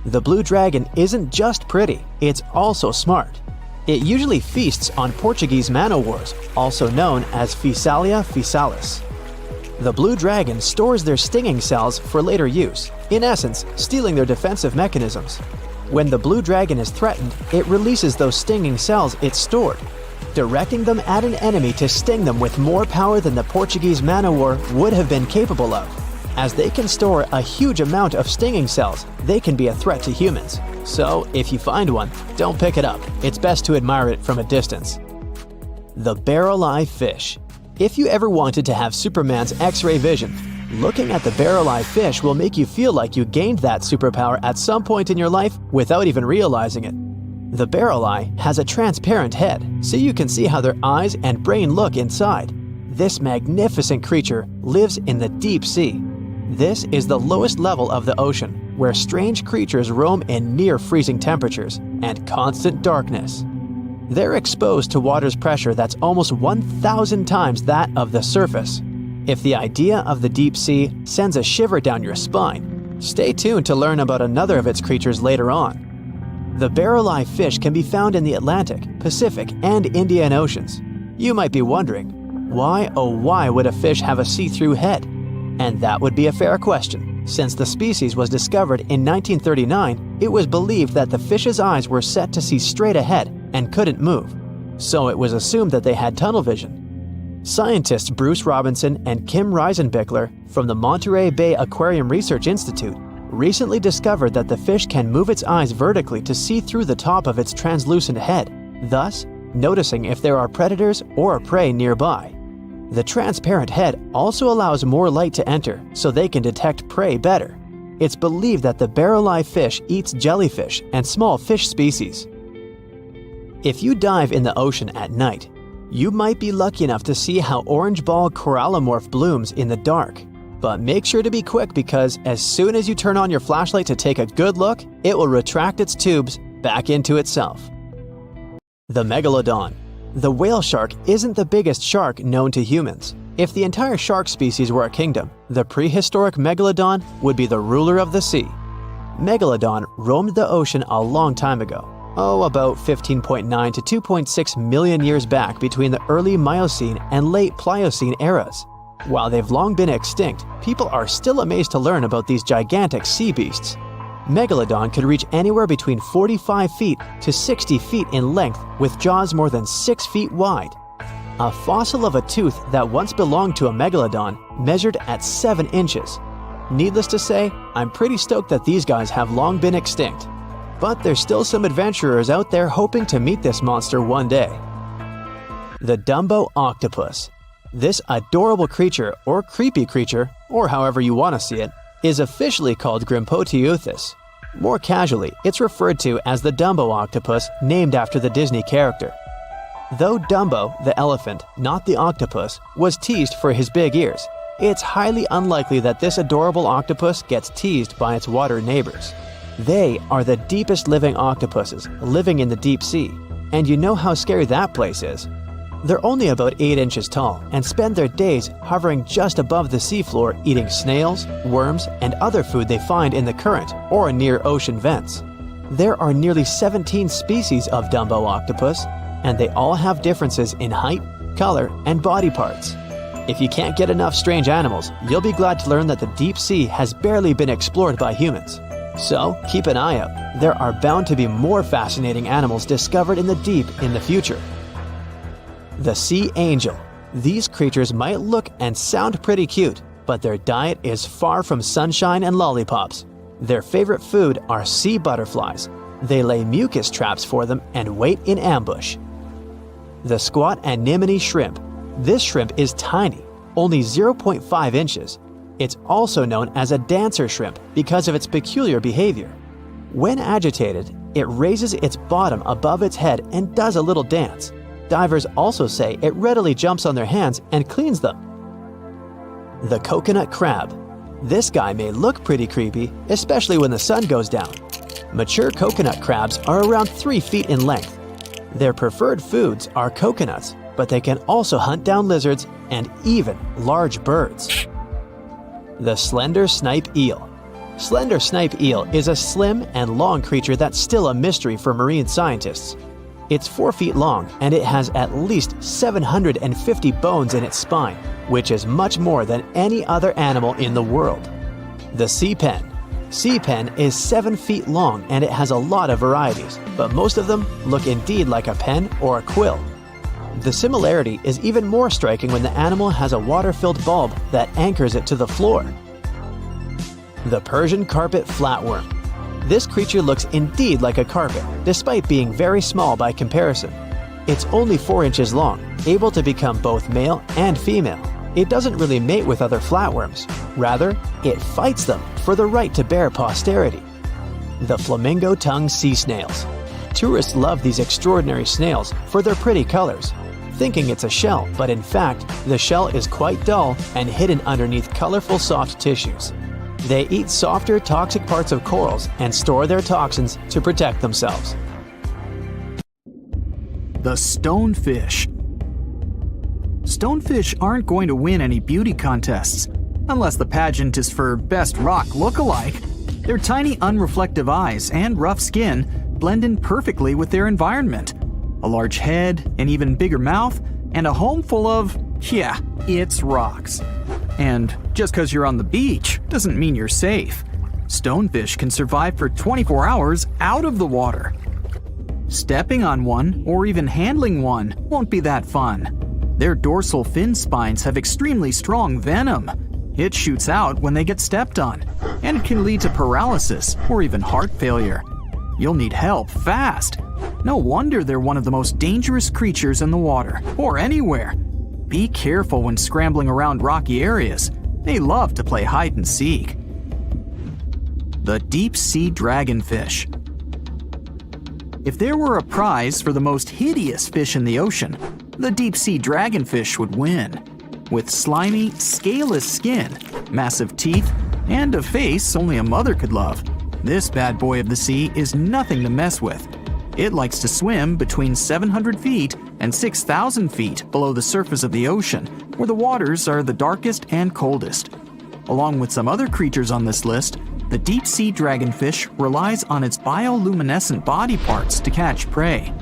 The blue dragon isn't just pretty, it's also smart. It usually feasts on Portuguese man-o'-wars, also known as Physalia physalis. The blue dragon stores their stinging cells for later use, in essence, stealing their defensive mechanisms. When the blue dragon is threatened, it releases those stinging cells it stored, directing them at an enemy to sting them with more power than the Portuguese man-o'-war would have been capable of. As they can store a huge amount of stinging cells, they can be a threat to humans. So, if you find one, don't pick it up. It's best to admire it from a distance. The barrel-eye fish. If you ever wanted to have Superman's X-ray vision, looking at the barrel-eye fish will make you feel like you gained that superpower at some point in your life without even realizing it. The barrel eye has a transparent head, so you can see how their eyes and brain look inside. This magnificent creature lives in the deep sea. This is the lowest level of the ocean, where strange creatures roam in near-freezing temperatures and constant darkness. They're exposed to water's pressure that's almost 1,000 times that of the surface. If the idea of the deep sea sends a shiver down your spine, stay tuned to learn about another of its creatures later on. The barrel-eye fish can be found in the Atlantic, Pacific, and Indian Oceans. You might be wondering, why oh why would a fish have a see-through head? And that would be a fair question. Since the species was discovered in 1939, it was believed that the fish's eyes were set to see straight ahead and couldn't move. So it was assumed that they had tunnel vision. Scientists Bruce Robinson and Kim Reisenbichler from the Monterey Bay Aquarium Research Institute recently discovered that the fish can move its eyes vertically to see through the top of its translucent head, thus noticing if there are predators or prey nearby. The transparent head also allows more light to enter so they can detect prey better. It's believed that the barrel-eye fish eats jellyfish and small fish species. If you dive in the ocean at night, you might be lucky enough to see how orange ball corallomorph blooms in the dark. But make sure to be quick because as soon as you turn on your flashlight to take a good look, it will retract its tubes back into itself. The megalodon. The whale shark isn't the biggest shark known to humans. If the entire shark species were a kingdom, the prehistoric megalodon would be the ruler of the sea. Megalodon roamed the ocean a long time ago. About 15.9 to 2.6 million years back between the early Miocene and late Pliocene eras. While they've long been extinct, people are still amazed to learn about these gigantic sea beasts. Megalodon could reach anywhere between 45 feet to 60 feet in length with jaws more than 6 feet wide. A fossil of a tooth that once belonged to a megalodon measured at 7 inches. Needless to say, I'm pretty stoked that these guys have long been extinct. But there's still some adventurers out there hoping to meet this monster one day. The Dumbo octopus. This adorable creature, or creepy creature, or however you want to see it, is officially called Grimpoteuthis. More casually, it's referred to as the Dumbo octopus, named after the Disney character. Though Dumbo, the elephant, not the octopus, was teased for his big ears, it's highly unlikely that this adorable octopus gets teased by its water neighbors. They are the deepest living octopuses, living in the deep sea, and you know how scary that place is. They're only about 8 inches tall and spend their days hovering just above the seafloor eating snails, worms, and other food they find in the current or near ocean vents. There are nearly 17 species of Dumbo octopus, and they all have differences in height, color, and body parts. If you can't get enough strange animals, you'll be glad to learn that the deep sea has barely been explored by humans. So, keep an eye out. There are bound to be more fascinating animals discovered in the deep in the future. The sea angel. These creatures might look and sound pretty cute, but their diet is far from sunshine and lollipops. Their favorite food are sea butterflies. They lay mucus traps for them and wait in ambush. The squat anemone shrimp. This shrimp is tiny, only 0.5 inches. It's also known as a dancer shrimp because of its peculiar behavior. When agitated, it raises its bottom above its head and does a little dance. Divers also say it readily jumps on their hands and cleans them. The coconut crab. This guy may look pretty creepy, especially when the sun goes down. Mature coconut crabs are around 3 feet in length. Their preferred foods are coconuts, but they can also hunt down lizards and even large birds. The slender snipe eel. Slender snipe eel is a slim and long creature that's still a mystery for marine scientists. It's 4 feet long and it has at least 750 bones in its spine, which is much more than any other animal in the world. The sea pen. Sea pen is 7 feet long and it has a lot of varieties, but most of them look indeed like a pen or a quill. The similarity is even more striking when the animal has a water-filled bulb that anchors it to the floor. The Persian carpet flatworm. This creature looks indeed like a carpet, despite being very small by comparison. It's only 4 inches long, able to become both male and female. It doesn't really mate with other flatworms. Rather, it fights them for the right to bear posterity. The flamingo-tongued sea snails. Tourists love these extraordinary snails for their pretty colors, thinking it's a shell, but in fact, the shell is quite dull and hidden underneath colorful soft tissues. They eat softer, toxic parts of corals and store their toxins to protect themselves. The stonefish. Stonefish aren't going to win any beauty contests, unless the pageant is for best rock lookalike. Their tiny unreflective eyes and rough skin blend in perfectly with their environment. A large head, an even bigger mouth, and a home full of, it's rocks. And just because you're on the beach doesn't mean you're safe. Stonefish can survive for 24 hours out of the water. Stepping on one or even handling one won't be that fun. Their dorsal fin spines have extremely strong venom. It shoots out when they get stepped on, and it can lead to paralysis or even heart failure. You'll need help fast. No wonder they're one of the most dangerous creatures in the water, or anywhere. Be careful when scrambling around rocky areas. They love to play hide and seek. the deep-sea dragonfish. If there were a prize for the most hideous fish in the ocean, the deep-sea dragonfish would win. With slimy, scaleless skin, massive teeth, and a face only a mother could love, this bad boy of the sea is nothing to mess with. It likes to swim between 700 feet and 6,000 feet below the surface of the ocean, where the waters are the darkest and coldest. Along with some other creatures on this list, the deep-sea dragonfish relies on its bioluminescent body parts to catch prey.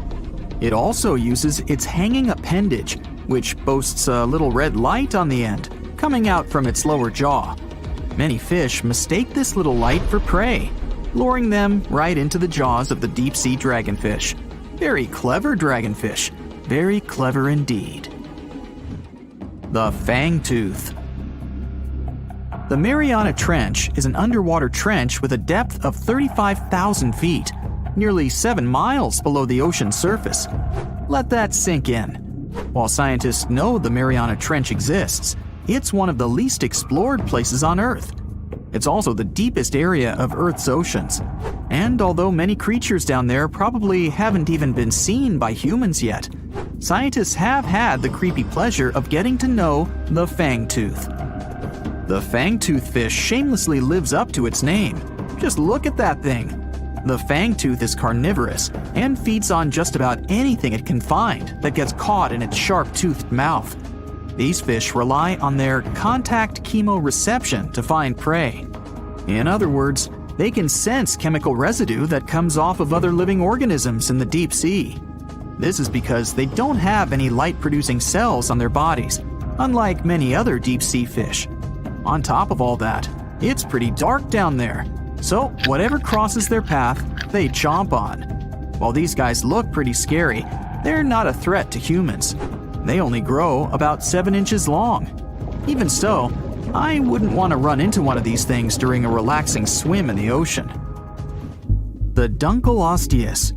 It also uses its hanging appendage, which boasts a little red light on the end, coming out from its lower jaw. Many fish mistake this little light for prey, luring them right into the jaws of the deep-sea dragonfish. Very clever dragonfish, very clever indeed. The fangtooth. The Mariana Trench is an underwater trench with a depth of 35,000 feet, nearly 7 miles below the ocean surface. Let that sink in. While scientists know the Mariana Trench exists, it's one of the least explored places on Earth. It's also the deepest area of Earth's oceans. And although many creatures down there probably haven't even been seen by humans yet, scientists have had the creepy pleasure of getting to know the fangtooth. The fangtooth fish shamelessly lives up to its name. Just look at that thing. The fangtooth is carnivorous and feeds on just about anything it can find that gets caught in its sharp-toothed mouth. These fish rely on their contact chemoreception to find prey. In other words, they can sense chemical residue that comes off of other living organisms in the deep sea. This is because they don't have any light-producing cells on their bodies, unlike many other deep-sea fish. On top of all that, it's pretty dark down there, so whatever crosses their path, they chomp on. While these guys look pretty scary, they're not a threat to humans. They only grow about 7 inches long. Even so, I wouldn't want to run into one of these things during a relaxing swim in the ocean. The Dunkleosteus.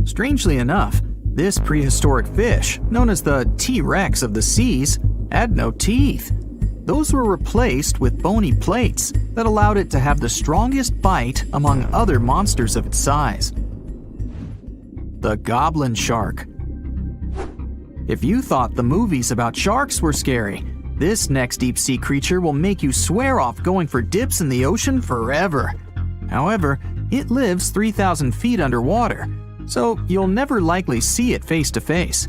Strangely enough, this prehistoric fish, known as the T-Rex of the seas, had no teeth. Those were replaced with bony plates that allowed it to have the strongest bite among other monsters of its size. The goblin shark. If you thought the movies about sharks were scary, this next deep-sea creature will make you swear off going for dips in the ocean forever. However, it lives 3,000 feet underwater, so you'll never likely see it face to face.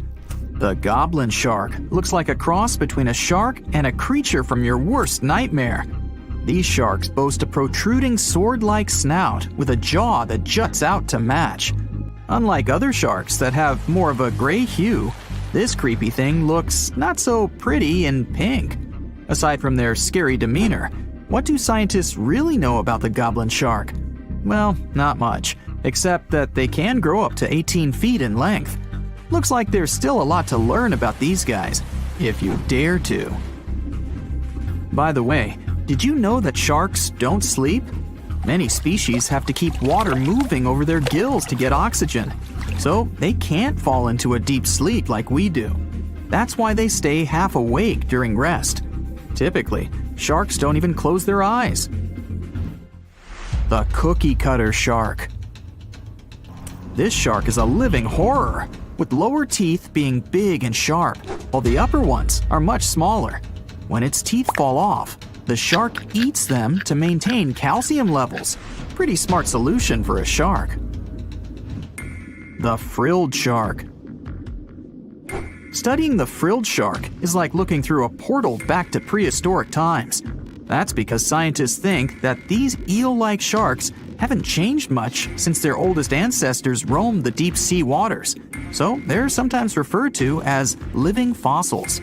The goblin shark looks like a cross between a shark and a creature from your worst nightmare. These sharks boast a protruding sword-like snout with a jaw that juts out to match. Unlike other sharks that have more of a gray hue, this creepy thing looks not so pretty and pink. Aside from their scary demeanor, what do scientists really know about the goblin shark? Well, not much, except that they can grow up to 18 feet in length. Looks like there's still a lot to learn about these guys, if you dare to. By the way, did you know that sharks don't sleep? Many species have to keep water moving over their gills to get oxygen, so they can't fall into a deep sleep like we do. That's why they stay half awake during rest. Typically, sharks don't even close their eyes. The cookie cutter shark. This shark is a living horror, with lower teeth being big and sharp, while the upper ones are much smaller. When its teeth fall off, the shark eats them to maintain calcium levels. Pretty smart solution for a shark. The frilled shark. Studying the frilled shark is like looking through a portal back to prehistoric times. That's because scientists think that these eel-like sharks haven't changed much since their oldest ancestors roamed the deep sea waters, so they're sometimes referred to as living fossils.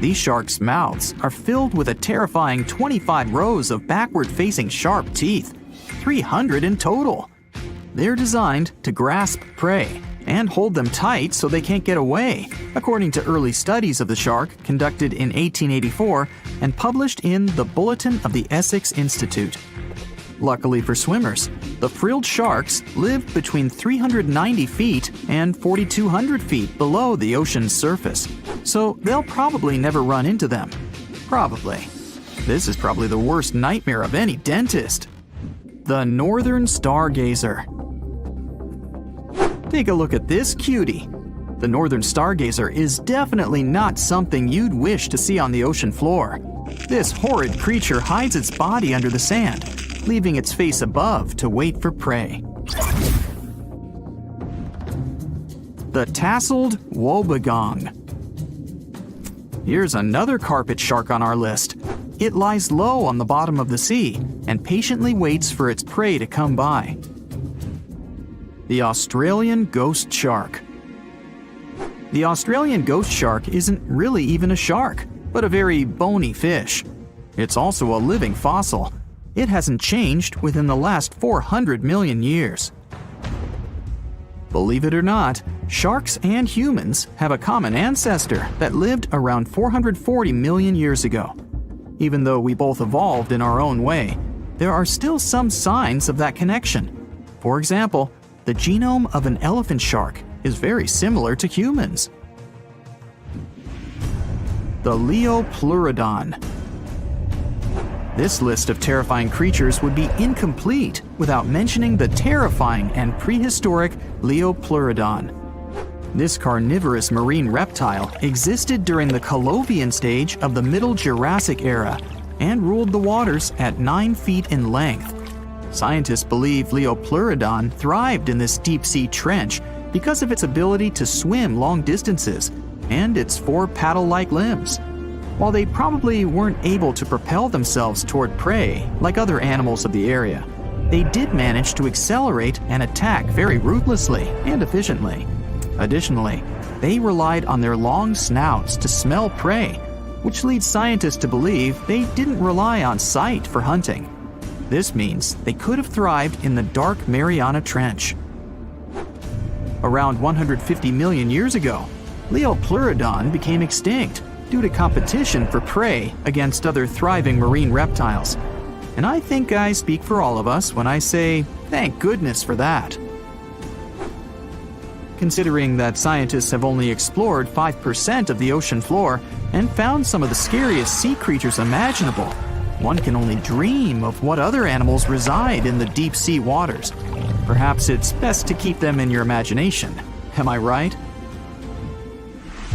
These sharks' mouths are filled with a terrifying 25 rows of backward-facing sharp teeth, 300 in total. They're designed to grasp prey and hold them tight so they can't get away, according to early studies of the shark conducted in 1884 and published in the Bulletin of the Essex Institute. Luckily for swimmers, the frilled sharks live between 390 feet and 4,200 feet below the ocean's surface, so they'll probably never run into them. Probably. This is probably the worst nightmare of any dentist. The northern stargazer. Take a look at this cutie. The northern stargazer is definitely not something you'd wish to see on the ocean floor. This horrid creature hides its body under the sand, leaving its face above to wait for prey. The tasseled wobbegong. Here's another carpet shark on our list. It lies low on the bottom of the sea and patiently waits for its prey to come by. The Australian ghost shark. The Australian ghost shark isn't really even a shark, but a very bony fish. It's also a living fossil. It hasn't changed within the last 400 million years. Believe it or not, sharks and humans have a common ancestor that lived around 440 million years ago. Even though we both evolved in our own way, there are still some signs of that connection. For example, the genome of an elephant shark is very similar to humans. The Leopleurodon. This list of terrifying creatures would be incomplete without mentioning the terrifying and prehistoric Leopleurodon. This carnivorous marine reptile existed during the Colovian stage of the Middle Jurassic era and ruled the waters at 9 feet in length. Scientists believe Leopleurodon thrived in this deep-sea trench because of its ability to swim long distances and its 4 paddle-like limbs. While they probably weren't able to propel themselves toward prey like other animals of the area, they did manage to accelerate and attack very ruthlessly and efficiently. Additionally, they relied on their long snouts to smell prey, which leads scientists to believe they didn't rely on sight for hunting. This means they could have thrived in the dark Mariana Trench. Around 150 million years ago, Leopleurodon became extinct due to competition for prey against other thriving marine reptiles. And I think I speak for all of us when I say, thank goodness for that. Considering that scientists have only explored 5% of the ocean floor and found some of the scariest sea creatures imaginable, one can only dream of what other animals reside in the deep sea waters. Perhaps it's best to keep them in your imagination. Am I right?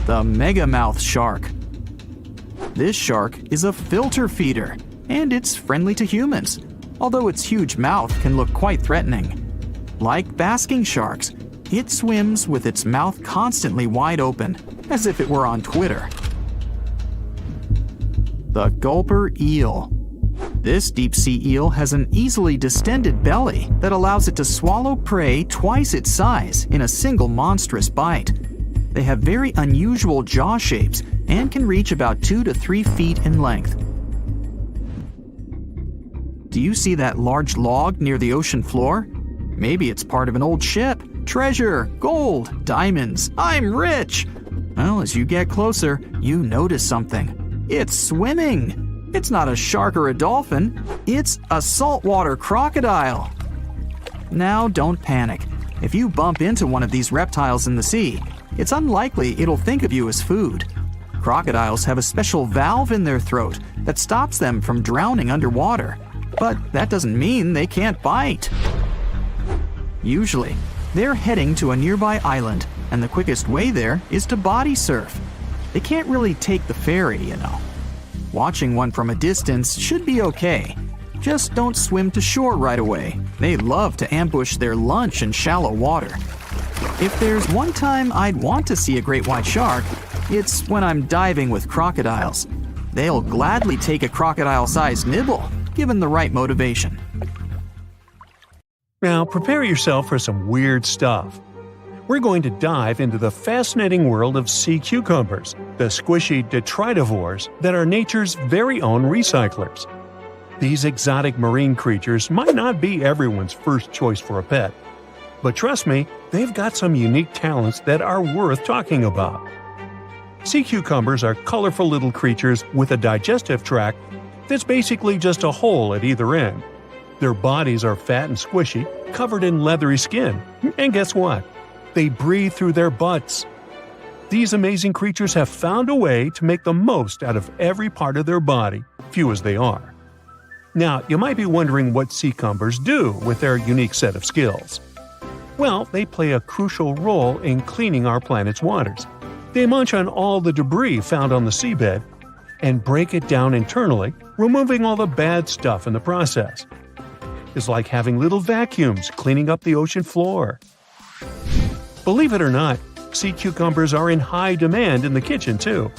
The megamouth shark. This shark is a filter feeder, and it's friendly to humans, although its huge mouth can look quite threatening. Like basking sharks, it swims with its mouth constantly wide open, as if it were on Twitter. The gulper eel. This deep-sea eel has an easily distended belly that allows it to swallow prey twice its size in a single monstrous bite. They have very unusual jaw shapes and can reach about 2 to 3 feet in length. Do you see that large log near the ocean floor? Maybe it's part of an old ship. Treasure, gold, diamonds, I'm rich! Well, as you get closer, you notice something. It's swimming! It's not a shark or a dolphin, it's a saltwater crocodile! Now don't panic. If you bump into one of these reptiles in the sea, it's unlikely it'll think of you as food. Crocodiles have a special valve in their throat that stops them from drowning underwater, but that doesn't mean they can't bite. Usually, they're heading to a nearby island, and the quickest way there is to body surf. They can't really take the ferry, you know. Watching one from a distance should be okay. Just don't swim to shore right away. They love to ambush their lunch in shallow water. If there's one time I'd want to see a great white shark, it's when I'm diving with crocodiles. They'll gladly take a crocodile-sized nibble, given the right motivation. Now prepare yourself for some weird stuff. We're going to dive into the fascinating world of sea cucumbers, the squishy detritivores that are nature's very own recyclers. These exotic marine creatures might not be everyone's first choice for a pet, but trust me, they've got some unique talents that are worth talking about. Sea cucumbers are colorful little creatures with a digestive tract that's basically just a hole at either end. Their bodies are fat and squishy, covered in leathery skin. And guess what? They breathe through their butts. These amazing creatures have found a way to make the most out of every part of their body, few as they are. Now, you might be wondering what sea cumbers do with their unique set of skills. Well, they play a crucial role in cleaning our planet's waters. They munch on all the debris found on the seabed and break it down internally, removing all the bad stuff in the process. It's like having little vacuums cleaning up the ocean floor. Believe it or not, sea cucumbers are in high demand in the kitchen too.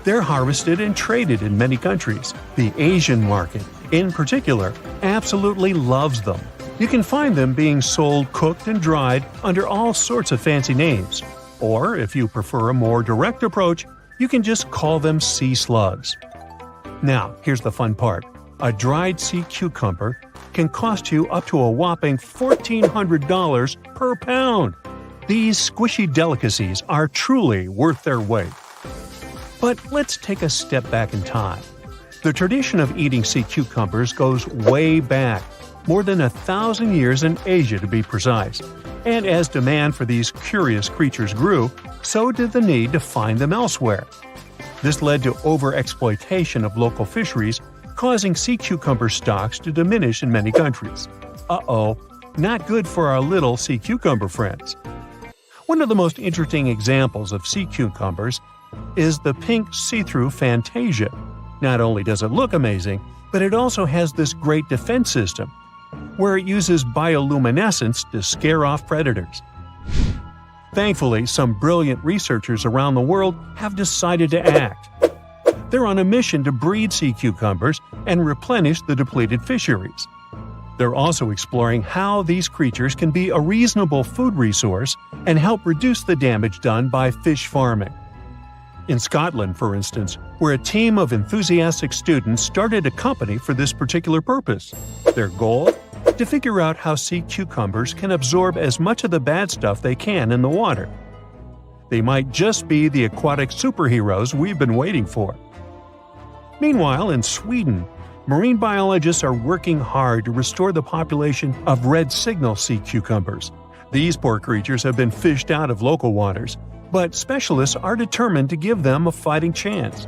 They're harvested and traded in many countries. The Asian market, in particular, absolutely loves them. You can find them being sold cooked and dried under all sorts of fancy names. Or, if you prefer a more direct approach, you can just call them sea slugs. Now, here's the fun part. A dried sea cucumber can cost you up to a whopping $1,400 per pound. These squishy delicacies are truly worth their weight. But let's take a step back in time. The tradition of eating sea cucumbers goes way back, more than 1,000 years in Asia to be precise. And as demand for these curious creatures grew, so did the need to find them elsewhere. This led to overexploitation of local fisheries, causing sea cucumber stocks to diminish in many countries. Uh-oh, not good for our little sea cucumber friends. One of the most interesting examples of sea cucumbers is the pink see-through Fantasia. Not only does it look amazing, but it also has this great defense system, where it uses bioluminescence to scare off predators. Thankfully, some brilliant researchers around the world have decided to act. They're on a mission to breed sea cucumbers and replenish the depleted fisheries. They're also exploring how these creatures can be a reasonable food resource and help reduce the damage done by fish farming. In Scotland, for instance, where a team of enthusiastic students started a company for this particular purpose. Their goal? To figure out how sea cucumbers can absorb as much of the bad stuff they can in the water. They might just be the aquatic superheroes we've been waiting for. Meanwhile, in Sweden, marine biologists are working hard to restore the population of red signal sea cucumbers. These poor creatures have been fished out of local waters, but specialists are determined to give them a fighting chance.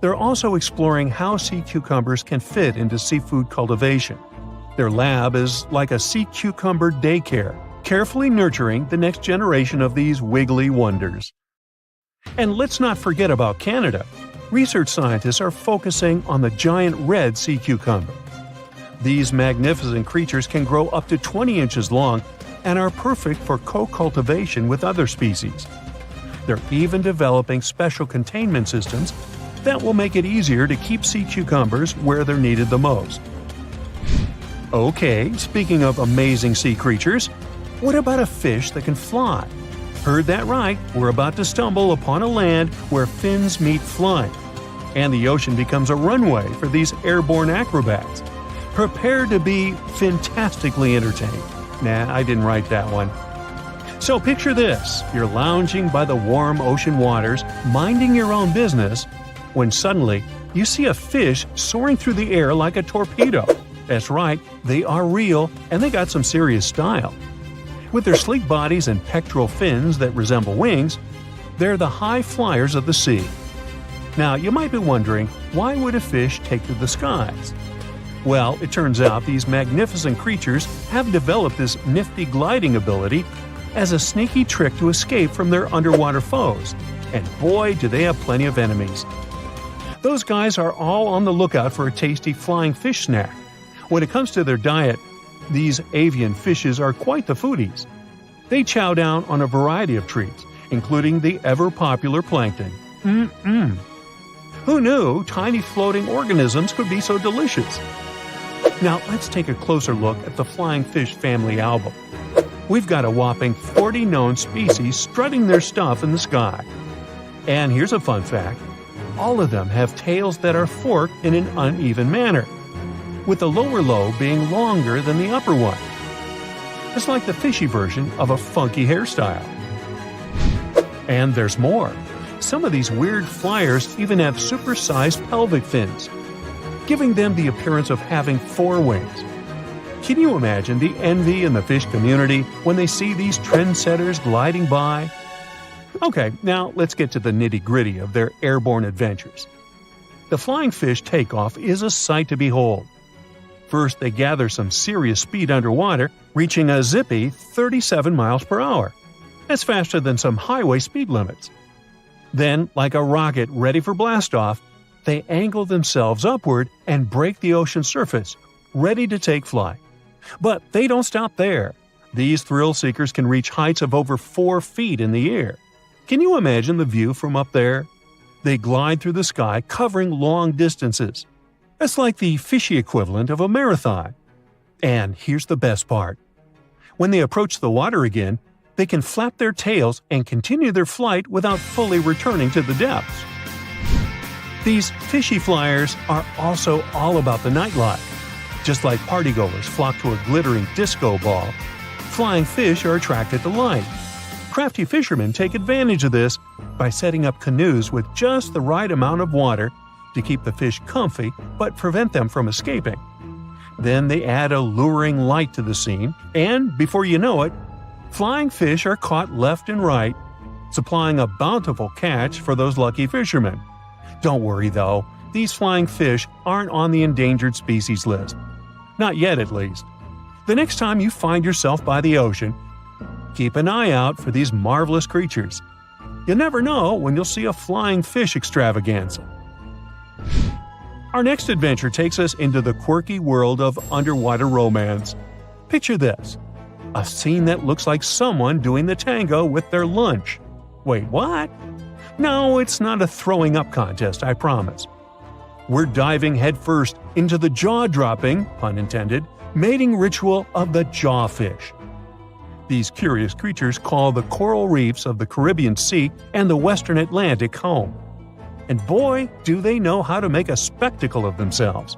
They're also exploring how sea cucumbers can fit into seafood cultivation. Their lab is like a sea cucumber daycare, carefully nurturing the next generation of these wiggly wonders. And let's not forget about Canada. Research scientists are focusing on the giant red sea cucumber. These magnificent creatures can grow up to 20 inches long and are perfect for co-cultivation with other species. They're even developing special containment systems that will make it easier to keep sea cucumbers where they're needed the most. Okay, speaking of amazing sea creatures, what about a fish that can fly? Heard that right, we're about to stumble upon a land where fins meet flying, and the ocean becomes a runway for these airborne acrobats. Prepare to be fantastically entertained. Nah, I didn't write that one. So picture this, you're lounging by the warm ocean waters, minding your own business, when suddenly you see a fish soaring through the air like a torpedo. That's right, they are real, and they got some serious style. With their sleek bodies and pectoral fins that resemble wings, they're the high flyers of the sea. Now, you might be wondering, why would a fish take to the skies? Well, it turns out these magnificent creatures have developed this nifty gliding ability as a sneaky trick to escape from their underwater foes. And boy, do they have plenty of enemies. Those guys are all on the lookout for a tasty flying fish snack. When it comes to their diet, these avian fishes are quite the foodies. They chow down on a variety of treats, including the ever-popular plankton. Who knew tiny floating organisms could be so delicious? Now let's take a closer look at the flying fish family album. We've got a whopping 40 known species strutting their stuff in the sky. And here's a fun fact. All of them have tails that are forked in an uneven manner, with the lower lobe being longer than the upper one. It's like the fishy version of a funky hairstyle. And there's more. Some of these weird flyers even have supersized pelvic fins, giving them the appearance of having 4 wings. Can you imagine the envy in the fish community when they see these trendsetters gliding by? Okay, now let's get to the nitty-gritty of their airborne adventures. The flying fish takeoff is a sight to behold. First, they gather some serious speed underwater, reaching a zippy 37 miles per hour. That's faster than some highway speed limits. Then, like a rocket ready for blastoff, they angle themselves upward and break the ocean surface, ready to take flight. But they don't stop there. These thrill seekers can reach heights of over 4 feet in the air. Can you imagine the view from up there? They glide through the sky, covering long distances. That's like the fishy equivalent of a marathon. And here's the best part. When they approach the water again, they can flap their tails and continue their flight without fully returning to the depths. These fishy flyers are also all about the nightlife. Just like partygoers flock to a glittering disco ball, flying fish are attracted to light. Crafty fishermen take advantage of this by setting up canoes with just the right amount of water to keep the fish comfy but prevent them from escaping. Then they add alluring light to the scene, and before you know it, flying fish are caught left and right, supplying a bountiful catch for those lucky fishermen. Don't worry though, these flying fish aren't on the endangered species list. Not yet, at least. The next time you find yourself by the ocean, keep an eye out for these marvelous creatures. You never know when you'll see a flying fish extravaganza. Our next adventure takes us into the quirky world of underwater romance. Picture this: a scene that looks like someone doing the tango with their lunch. Wait, what? No, it's not a throwing up contest, I promise. We're diving headfirst into the jaw-dropping, pun intended, mating ritual of the jawfish. These curious creatures call the coral reefs of the Caribbean Sea and the Western Atlantic home. And boy, do they know how to make a spectacle of themselves.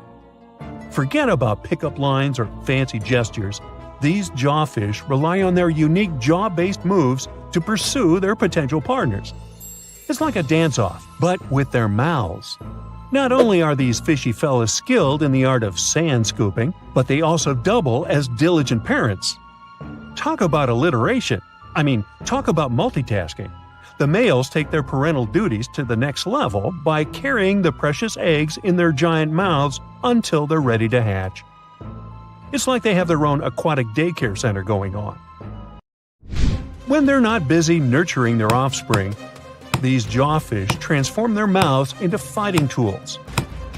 Forget about pickup lines or fancy gestures. These jawfish rely on their unique jaw-based moves to pursue their potential partners. It's like a dance-off, but with their mouths. Not only are these fishy fellas skilled in the art of sand scooping, but they also double as diligent parents. Talk about alliteration. Talk about multitasking. The males take their parental duties to the next level by carrying the precious eggs in their giant mouths until they're ready to hatch. It's like they have their own aquatic daycare center going on. When they're not busy nurturing their offspring, these jawfish transform their mouths into fighting tools.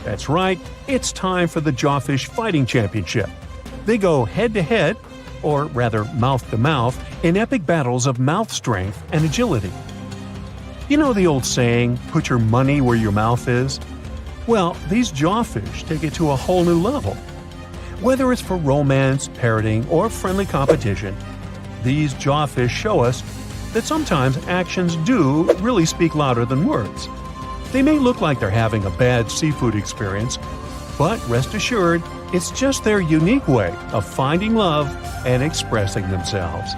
That's right, it's time for the Jawfish Fighting Championship. They go head-to-head, or rather mouth-to-mouth, in epic battles of mouth strength and agility. You know the old saying, put your money where your mouth is? Well, these jawfish take it to a whole new level. Whether it's for romance, parroting, or friendly competition, these jawfish show us that sometimes actions do really speak louder than words. They may look like they're having a bad seafood experience, but rest assured, it's just their unique way of finding love and expressing themselves.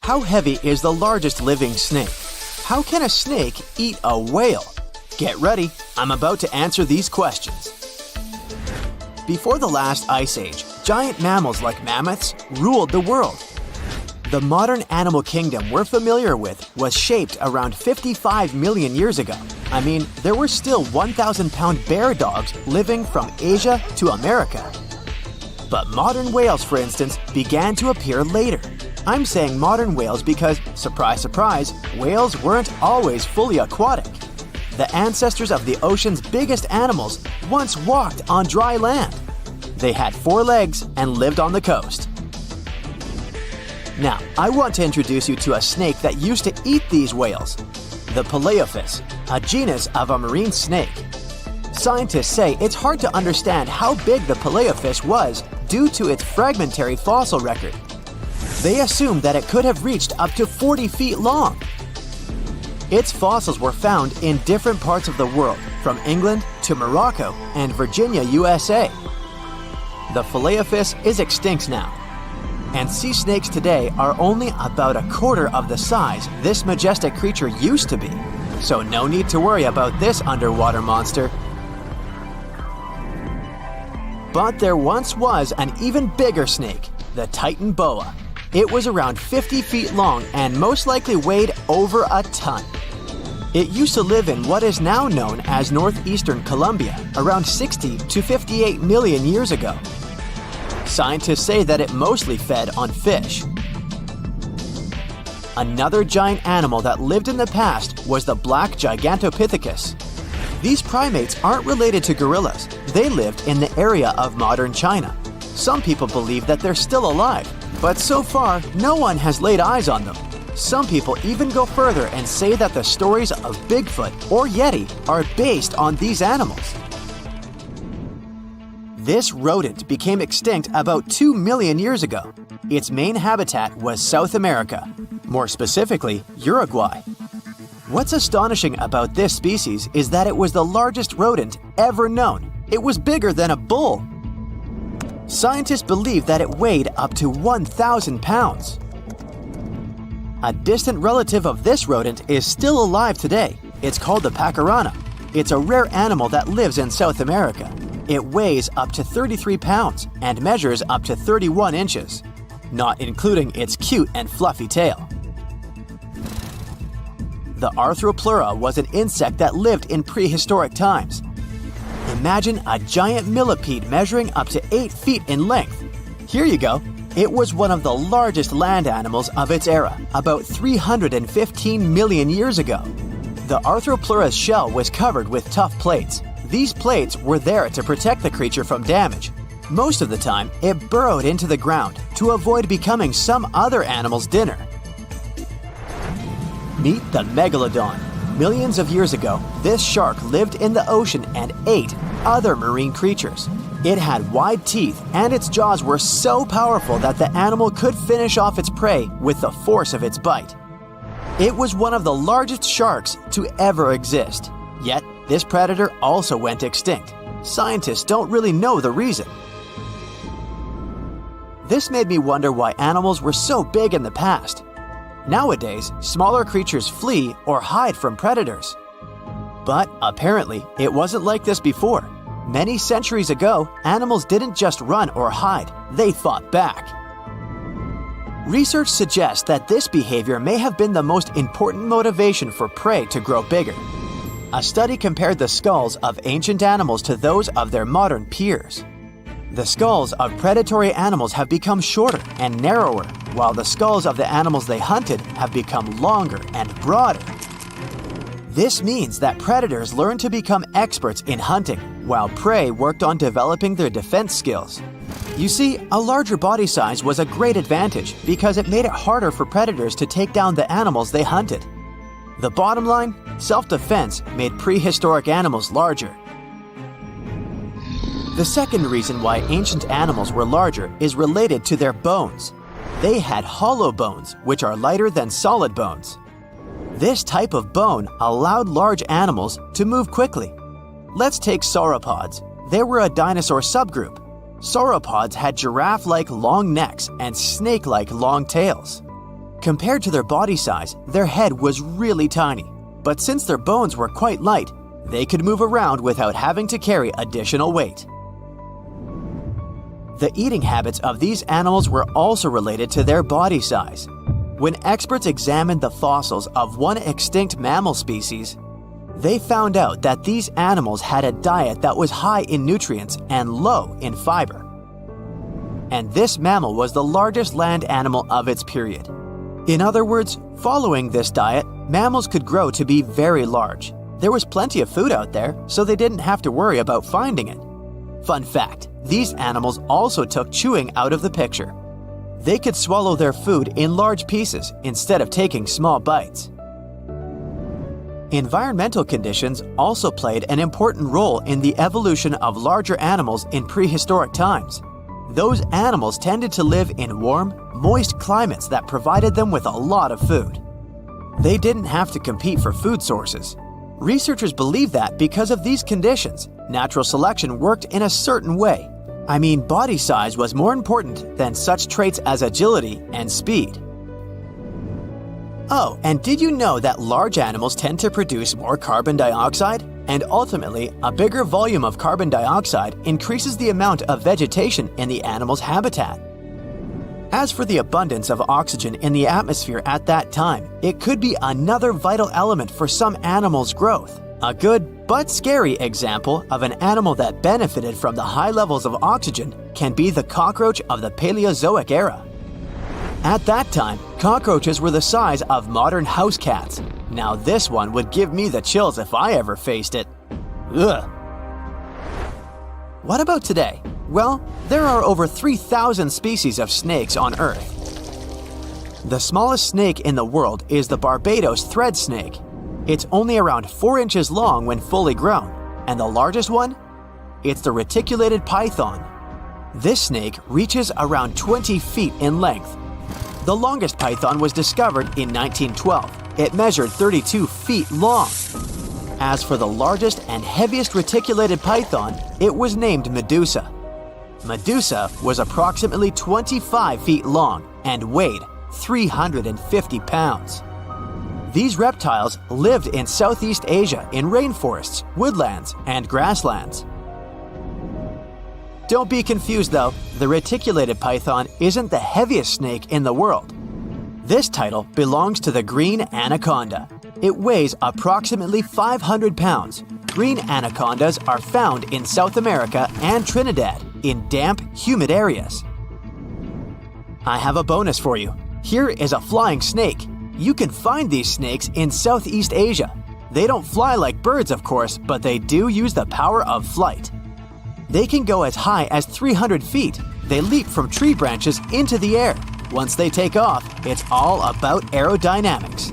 How heavy is the largest living snake? How can a snake eat a whale? Get ready, I'm about to answer these questions. Before the last ice age, giant mammals like mammoths ruled the world. The modern animal kingdom we're familiar with was shaped around 55 million years ago. There were still 1,000-pound bear dogs living from Asia to America. But modern whales, for instance, began to appear later. I'm saying modern whales because, surprise, surprise, whales weren't always fully aquatic. The ancestors of the ocean's biggest animals once walked on dry land. They had 4 legs and lived on the coast. Now, I want to introduce you to a snake that used to eat these whales, the Pelaeophis, a genus of a marine snake. Scientists say it's hard to understand how big the Pelaeophis was due to its fragmentary fossil record. They assumed that it could have reached up to 40 feet long. Its fossils were found in different parts of the world, from England to Morocco and Virginia, USA. The Pelaeophis is extinct now, and sea snakes today are only about a quarter of the size this majestic creature used to be. So no need to worry about this underwater monster. But there once was an even bigger snake, the Titan boa. It was around 50 feet long and most likely weighed over a ton. It used to live in what is now known as northeastern Colombia around 60 to 58 million years ago. Scientists say that it mostly fed on fish. Another giant animal that lived in the past was the black Gigantopithecus. These primates aren't related to gorillas. They lived in the area of modern China. Some people believe that they're still alive, but so far, no one has laid eyes on them. Some people even go further and say that the stories of Bigfoot or Yeti are based on these animals. This rodent became extinct about 2 million years ago. Its main habitat was South America, more specifically, Uruguay. What's astonishing about this species is that it was the largest rodent ever known. It was bigger than a bull. Scientists believe that it weighed up to 1,000 pounds. A distant relative of this rodent is still alive today. It's called the pacarana. It's a rare animal that lives in South America. It weighs up to 33 pounds and measures up to 31 inches, not including its cute and fluffy tail. The Arthropleura was an insect that lived in prehistoric times. Imagine a giant millipede measuring up to 8 feet in length. Here you go. It was one of the largest land animals of its era, about 315 million years ago. The Arthropleura's shell was covered with tough plates. These plates were there to protect the creature from damage. Most of the time, it burrowed into the ground to avoid becoming some other animal's dinner. Meet the megalodon. Millions of years ago, this shark lived in the ocean and ate other marine creatures. It had wide teeth, and its jaws were so powerful that the animal could finish off its prey with the force of its bite. It was one of the largest sharks to ever exist. Yet, this predator also went extinct. Scientists don't really know the reason. This made me wonder why animals were so big in the past. Nowadays, smaller creatures flee or hide from predators. But apparently, it wasn't like this before. Many centuries ago, animals didn't just run or hide, they fought back. Research suggests that this behavior may have been the most important motivation for prey to grow bigger. A study compared the skulls of ancient animals to those of their modern peers. The skulls of predatory animals have become shorter and narrower, while the skulls of the animals they hunted have become longer and broader. This means that predators learned to become experts in hunting, while prey worked on developing their defense skills. You see, a larger body size was a great advantage because it made it harder for predators to take down the animals they hunted. The bottom line, self-defense made prehistoric animals larger. The second reason why ancient animals were larger is related to their bones. They had hollow bones, which are lighter than solid bones. This type of bone allowed large animals to move quickly. Let's take sauropods. They were a dinosaur subgroup. Sauropods had giraffe-like long necks and snake-like long tails. Compared to their body size, their head was really tiny. But since their bones were quite light, they could move around without having to carry additional weight. The eating habits of these animals were also related to their body size. When experts examined the fossils of one extinct mammal species, they found out that these animals had a diet that was high in nutrients and low in fiber. And this mammal was the largest land animal of its period. In other words, following this diet, mammals could grow to be very large. There was plenty of food out there, so they didn't have to worry about finding it. Fun fact, these animals also took chewing out of the picture. They could swallow their food in large pieces instead of taking small bites. Environmental conditions also played an important role in the evolution of larger animals in prehistoric times. Those animals tended to live in warm, moist climates that provided them with a lot of food. They didn't have to compete for food sources. Researchers believe that because of these conditions, natural selection worked in a certain way. I mean, body size was more important than such traits as agility and speed. Oh, and did you know that large animals tend to produce more carbon dioxide? And ultimately, a bigger volume of carbon dioxide increases the amount of vegetation in the animal's habitat. As for the abundance of oxygen in the atmosphere at that time, it could be another vital element for some animals' growth. A good but scary example of an animal that benefited from the high levels of oxygen can be the cockroach of the Paleozoic era. At that time, cockroaches were the size of modern house cats. Now this one would give me the chills if I ever faced it. Ugh. What about today? Well, there are over 3,000 species of snakes on Earth. The smallest snake in the world is the Barbados thread snake. It's only around 4 inches long when fully grown, and the largest one? It's the reticulated python. This snake reaches around 20 feet in length. The longest python was discovered in 1912. It measured 32 feet long. As for the largest and heaviest reticulated python, it was named Medusa. Medusa was approximately 25 feet long and weighed 350 pounds. These reptiles lived in Southeast Asia in rainforests, woodlands, and grasslands. Don't be confused though, the reticulated python isn't the heaviest snake in the world. This title belongs to the green anaconda. It weighs approximately 500 pounds. Green anacondas are found in South America and Trinidad in damp, humid areas. I have a bonus for you. Here is a flying snake. You can find these snakes in Southeast Asia. They don't fly like birds, of course, but they do use the power of flight. They can go as high as 300 feet. They leap from tree branches into the air. Once they take off, it's all about aerodynamics.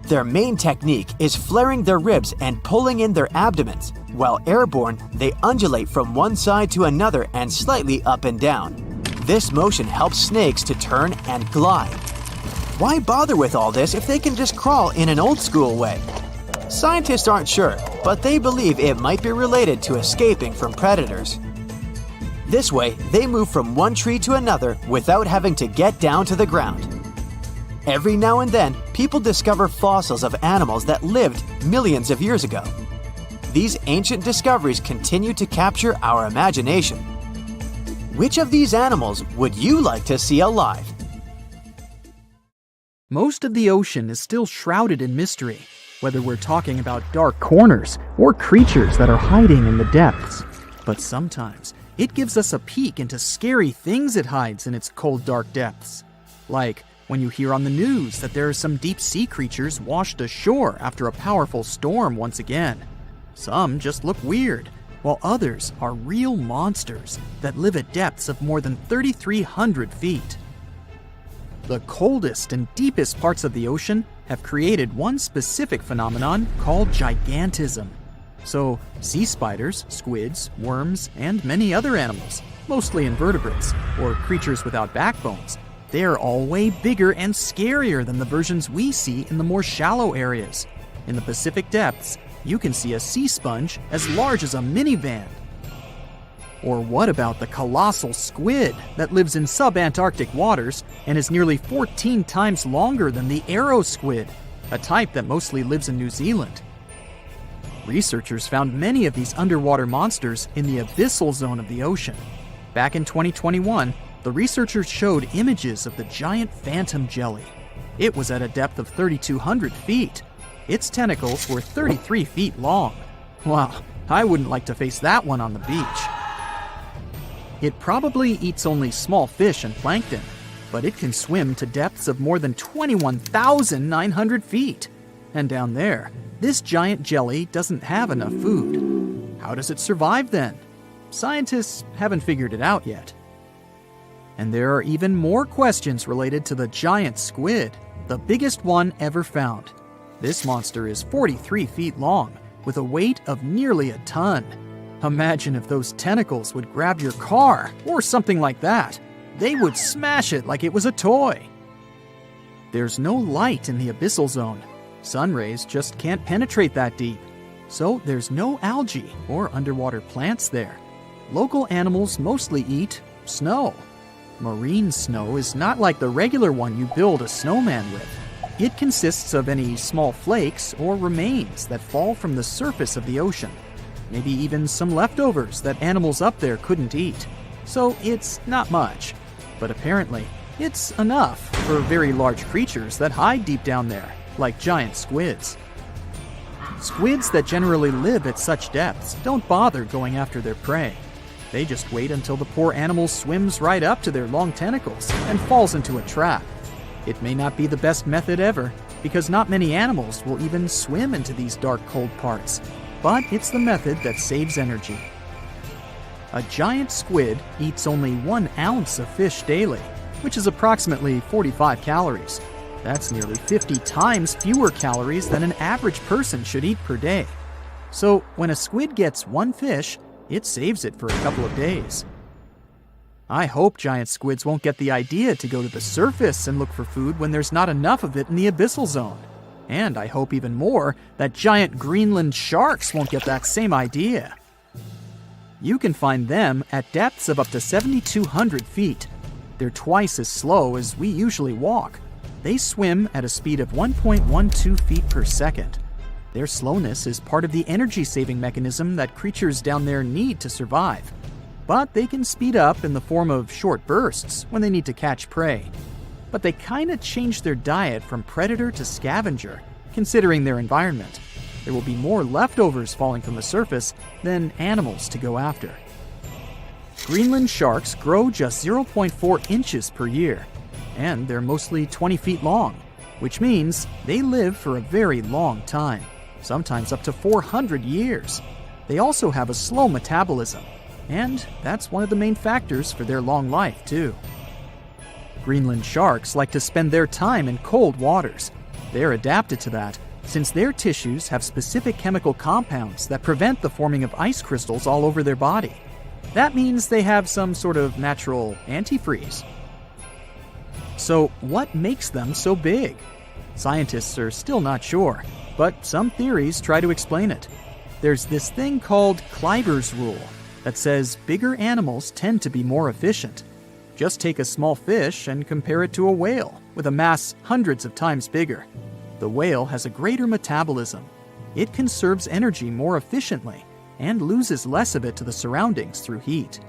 Their main technique is flaring their ribs and pulling in their abdomens. While airborne, they undulate from one side to another and slightly up and down. This motion helps snakes to turn and glide. Why bother with all this if they can just crawl in an old-school way? Scientists aren't sure, but they believe it might be related to escaping from predators. This way, they move from one tree to another without having to get down to the ground. Every now and then, people discover fossils of animals that lived millions of years ago. These ancient discoveries continue to capture our imagination. Which of these animals would you like to see alive? Most of the ocean is still shrouded in mystery, whether we're talking about dark corners or creatures that are hiding in the depths. But sometimes, it gives us a peek into scary things it hides in its cold, dark depths. Like when you hear on the news that there are some deep-sea creatures washed ashore after a powerful storm once again. Some just look weird, while others are real monsters that live at depths of more than 3,300 feet. The coldest and deepest parts of the ocean have created one specific phenomenon called gigantism. So, sea spiders, squids, worms, and many other animals, mostly invertebrates, or creatures without backbones, they're all way bigger and scarier than the versions we see in the more shallow areas. In the Pacific depths, you can see a sea sponge as large as a minivan. Or what about the colossal squid that lives in subantarctic waters and is nearly 14 times longer than the arrow squid, a type that mostly lives in New Zealand? Researchers found many of these underwater monsters in the abyssal zone of the ocean. Back in 2021, the researchers showed images of the giant phantom jelly. It was at a depth of 3,200 feet. Its tentacles were 33 feet long. Wow, I wouldn't like to face that one on the beach. It probably eats only small fish and plankton, but it can swim to depths of more than 21,900 feet. And down there, this giant jelly doesn't have enough food. How does it survive then? Scientists haven't figured it out yet. And there are even more questions related to the giant squid, the biggest one ever found. This monster is 43 feet long, with a weight of nearly a ton. Imagine if those tentacles would grab your car, or something like that. They would smash it like it was a toy. There's no light in the abyssal zone. Sun rays just can't penetrate that deep. So there's no algae or underwater plants there. Local animals mostly eat snow. Marine snow is not like the regular one you build a snowman with. It consists of any small flakes or remains that fall from the surface of the ocean. Maybe even some leftovers that animals up there couldn't eat. So it's not much. But apparently, it's enough for very large creatures that hide deep down there, like giant squids. Squids that generally live at such depths don't bother going after their prey. They just wait until the poor animal swims right up to their long tentacles and falls into a trap. It may not be the best method ever, because not many animals will even swim into these dark, cold parts, but it's the method that saves energy. A giant squid eats only 1 ounce of fish daily, which is approximately 45 calories. That's nearly 50 times fewer calories than an average person should eat per day. So when a squid gets 1 fish, it saves it for a couple of days. I hope giant squids won't get the idea to go to the surface and look for food when there's not enough of it in the abyssal zone. And I hope even more that giant Greenland sharks won't get that same idea. You can find them at depths of up to 7,200 feet. They're twice as slow as we usually walk. They swim at a speed of 1.12 feet per second. Their slowness is part of the energy-saving mechanism that creatures down there need to survive. But they can speed up in the form of short bursts when they need to catch prey. But they kinda change their diet from predator to scavenger, considering their environment. There will be more leftovers falling from the surface than animals to go after. Greenland sharks grow just 0.4 inches per year, and they're mostly 20 feet long, which means they live for a very long time, sometimes up to 400 years. They also have a slow metabolism, and that's one of the main factors for their long life, too. Greenland sharks like to spend their time in cold waters. They're adapted to that, since their tissues have specific chemical compounds that prevent the forming of ice crystals all over their body. That means they have some sort of natural antifreeze. So what makes them so big? Scientists are still not sure, but some theories try to explain it. There's this thing called Kleiber's rule that says bigger animals tend to be more efficient. Just take a small fish and compare it to a whale with a mass hundreds of times bigger. The whale has a greater metabolism. It conserves energy more efficiently and loses less of it to the surroundings through heat.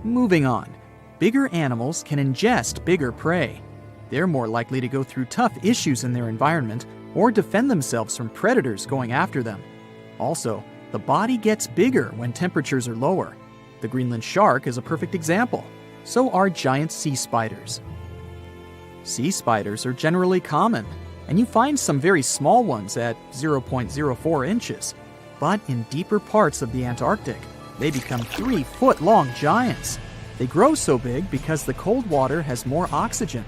Moving on, bigger animals can ingest bigger prey. They're more likely to go through tough issues in their environment or defend themselves from predators going after them. Also, the body gets bigger when temperatures are lower. The Greenland shark is a perfect example. So are giant sea spiders. Sea spiders are generally common, and you find some very small ones at 0.04 inches. But in deeper parts of the Antarctic, they become 3-foot-long giants. They grow so big because the cold water has more oxygen.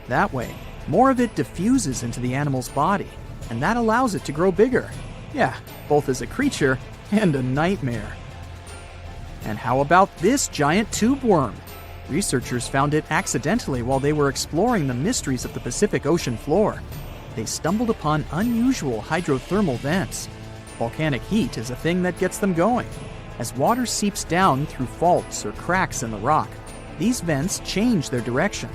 That way, more of it diffuses into the animal's body, and that allows it to grow bigger. Yeah, both as a creature and a nightmare. And how about this giant tube worm? Researchers found it accidentally while they were exploring the mysteries of the Pacific Ocean floor. They stumbled upon unusual hydrothermal vents. Volcanic heat is a thing that gets them going. As water seeps down through faults or cracks in the rock, these vents change their direction.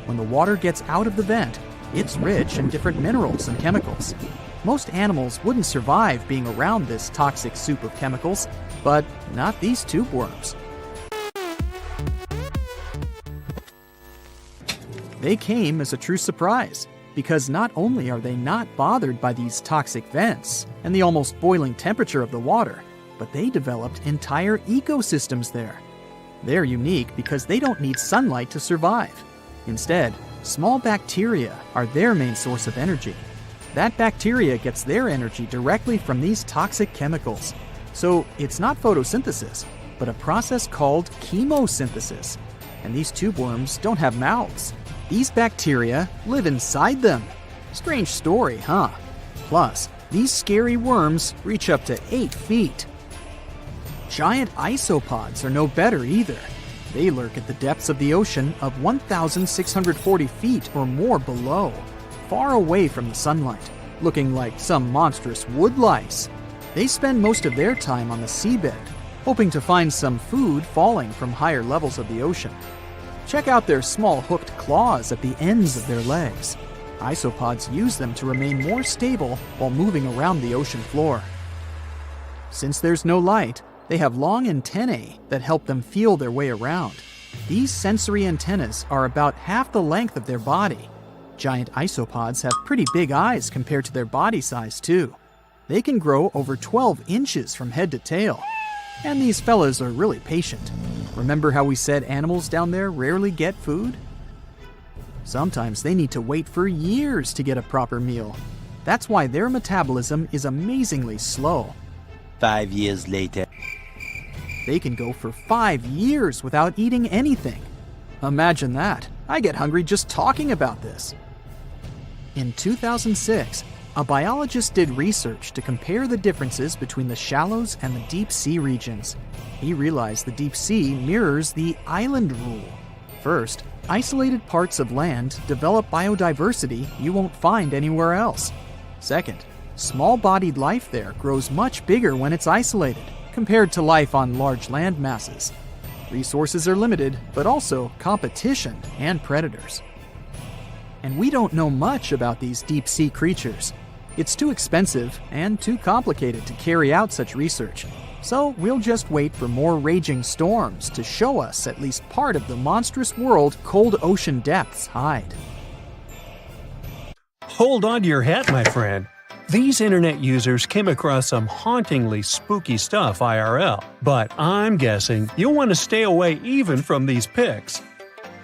When the water gets out of the vent, it's rich in different minerals and chemicals. Most animals wouldn't survive being around this toxic soup of chemicals, but not these tube worms. They came as a true surprise, because not only are they not bothered by these toxic vents and the almost boiling temperature of the water, but they developed entire ecosystems there. They're unique because they don't need sunlight to survive. Instead, small bacteria are their main source of energy. That bacteria gets their energy directly from these toxic chemicals. So it's not photosynthesis, but a process called chemosynthesis. And these tube worms don't have mouths. These bacteria live inside them. Strange story, huh? Plus, these scary worms reach up to 8 feet. Giant isopods are no better either. They lurk at the depths of the ocean of 1,640 feet or more below, far away from the sunlight, looking like some monstrous wood lice. They spend most of their time on the seabed, hoping to find some food falling from higher levels of the ocean. Check out their small hooked claws at the ends of their legs. Isopods use them to remain more stable while moving around the ocean floor. Since there's no light, they have long antennae that help them feel their way around. These sensory antennas are about half the length of their body. Giant isopods have pretty big eyes compared to their body size, too. They can grow over 12 inches from head to tail. And these fellas are really patient. Remember how we said animals down there rarely get food? Sometimes they need to wait for years to get a proper meal. That's why their metabolism is amazingly slow. 5 years later. They can go for 5 years without eating anything. Imagine that. I get hungry just talking about this. In 2006, a biologist did research to compare the differences between the shallows and the deep sea regions. He realized the deep sea mirrors the island rule. First, isolated parts of land develop biodiversity you won't find anywhere else. Second, small-bodied life there grows much bigger when it's isolated, compared to life on large land masses. Resources are limited, but also competition and predators. And we don't know much about these deep-sea creatures. It's too expensive and too complicated to carry out such research. So we'll just wait for more raging storms to show us at least part of the monstrous world cold ocean depths hide. Hold on to your hat, my friend. These internet users came across some hauntingly spooky stuff IRL, but I'm guessing you'll want to stay away even from these pics.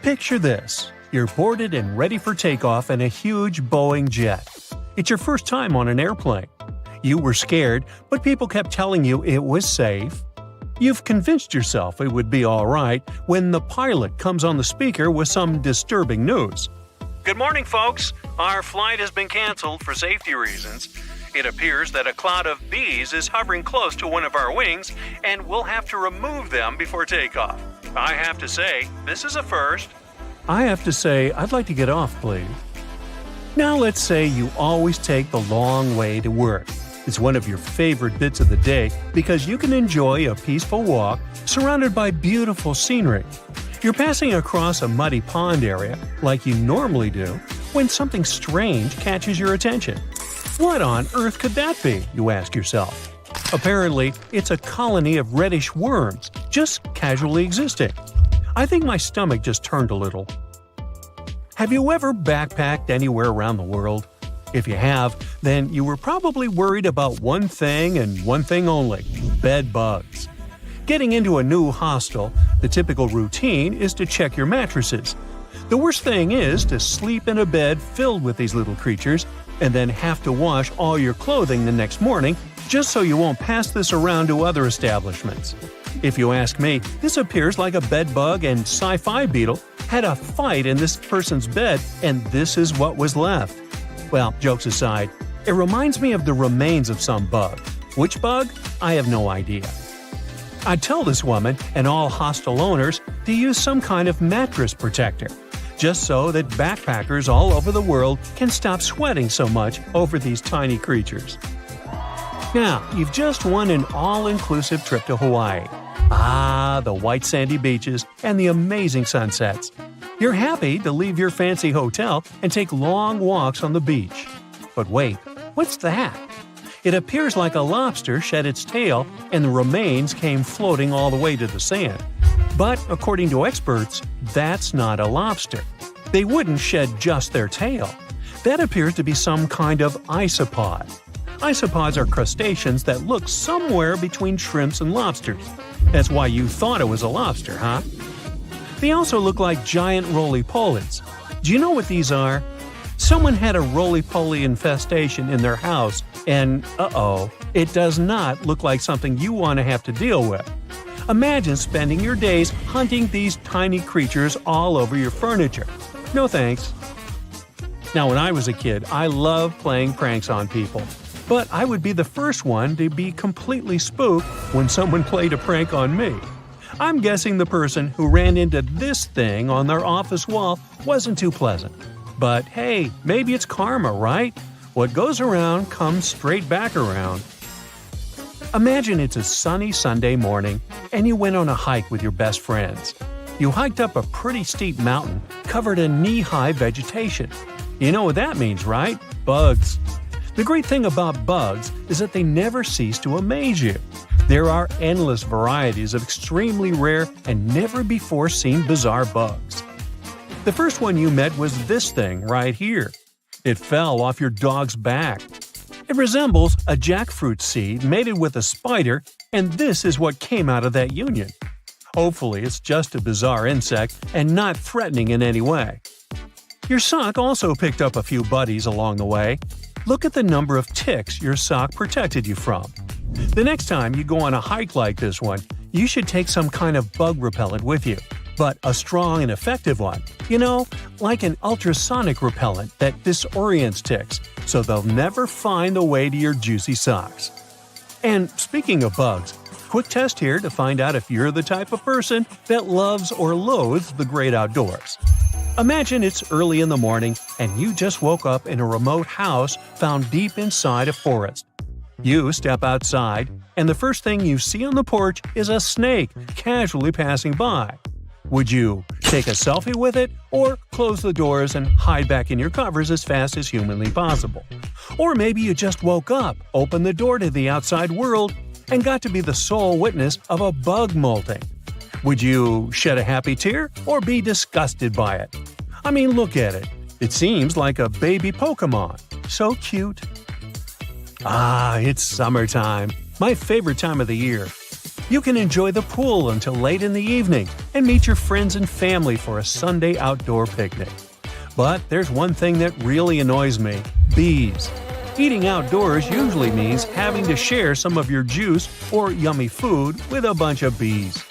Picture this. You're boarded and ready for takeoff in a huge Boeing jet. It's your first time on an airplane. You were scared, but people kept telling you it was safe. You've convinced yourself it would be alright when the pilot comes on the speaker with some disturbing news. Good morning, folks. Our flight has been canceled for safety reasons. It appears that a cloud of bees is hovering close to one of our wings, and we'll have to remove them before takeoff. I have to say, this is a first. I have to say, I'd like to get off, please. Now let's say you always take the long way to work. It's one of your favorite bits of the day because you can enjoy a peaceful walk surrounded by beautiful scenery. You're passing across a muddy pond area, like you normally do, when something strange catches your attention. What on earth could that be, you ask yourself? Apparently, it's a colony of reddish worms, just casually existing. I think my stomach just turned a little. Have you ever backpacked anywhere around the world? If you have, then you were probably worried about one thing and one thing only – bed bugs. Getting into a new hostel, the typical routine is to check your mattresses. The worst thing is to sleep in a bed filled with these little creatures and then have to wash all your clothing the next morning just so you won't pass this around to other establishments. If you ask me, this appears like a bedbug and sci-fi beetle had a fight in this person's bed and this is what was left. Well, jokes aside, it reminds me of the remains of some bug. Which bug? I have no idea. I'd tell this woman and all hostel owners to use some kind of mattress protector, just so that backpackers all over the world can stop sweating so much over these tiny creatures. Now, you've just won an all-inclusive trip to Hawaii. Ah, the white sandy beaches and the amazing sunsets. You're happy to leave your fancy hotel and take long walks on the beach. But wait, what's that? It appears like a lobster shed its tail and the remains came floating all the way to the sand. But according to experts, that's not a lobster. They wouldn't shed just their tail. That appears to be some kind of isopod. Isopods are crustaceans that look somewhere between shrimps and lobsters. That's why you thought it was a lobster, huh? They also look like giant roly-polies. Do you know what these are? Someone had a roly-poly infestation in their house, and it does not look like something you want to have to deal with. Imagine spending your days hunting these tiny creatures all over your furniture. No thanks. Now, when I was a kid, I loved playing pranks on people. But I would be the first one to be completely spooked when someone played a prank on me. I'm guessing the person who ran into this thing on their office wall wasn't too pleasant. But hey, maybe it's karma, right? What goes around comes straight back around. Imagine it's a sunny Sunday morning and you went on a hike with your best friends. You hiked up a pretty steep mountain covered in knee-high vegetation. You know what that means, right? Bugs. The great thing about bugs is that they never cease to amaze you. There are endless varieties of extremely rare and never-before-seen bizarre bugs. The first one you met was this thing right here. It fell off your dog's back. It resembles a jackfruit seed mated with a spider, and this is what came out of that union. Hopefully, it's just a bizarre insect and not threatening in any way. Your sock also picked up a few buddies along the way. Look at the number of ticks your sock protected you from. The next time you go on a hike like this one, you should take some kind of bug repellent with you, but a strong and effective one. You know, like an ultrasonic repellent that disorients ticks, so they'll never find the way to your juicy socks. And speaking of bugs, quick test here to find out if you're the type of person that loves or loathes the great outdoors. Imagine it's early in the morning and you just woke up in a remote house found deep inside a forest. You step outside, and the first thing you see on the porch is a snake casually passing by. Would you take a selfie with it, or close the doors and hide back in your covers as fast as humanly possible? Or maybe you just woke up, opened the door to the outside world, and got to be the sole witness of a bug molting. Would you shed a happy tear or be disgusted by it? I mean, look at it. It seems like a baby Pokemon. So cute. Ah, it's summertime. My favorite time of the year. You can enjoy the pool until late in the evening and meet your friends and family for a Sunday outdoor picnic. But there's one thing that really annoys me: bees. Eating outdoors usually means having to share some of your juice or yummy food with a bunch of bees.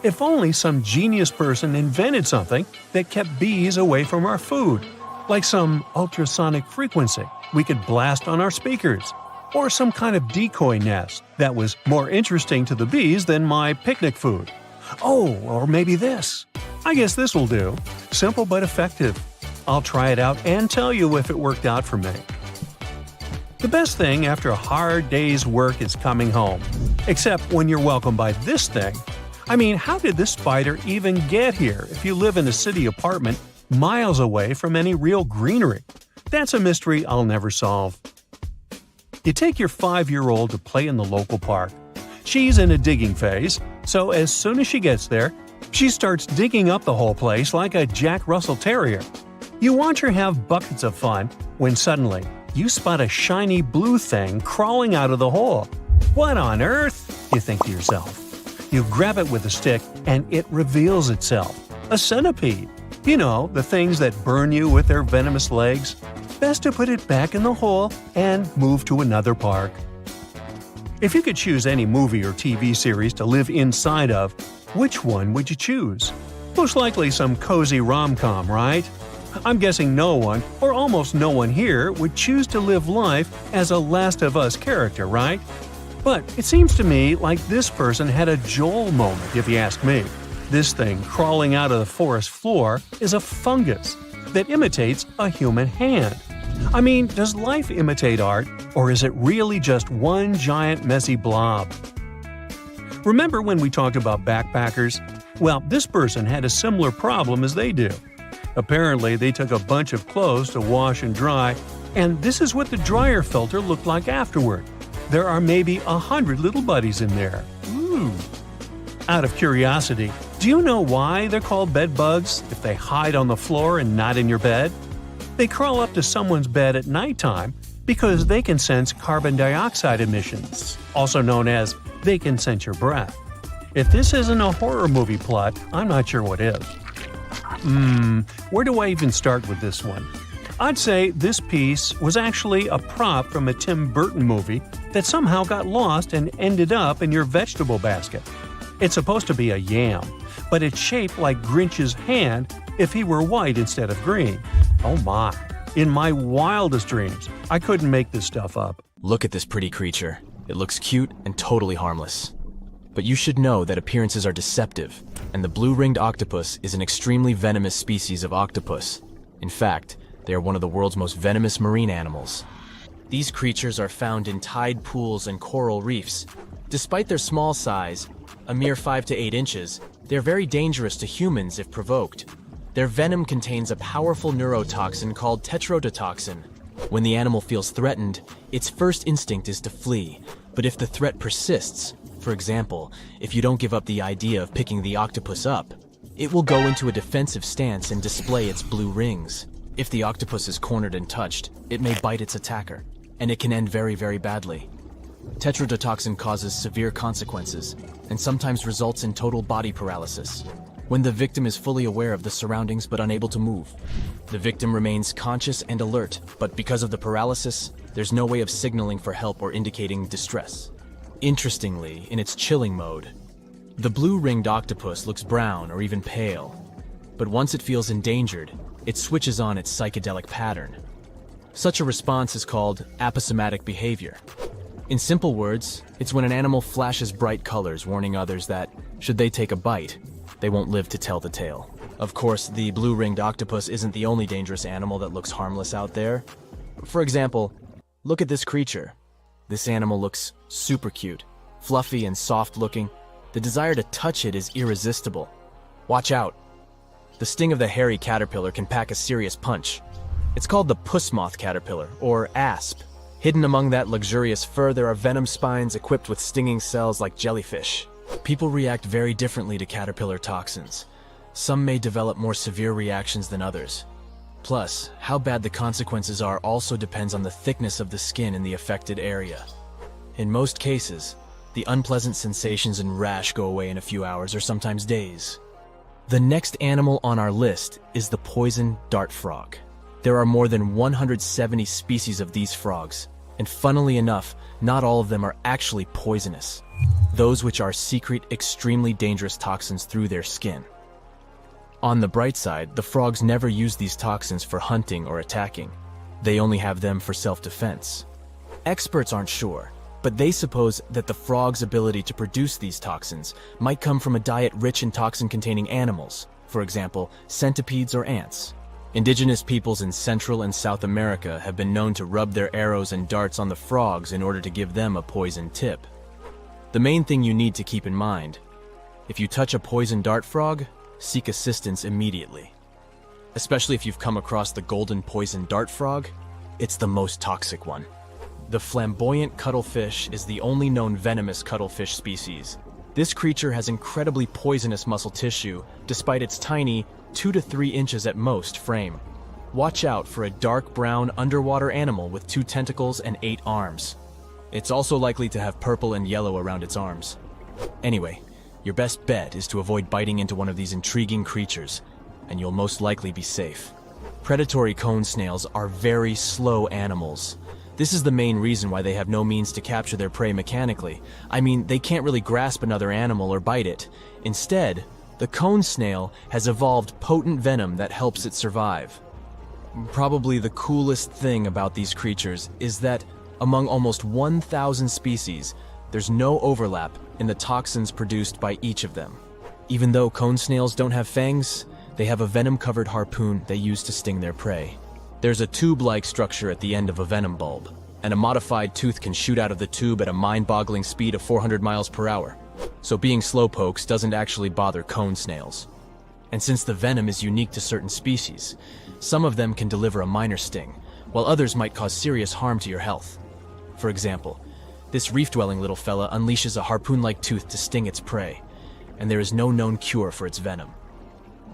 If only some genius person invented something that kept bees away from our food, like some ultrasonic frequency we could blast on our speakers, or some kind of decoy nest that was more interesting to the bees than my picnic food. Oh, or maybe this. I guess this will do. Simple but effective. I'll try it out and tell you if it worked out for me. The best thing after a hard day's work is coming home. Except when you're welcomed by this thing. I mean, how did this spider even get here if you live in a city apartment miles away from any real greenery? That's a mystery I'll never solve. You take your 5-year-old to play in the local park. She's in a digging phase, so as soon as she gets there, she starts digging up the whole place like a Jack Russell Terrier. You watch her have buckets of fun when suddenly you spot a shiny blue thing crawling out of the hole. What on earth? You think to yourself. You grab it with a stick and it reveals itself. A centipede. You know, the things that burn you with their venomous legs. Best to put it back in the hole and move to another park. If you could choose any movie or TV series to live inside of, which one would you choose? Most likely some cozy rom-com, right? I'm guessing no one, or almost no one here, would choose to live life as a Last of Us character, right? But it seems to me like this person had a Joel moment, if you ask me. This thing crawling out of the forest floor is a fungus that imitates a human hand. I mean, does life imitate art, or is it really just one giant messy blob? Remember when we talked about backpackers? Well, this person had a similar problem as they do. Apparently, they took a bunch of clothes to wash and dry, and this is what the dryer filter looked like afterward. There are maybe 100 little buddies in there. Ooh. Out of curiosity, do you know why they're called bed bugs if they hide on the floor and not in your bed? They crawl up to someone's bed at nighttime because they can sense carbon dioxide emissions, also known as they can sense your breath. If this isn't a horror movie plot, I'm not sure what is. Where do I even start with this one? I'd say this piece was actually a prop from a Tim Burton movie that somehow got lost and ended up in your vegetable basket. It's supposed to be a yam, but it's shaped like Grinch's hand if he were white instead of green. Oh my. In my wildest dreams, I couldn't make this stuff up. Look at this pretty creature. It looks cute and totally harmless. But you should know that appearances are deceptive, and the blue-ringed octopus is an extremely venomous species of octopus. In fact, they are one of the world's most venomous marine animals. These creatures are found in tide pools and coral reefs. Despite their small size, a mere 5 to 8 inches, they're very dangerous to humans if provoked. Their venom contains a powerful neurotoxin called tetrodotoxin. When the animal feels threatened, its first instinct is to flee, but if the threat persists, For example, if you don't give up the idea of picking the octopus up, it will go into a defensive stance and display its blue rings. If the octopus is cornered and touched, it may bite its attacker, and it can end very, very badly. Tetrodotoxin causes severe consequences, and sometimes results in total body paralysis. When the victim is fully aware of the surroundings but unable to move, the victim remains conscious and alert, but because of the paralysis, there's no way of signaling for help or indicating distress. Interestingly, in its chilling mode, the blue-ringed octopus looks brown or even pale, but once it feels endangered, it switches on its psychedelic pattern. Such a response is called aposematic behavior. In simple words, it's when an animal flashes bright colors warning others that, should they take a bite, they won't live to tell the tale. Of course, the blue-ringed octopus isn't the only dangerous animal that looks harmless out there. For example, look at this creature. This animal looks super cute, fluffy and soft-looking. The desire to touch it is irresistible. Watch out. The sting of the hairy caterpillar can pack a serious punch. It's called the puss moth caterpillar, or asp. Hidden among that luxurious fur, there are venom spines equipped with stinging cells like jellyfish. People react very differently to caterpillar toxins. Some may develop more severe reactions than others. Plus, how bad the consequences are also depends on the thickness of the skin in the affected area. In most cases, the unpleasant sensations and rash go away in a few hours or sometimes days. The next animal on our list is the poison dart frog. There are more than 170 species of these frogs, and funnily enough, not all of them are actually poisonous. Those which are secret extremely dangerous toxins through their skin. On the bright side, the frogs never use these toxins for hunting or attacking. They only have them for self-defense. Experts aren't sure, but they suppose that the frog's ability to produce these toxins might come from a diet rich in toxin-containing animals, for example, centipedes or ants. Indigenous peoples in Central and South America have been known to rub their arrows and darts on the frogs in order to give them a poison tip. The main thing you need to keep in mind: if you touch a poison dart frog, seek assistance immediately. Especially if you've come across the golden poison dart frog, it's the most toxic one. The flamboyant cuttlefish is the only known venomous cuttlefish species. This creature has incredibly poisonous muscle tissue, despite its tiny, 2 to 3 inches at most, frame. Watch out for a dark brown underwater animal with 2 tentacles and 8 arms. It's also likely to have purple and yellow around its arms. Anyway, your best bet is to avoid biting into one of these intriguing creatures, and you'll most likely be safe. Predatory cone snails are very slow animals. This is the main reason why they have no means to capture their prey mechanically. I mean, they can't really grasp another animal or bite it. Instead, the cone snail has evolved potent venom that helps it survive. Probably the coolest thing about these creatures is that among almost 1,000 species, there's no overlap in the toxins produced by each of them. Even though cone snails don't have fangs, they have a venom-covered harpoon they use to sting their prey. There's a tube-like structure at the end of a venom bulb, and a modified tooth can shoot out of the tube at a mind-boggling speed of 400 miles per hour. So being slowpokes doesn't actually bother cone snails. And since the venom is unique to certain species, some of them can deliver a minor sting, while others might cause serious harm to your health. For example, this reef-dwelling little fella unleashes a harpoon-like tooth to sting its prey, and there is no known cure for its venom.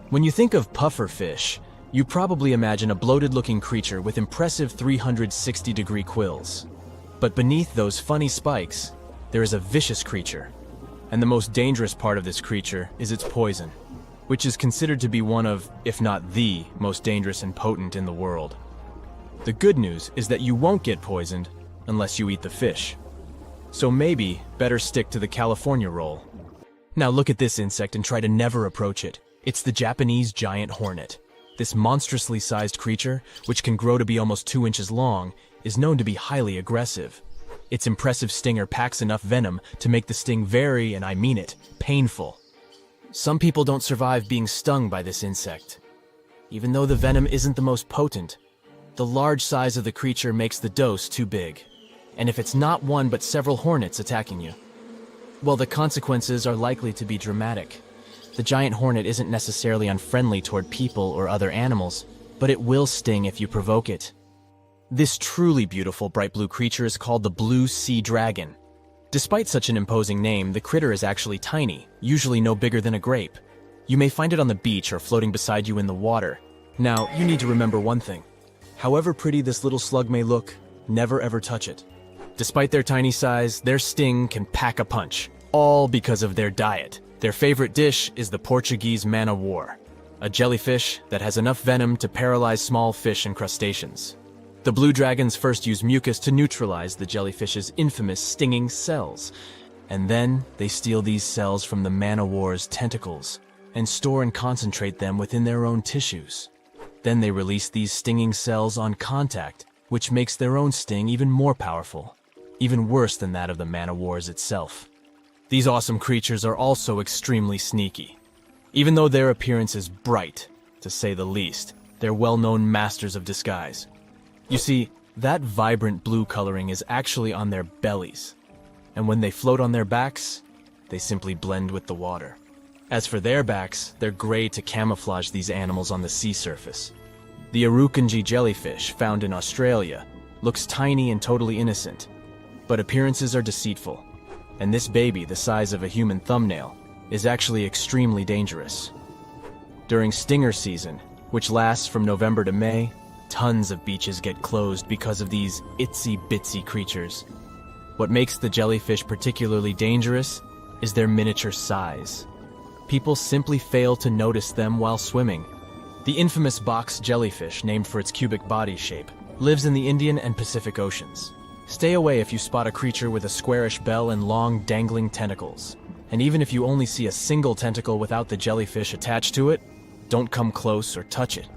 When you think of pufferfish, you probably imagine a bloated-looking creature with impressive 360-degree quills. But beneath those funny spikes, there is a vicious creature. And the most dangerous part of this creature is its poison, which is considered to be one of, if not the, most dangerous and potent in the world. The good news is that you won't get poisoned unless you eat the fish. So maybe better stick to the California roll. Now look at this insect and try to never approach it. It's the Japanese giant hornet. This monstrously sized creature, which can grow to be almost 2 inches long, is known to be highly aggressive. Its impressive stinger packs enough venom to make the sting very, and I mean it, painful. Some people don't survive being stung by this insect. Even though the venom isn't the most potent, the large size of the creature makes the dose too big. And if it's not one but several hornets attacking you, well, the consequences are likely to be dramatic. The giant hornet isn't necessarily unfriendly toward people or other animals, but it will sting if you provoke it. This truly beautiful bright blue creature is called the blue sea dragon. Despite such an imposing name, the critter is actually tiny, usually no bigger than a grape. You may find it on the beach or floating beside you in the water. Now, you need to remember one thing. However pretty this little slug may look, never ever touch it. Despite their tiny size, their sting can pack a punch, all because of their diet. Their favorite dish is the Portuguese man-o'-war, a jellyfish that has enough venom to paralyze small fish and crustaceans. The blue dragons first use mucus to neutralize the jellyfish's infamous stinging cells, and then they steal these cells from the man-o'-war's tentacles and store and concentrate them within their own tissues. Then they release these stinging cells on contact, which makes their own sting even more powerful, even worse than that of the man-o'-war's itself. These awesome creatures are also extremely sneaky. Even though their appearance is bright, to say the least, they're well-known masters of disguise. You see, that vibrant blue coloring is actually on their bellies, and when they float on their backs, they simply blend with the water. As for their backs, they're gray to camouflage these animals on the sea surface. The Irukandji jellyfish, found in Australia, looks tiny and totally innocent, but appearances are deceitful, and this baby, the size of a human thumbnail, is actually extremely dangerous. During stinger season, which lasts from November to May, tons of beaches get closed because of these itsy-bitsy creatures. What makes the jellyfish particularly dangerous is their miniature size. People simply fail to notice them while swimming. The infamous box jellyfish, named for its cubic body shape, lives in the Indian and Pacific Oceans. Stay away if you spot a creature with a squarish bell and long, dangling tentacles. And even if you only see a single tentacle without the jellyfish attached to it, don't come close or touch it.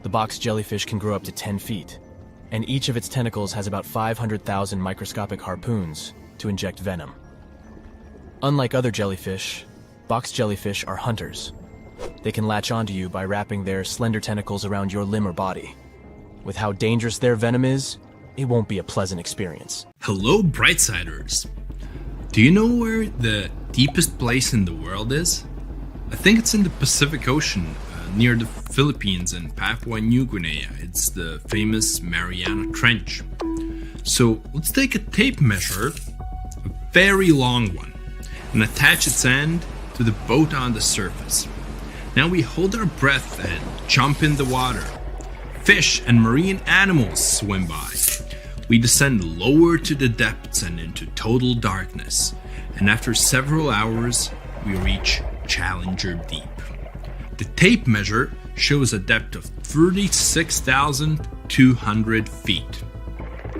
The box jellyfish can grow up to 10 feet, and each of its tentacles has about 500,000 microscopic harpoons to inject venom. Unlike other jellyfish, box jellyfish are hunters. They can latch onto you by wrapping their slender tentacles around your limb or body. With how dangerous their venom is, it won't be a pleasant experience. Hello, Brightsiders! Do you know where the deepest place in the world is? I think it's in the Pacific Ocean, near the Philippines and Papua New Guinea. It's the famous Mariana Trench. So let's take a tape measure, a very long one, and attach its end to the boat on the surface. Now we hold our breath and jump in the water. Fish and marine animals swim by. We descend lower to the depths and into total darkness. And after several hours, we reach Challenger Deep. The tape measure shows a depth of 36,200 feet.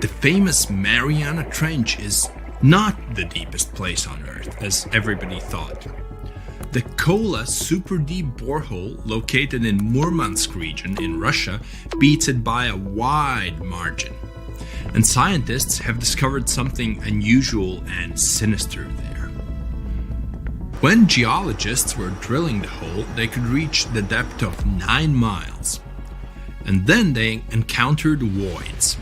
The famous Mariana Trench is not the deepest place on Earth, as everybody thought. The Kola super deep borehole located in Murmansk region in Russia beats it by a wide margin. And scientists have discovered something unusual and sinister there. When geologists were drilling the hole, they could reach the depth of 9 miles. And then they encountered voids.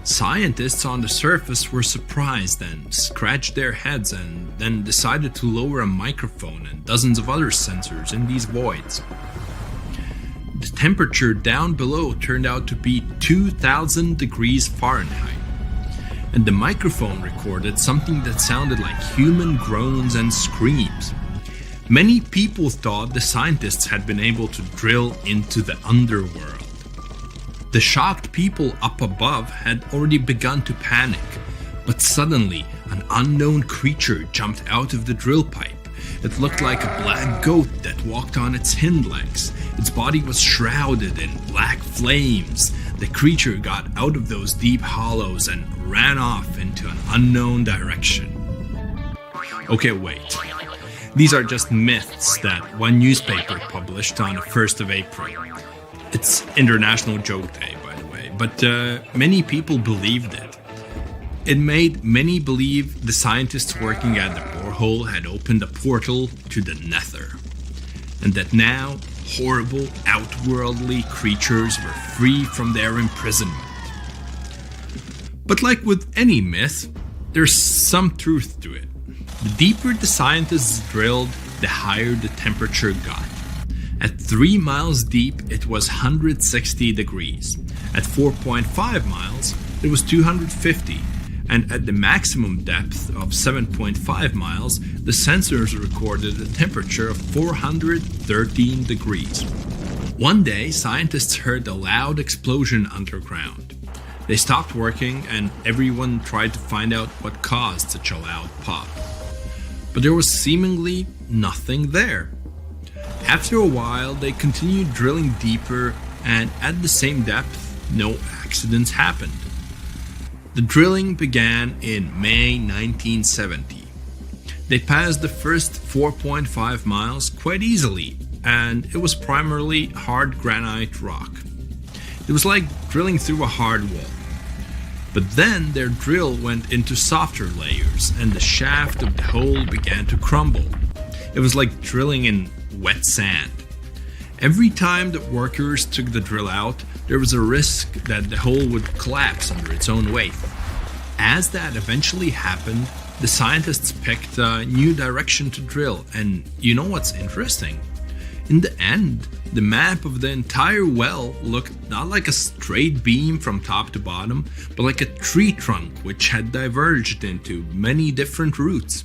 Scientists on the surface were surprised and scratched their heads and then decided to lower a microphone and dozens of other sensors in these voids. The temperature down below turned out to be 2,000 degrees Fahrenheit. And the microphone recorded something that sounded like human groans and screams. Many people thought the scientists had been able to drill into the underworld. The shocked people up above had already begun to panic, but suddenly an unknown creature jumped out of the drill pipe. It looked like a black goat that walked on its hind legs. Its body was shrouded in black flames. The creature got out of those deep hollows and ran off into an unknown direction. Okay, wait. These are just myths that one newspaper published on the 1st of April. It's International Joke Day, by the way, but many people believed it. It made many believe the scientists working at the borehole had opened a portal to the nether, and that now horrible, outworldly creatures were free from their imprisonment. But like with any myth, there's some truth to it. The deeper the scientists drilled, the higher the temperature got. At 3 miles deep, it was 160 degrees. At 4.5 miles, it was 250. and at the maximum depth of 7.5 miles, the sensors recorded a temperature of 413 degrees. One day, scientists heard a loud explosion underground. They stopped working and everyone tried to find out what caused such a loud pop. But there was seemingly nothing there. After a while, they continued drilling deeper, and at the same depth, no accidents happened. The drilling began in May 1970. They passed the first 4.5 miles quite easily, and it was primarily hard granite rock. It was like drilling through a hard wall. But then their drill went into softer layers, and the shaft of the hole began to crumble. It was like drilling in wet sand. Every time the workers took the drill out, there was a risk that the hole would collapse under its own weight. As that eventually happened, the scientists picked a new direction to drill, and you know what's interesting? In the end, the map of the entire well looked not like a straight beam from top to bottom, but like a tree trunk which had diverged into many different routes.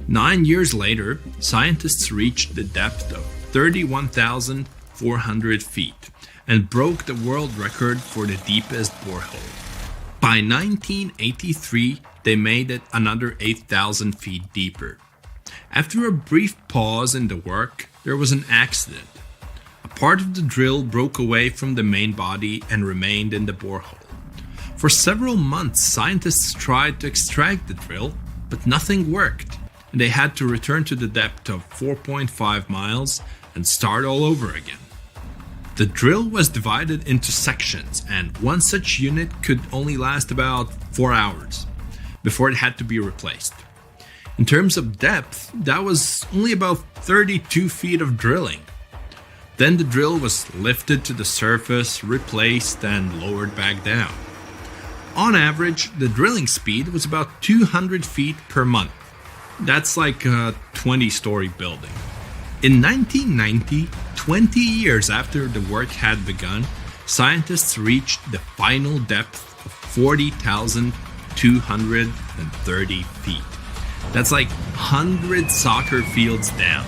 9 years later, scientists reached the depth of 31,400 feet and broke the world record for the deepest borehole. By 1983, they made it another 8,000 feet deeper. After a brief pause in the work, there was an accident. A part of the drill broke away from the main body and remained in the borehole. For several months, scientists tried to extract the drill, but nothing worked, and they had to return to the depth of 4.5 miles and start all over again. The drill was divided into sections, and one such unit could only last about 4 hours before it had to be replaced. In terms of depth, that was only about 32 feet of drilling. Then the drill was lifted to the surface, replaced, and lowered back down. On average, the drilling speed was about 200 feet per month. That's like a 20-story building. In 1990, 20 years after the work had begun, scientists reached the final depth of 40,230 feet. That's like 100 soccer fields down.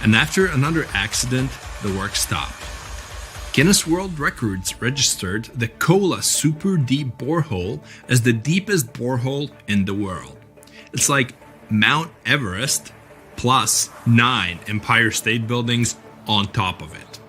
And after another accident, the work stopped. Guinness World Records registered the Kola Super Deep Borehole as the deepest borehole in the world. It's like Mount Everest plus 9 Empire State Buildings on top of it.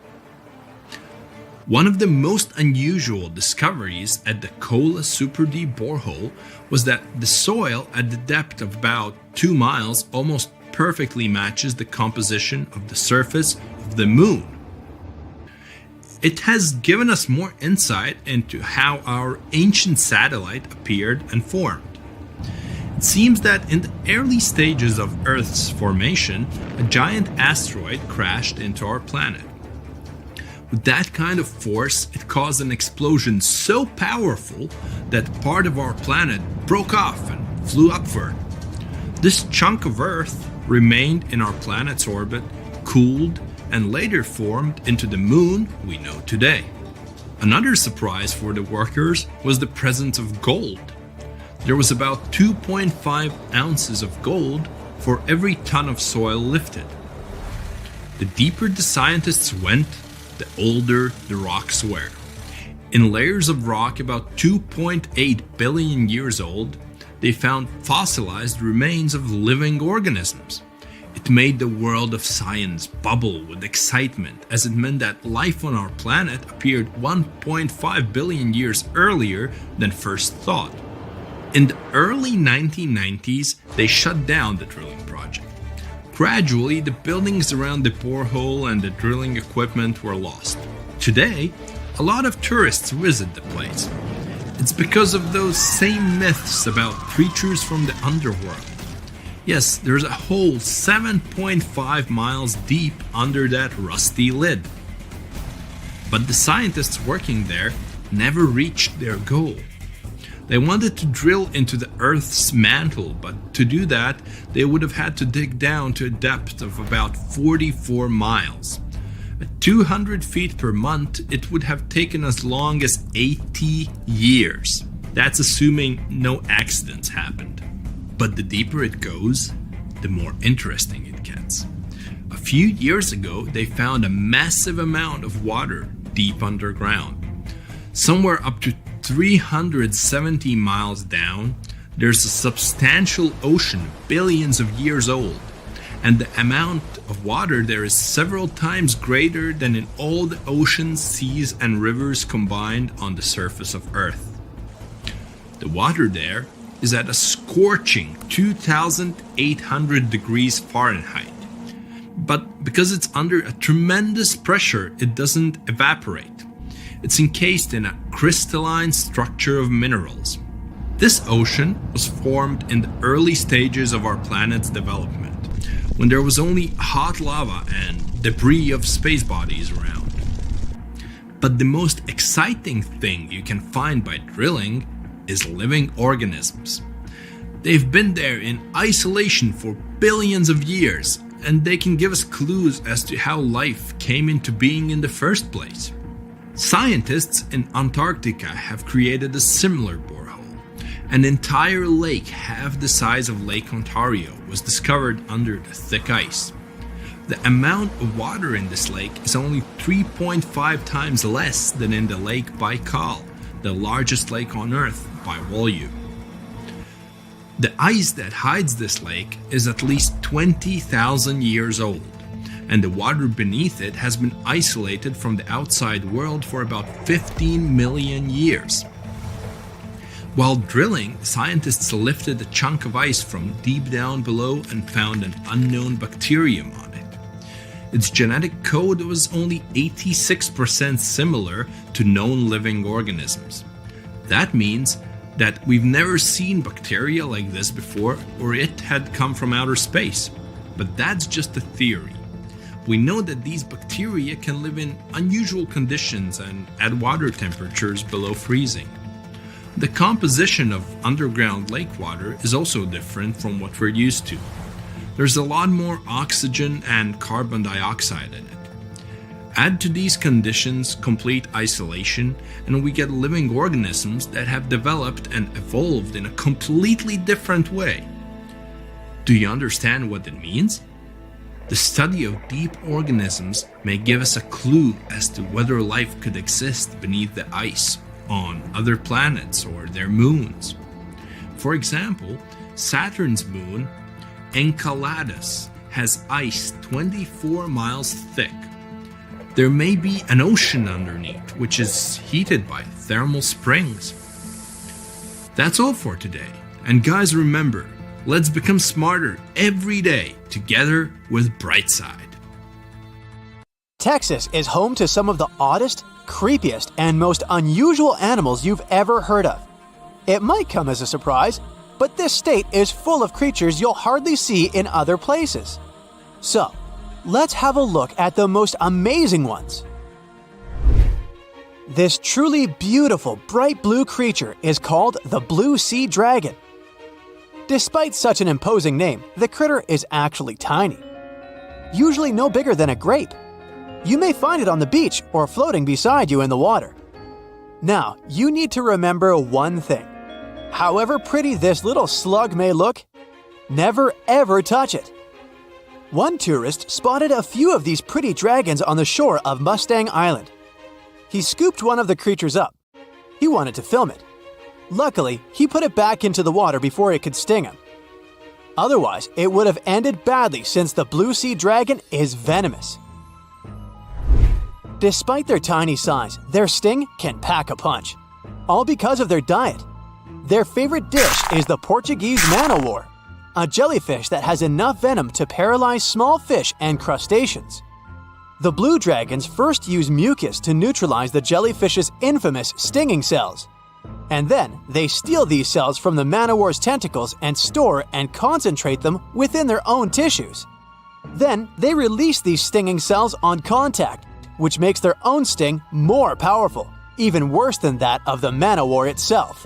One of the most unusual discoveries at the Kola Super Deep Borehole was that the soil at the depth of about 2 miles almost perfectly matches the composition of the surface of the moon. It has given us more insight into how our ancient satellite appeared and formed. It seems that in the early stages of Earth's formation, a giant asteroid crashed into our planet. With that kind of force, it caused an explosion so powerful that part of our planet broke off and flew upward. This chunk of Earth remained in our planet's orbit, cooled, and later formed into the moon we know today. Another surprise for the workers was the presence of gold. There was about 2.5 ounces of gold for every ton of soil lifted. The deeper the scientists went, the older the rocks were. In layers of rock about 2.8 billion years old, they found fossilized remains of living organisms. It made the world of science bubble with excitement, as it meant that life on our planet appeared 1.5 billion years earlier than first thought. In the early 1990s, they shut down the drilling project. Gradually, the buildings around the borehole and the drilling equipment were lost. Today, a lot of tourists visit the place. It's because of those same myths about creatures from the underworld. Yes, there's a hole 7.5 miles deep under that rusty lid. But the scientists working there never reached their goal. They wanted to drill into the Earth's mantle, but to do that, they would have had to dig down to a depth of about 44 miles. At 200 feet per month, it would have taken as long as 80 years. That's assuming no accidents happened. But the deeper it goes, the more interesting it gets. A few years ago, they found a massive amount of water deep underground. Somewhere up to 370 miles down, there's a substantial ocean billions of years old, and the amount of water there is several times greater than in all the oceans, seas, and rivers combined on the surface of Earth. The water there is at a scorching 2,800 degrees Fahrenheit. But because it's under a tremendous pressure, it doesn't evaporate. It's encased in a crystalline structure of minerals. This ocean was formed in the early stages of our planet's development, when there was only hot lava and debris of space bodies around. But the most exciting thing you can find by drilling is living organisms. They've been there in isolation for billions of years, and they can give us clues as to how life came into being in the first place. Scientists in Antarctica have created a similar borehole. An entire lake half the size of Lake Ontario was discovered under the thick ice. The amount of water in this lake is only 3.5 times less than in the Lake Baikal, the largest lake on Earth by volume. The ice that hides this lake is at least 20,000 years old, and the water beneath it has been isolated from the outside world for about 15 million years. While drilling, scientists lifted a chunk of ice from deep down below and found an unknown bacterium on it. Its genetic code was only 86% similar to known living organisms. That means that we've never seen bacteria like this before, or it had come from outer space. But that's just a theory. We know that these bacteria can live in unusual conditions and at water temperatures below freezing. The composition of underground lake water is also different from what we're used to. There's a lot more oxygen and carbon dioxide in it. Add to these conditions complete isolation, and we get living organisms that have developed and evolved in a completely different way. Do you understand what it means? The study of deep organisms may give us a clue as to whether life could exist beneath the ice on other planets or their moons. For example, Saturn's moon, Enceladus, has ice 24 miles thick. There may be an ocean underneath, which is heated by thermal springs. That's all for today. And guys, remember, let's become smarter every day together with Brightside. Texas is home to some of the oddest, creepiest, and most unusual animals you've ever heard of. It might come as a surprise, but this state is full of creatures you'll hardly see in other places. So, let's have a look at the most amazing ones. This truly beautiful bright blue creature is called the blue sea dragon. Despite such an imposing name, the critter is actually tiny, usually no bigger than a grape. You may find it on the beach or floating beside you in the water. Now, you need to remember one thing. However pretty this little slug may look, never ever touch it. One tourist spotted a few of these pretty dragons on the shore of Mustang Island. He scooped one of the creatures up. He wanted to film it. Luckily, he put it back into the water before it could sting him. Otherwise, it would have ended badly since the blue sea dragon is venomous. Despite their tiny size, their sting can pack a punch, all because of their diet. Their favorite dish is the Portuguese man-o-war, a jellyfish that has enough venom to paralyze small fish and crustaceans. The blue dragons first use mucus to neutralize the jellyfish's infamous stinging cells. And then they steal these cells from the man-o-war's tentacles and store and concentrate them within their own tissues. Then they release these stinging cells on contact, which makes their own sting more powerful, even worse than that of the man-o-war itself.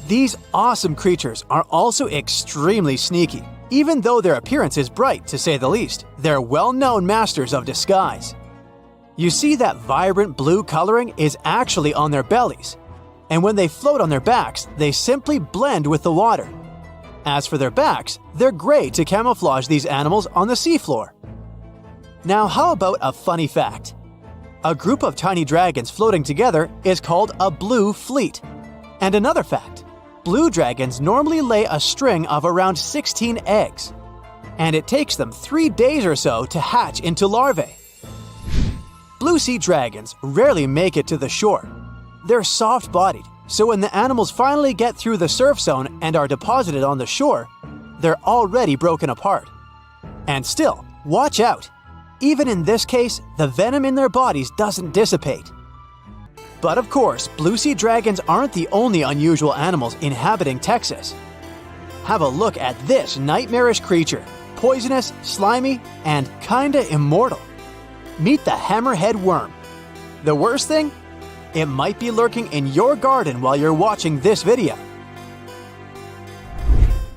These awesome creatures are also extremely sneaky. Even though their appearance is bright, to say the least, they're well-known masters of disguise. You see that vibrant blue coloring is actually on their bellies. and when they float on their backs, they simply blend with the water. As for their backs, they're great to camouflage these animals on the seafloor. Now how about a funny fact? A group of tiny dragons floating together is called a blue fleet. And another fact, blue dragons normally lay a string of around 16 eggs, and it takes them 3 days or so to hatch into larvae. Blue sea dragons rarely make it to the shore. They're soft-bodied, so when the animals finally get through the surf zone and are deposited on the shore, they're already broken apart. And still, watch out! Even in this case, the venom in their bodies doesn't dissipate. But of course, blue sea dragons aren't the only unusual animals inhabiting Texas. Have a look at this nightmarish creature, poisonous, slimy, and kinda immortal. Meet the hammerhead worm. The worst thing? It might be lurking in your garden while you're watching this video.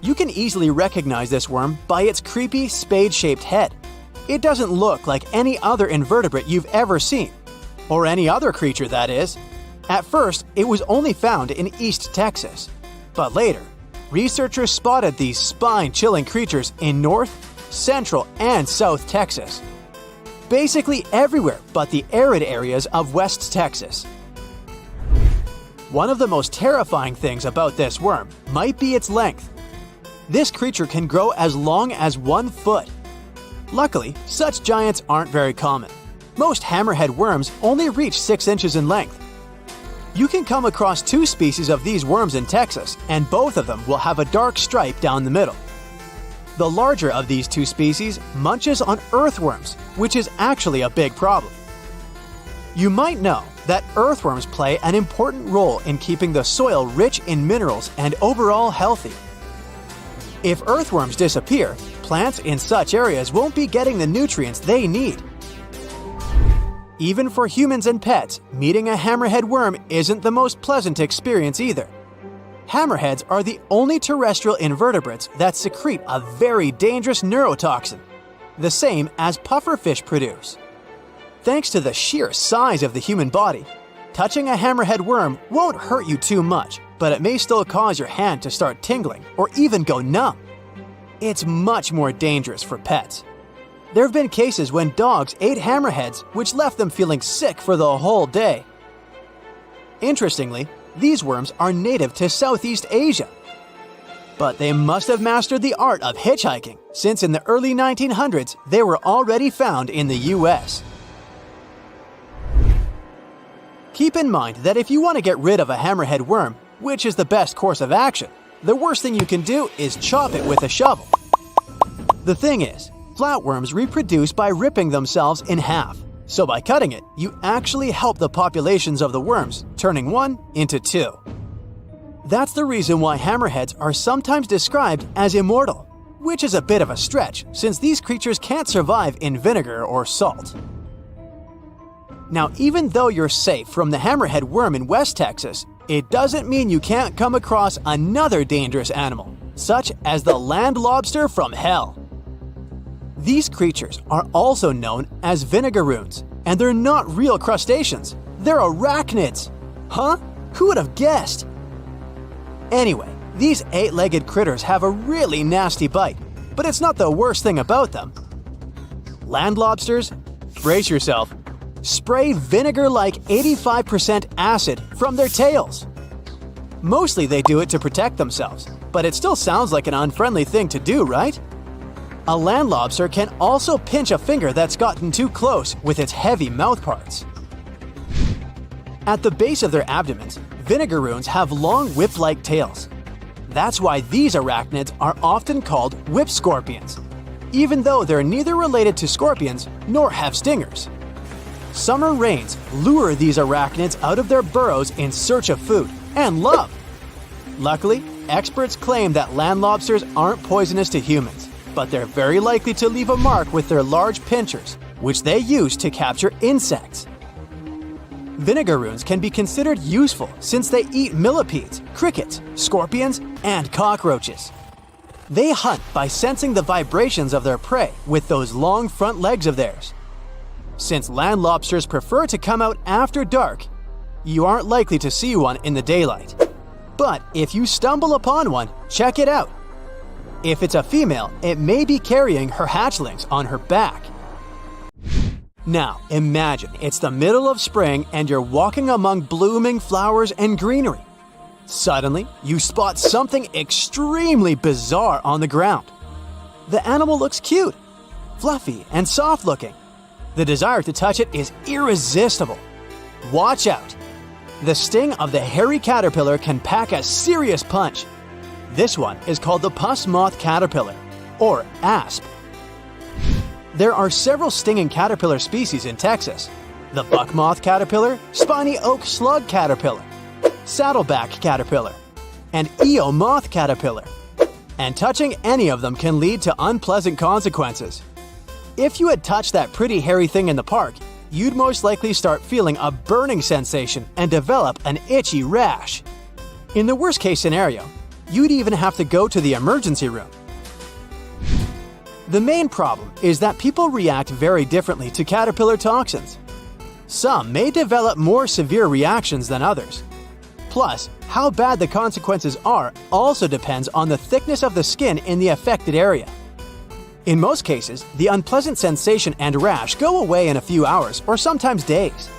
You can easily recognize this worm by its creepy spade-shaped head. It doesn't look like any other invertebrate you've ever seen, or any other creature, that is. At first, it was only found in East Texas, but later, researchers spotted these spine-chilling creatures in North, Central, and South Texas. Basically everywhere but the arid areas of West Texas. One of the most terrifying things about this worm might be its length. This creature can grow as long as 1 foot. Luckily, such giants aren't very common. Most hammerhead worms only reach 6 inches in length. You can come across 2 species of these worms in Texas, and both of them will have a dark stripe down the middle. The larger of these 2 species munches on earthworms, which is actually a big problem. You might know that earthworms play an important role in keeping the soil rich in minerals and overall healthy. If earthworms disappear, plants in such areas won't be getting the nutrients they need. Even for humans and pets, meeting a hammerhead worm isn't the most pleasant experience either. Hammerheads are the only terrestrial invertebrates that secrete a very dangerous neurotoxin, the same as pufferfish produce. Thanks to the sheer size of the human body, touching a hammerhead worm won't hurt you too much, but it may still cause your hand to start tingling or even go numb. It's much more dangerous for pets. There have been cases when dogs ate hammerheads, which left them feeling sick for the whole day. Interestingly, these worms are native to Southeast Asia. But they must have mastered the art of hitchhiking, since in the early 1900s they were already found in the US. Keep in mind that if you want to get rid of a hammerhead worm, which is the best course of action, the worst thing you can do is chop it with a shovel. The thing is, flatworms reproduce by ripping themselves in half, so by cutting it, you actually help the populations of the worms, turning 1 into 2. That's the reason why hammerheads are sometimes described as immortal, which is a bit of a stretch since these creatures can't survive in vinegar or salt. Now, even though you're safe from the hammerhead worm in West Texas, it doesn't mean you can't come across another dangerous animal, such as the land lobster from hell. These creatures are also known as vinegaroons, and they're not real crustaceans, they're arachnids. Huh? Who would have guessed? Anyway, these 8-legged critters have a really nasty bite, but it's not the worst thing about them. Land lobsters, brace yourself, spray vinegar-like 85% acid from their tails. Mostly they do it to protect themselves, but it still sounds like an unfriendly thing to do, right? A land lobster can also pinch a finger that's gotten too close with its heavy mouthparts. At the base of their abdomens, vinegaroons have long whip-like tails. That's why these arachnids are often called whip scorpions, even though they're neither related to scorpions nor have stingers. Summer rains lure these arachnids out of their burrows in search of food and love. Luckily, experts claim that land lobsters aren't poisonous to humans, but they're very likely to leave a mark with their large pinchers, which they use to capture insects. Vinegaroons can be considered useful since they eat millipedes, crickets, scorpions, and cockroaches. They hunt by sensing the vibrations of their prey with those long front legs of theirs. Since land lobsters prefer to come out after dark, you aren't likely to see one in the daylight. But if you stumble upon one, check it out. If it's a female, it may be carrying her hatchlings on her back. Now, imagine it's the middle of spring and you're walking among blooming flowers and greenery. Suddenly, you spot something extremely bizarre on the ground. The animal looks cute, fluffy, and soft-looking. The desire to touch it is irresistible. Watch out! The sting of the hairy caterpillar can pack a serious punch. This one is called the pus moth caterpillar, or asp. There are several stinging caterpillar species in Texas: the buck moth caterpillar, spiny oak slug caterpillar, saddleback caterpillar, and eo moth caterpillar. And touching any of them can lead to unpleasant consequences. If you had touched that pretty hairy thing in the park, you'd most likely start feeling a burning sensation and develop an itchy rash. In the worst case scenario, you'd even have to go to the emergency room. The main problem is that people react very differently to caterpillar toxins. Some may develop more severe reactions than others. Plus, how bad the consequences are also depends on the thickness of the skin in the affected area. In most cases, the unpleasant sensation and rash go away in a few hours or sometimes days.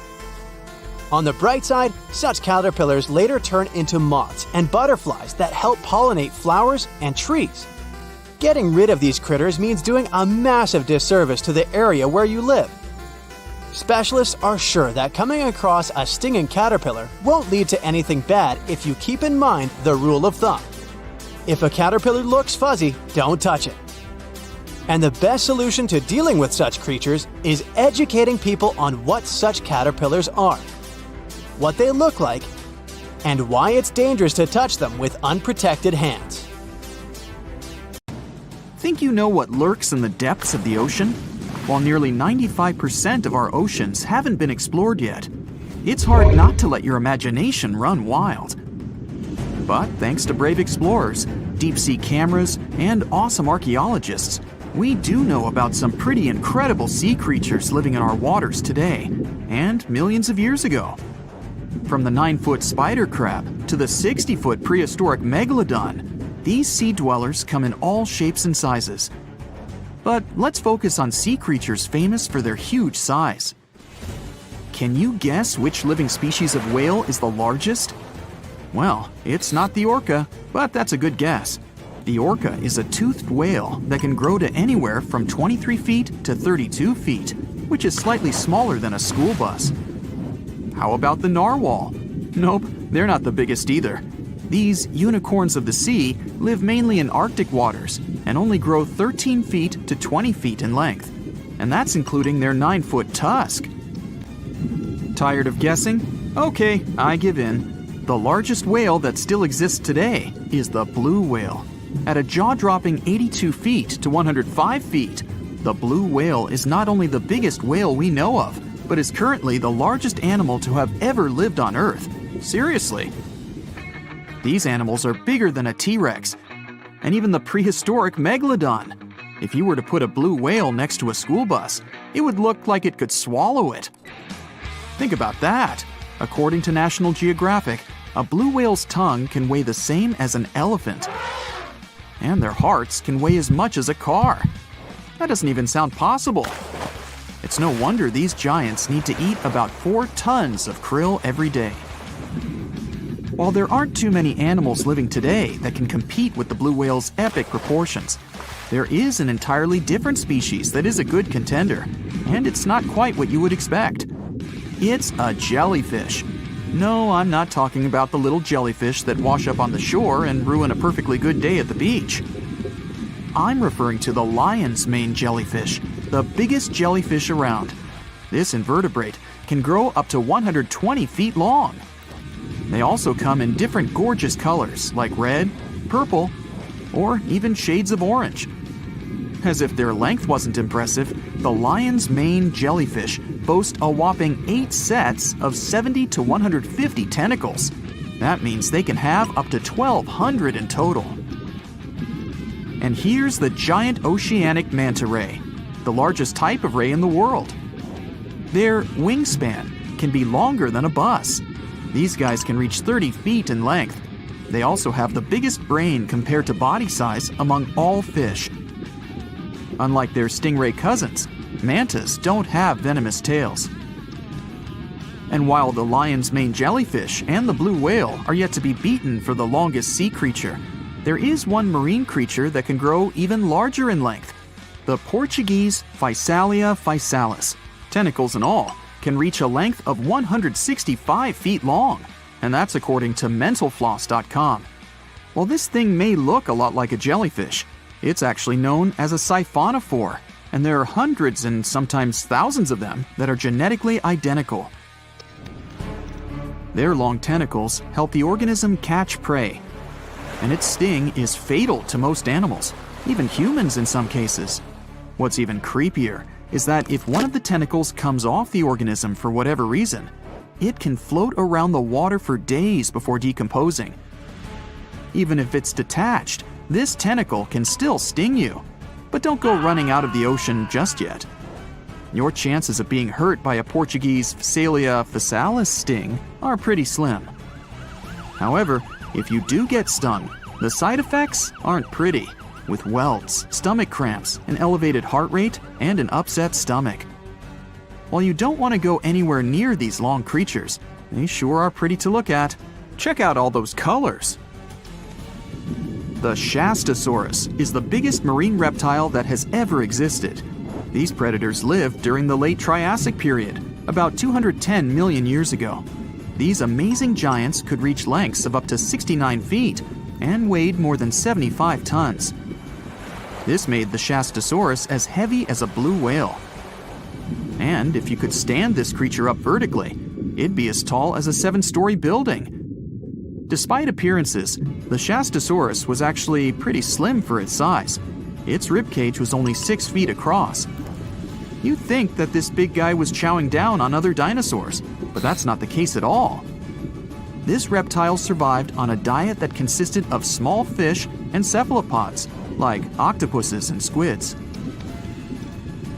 On the bright side, such caterpillars later turn into moths and butterflies that help pollinate flowers and trees. Getting rid of these critters means doing a massive disservice to the area where you live. Specialists are sure that coming across a stinging caterpillar won't lead to anything bad if you keep in mind the rule of thumb. If a caterpillar looks fuzzy, don't touch it. And the best solution to dealing with such creatures is educating people on what such caterpillars are, what they look like, and why it's dangerous to touch them with unprotected hands. Think you know what lurks in the depths of the ocean? While nearly 95% of our oceans haven't been explored yet, it's hard not to let your imagination run wild. But thanks to brave explorers, deep-sea cameras, and awesome archaeologists, we do know about some pretty incredible sea creatures living in our waters today, and millions of years ago. From the 9-foot spider crab to the 60-foot prehistoric megalodon, these sea dwellers come in all shapes and sizes. But let's focus on sea creatures famous for their huge size. Can you guess which living species of whale is the largest? Well, it's not the orca, but that's a good guess. The orca is a toothed whale that can grow to anywhere from 23 feet to 32 feet, which is slightly smaller than a school bus. How about the narwhal? Nope, they're not the biggest either. These unicorns of the sea live mainly in Arctic waters and only grow 13 feet to 20 feet in length, and that's including their 9-foot tusk. Tired of guessing? Okay, I give in. The largest whale that still exists today is the blue whale. At a jaw-dropping 82 feet to 105 feet, the blue whale is not only the biggest whale we know of, but is currently the largest animal to have ever lived on Earth. Seriously. These animals are bigger than a T-Rex, and even the prehistoric megalodon. If you were to put a blue whale next to a school bus, it would look like it could swallow it. Think about that. According to National Geographic, a blue whale's tongue can weigh the same as an elephant. And their hearts can weigh as much as a car. That doesn't even sound possible. It's no wonder these giants need to eat about 4 tons of krill every day. While there aren't too many animals living today that can compete with the blue whale's epic proportions, there is an entirely different species that is a good contender, and it's not quite what you would expect. It's a jellyfish. No, I'm not talking about the little jellyfish that wash up on the shore and ruin a perfectly good day at the beach. I'm referring to the lion's mane jellyfish, the biggest jellyfish around. This invertebrate can grow up to 120 feet long. They also come in different gorgeous colors like red, purple, or even shades of orange. As if their length wasn't impressive, the lion's mane jellyfish boast a whopping 8 sets of 70 to 150 tentacles. That means they can have up to 1,200 in total. And here's the giant oceanic manta ray, the largest type of ray in the world. Their wingspan can be longer than a bus. These guys can reach 30 feet in length. They also have the biggest brain compared to body size among all fish. Unlike their stingray cousins, mantas don't have venomous tails. And while the lion's mane jellyfish and the blue whale are yet to be beaten for the longest sea creature, there is one marine creature that can grow even larger in length. The Portuguese Physalia physalis, tentacles and all, can reach a length of 165 feet long, and that's according to mentalfloss.com. While this thing may look a lot like a jellyfish, it's actually known as a Siphonophore, and there are hundreds and sometimes thousands of them that are genetically identical. Their long tentacles help the organism catch prey, and its sting is fatal to most animals, even humans in some cases. What's even creepier is that if one of the tentacles comes off the organism for whatever reason, it can float around the water for days before decomposing. Even if it's detached, this tentacle can still sting you. But don't go running out of the ocean just yet. Your chances of being hurt by a Portuguese Physalia physalis sting are pretty slim. However, if you do get stung, the side effects aren't pretty, with welts, stomach cramps, an elevated heart rate, and an upset stomach. While you don't want to go anywhere near these long creatures, they sure are pretty to look at. Check out all those colors. The Shastasaurus is the biggest marine reptile that has ever existed. These predators lived during the late Triassic period, about 210 million years ago. These amazing giants could reach lengths of up to 69 feet and weighed more than 75 tons. This made the Shastasaurus as heavy as a blue whale. And if you could stand this creature up vertically, it'd be as tall as a 7-story building. Despite appearances, the Shastasaurus was actually pretty slim for its size. Its ribcage was only 6 feet across. You'd think that this big guy was chowing down on other dinosaurs, but that's not the case at all. This reptile survived on a diet that consisted of small fish and cephalopods, like octopuses and squids.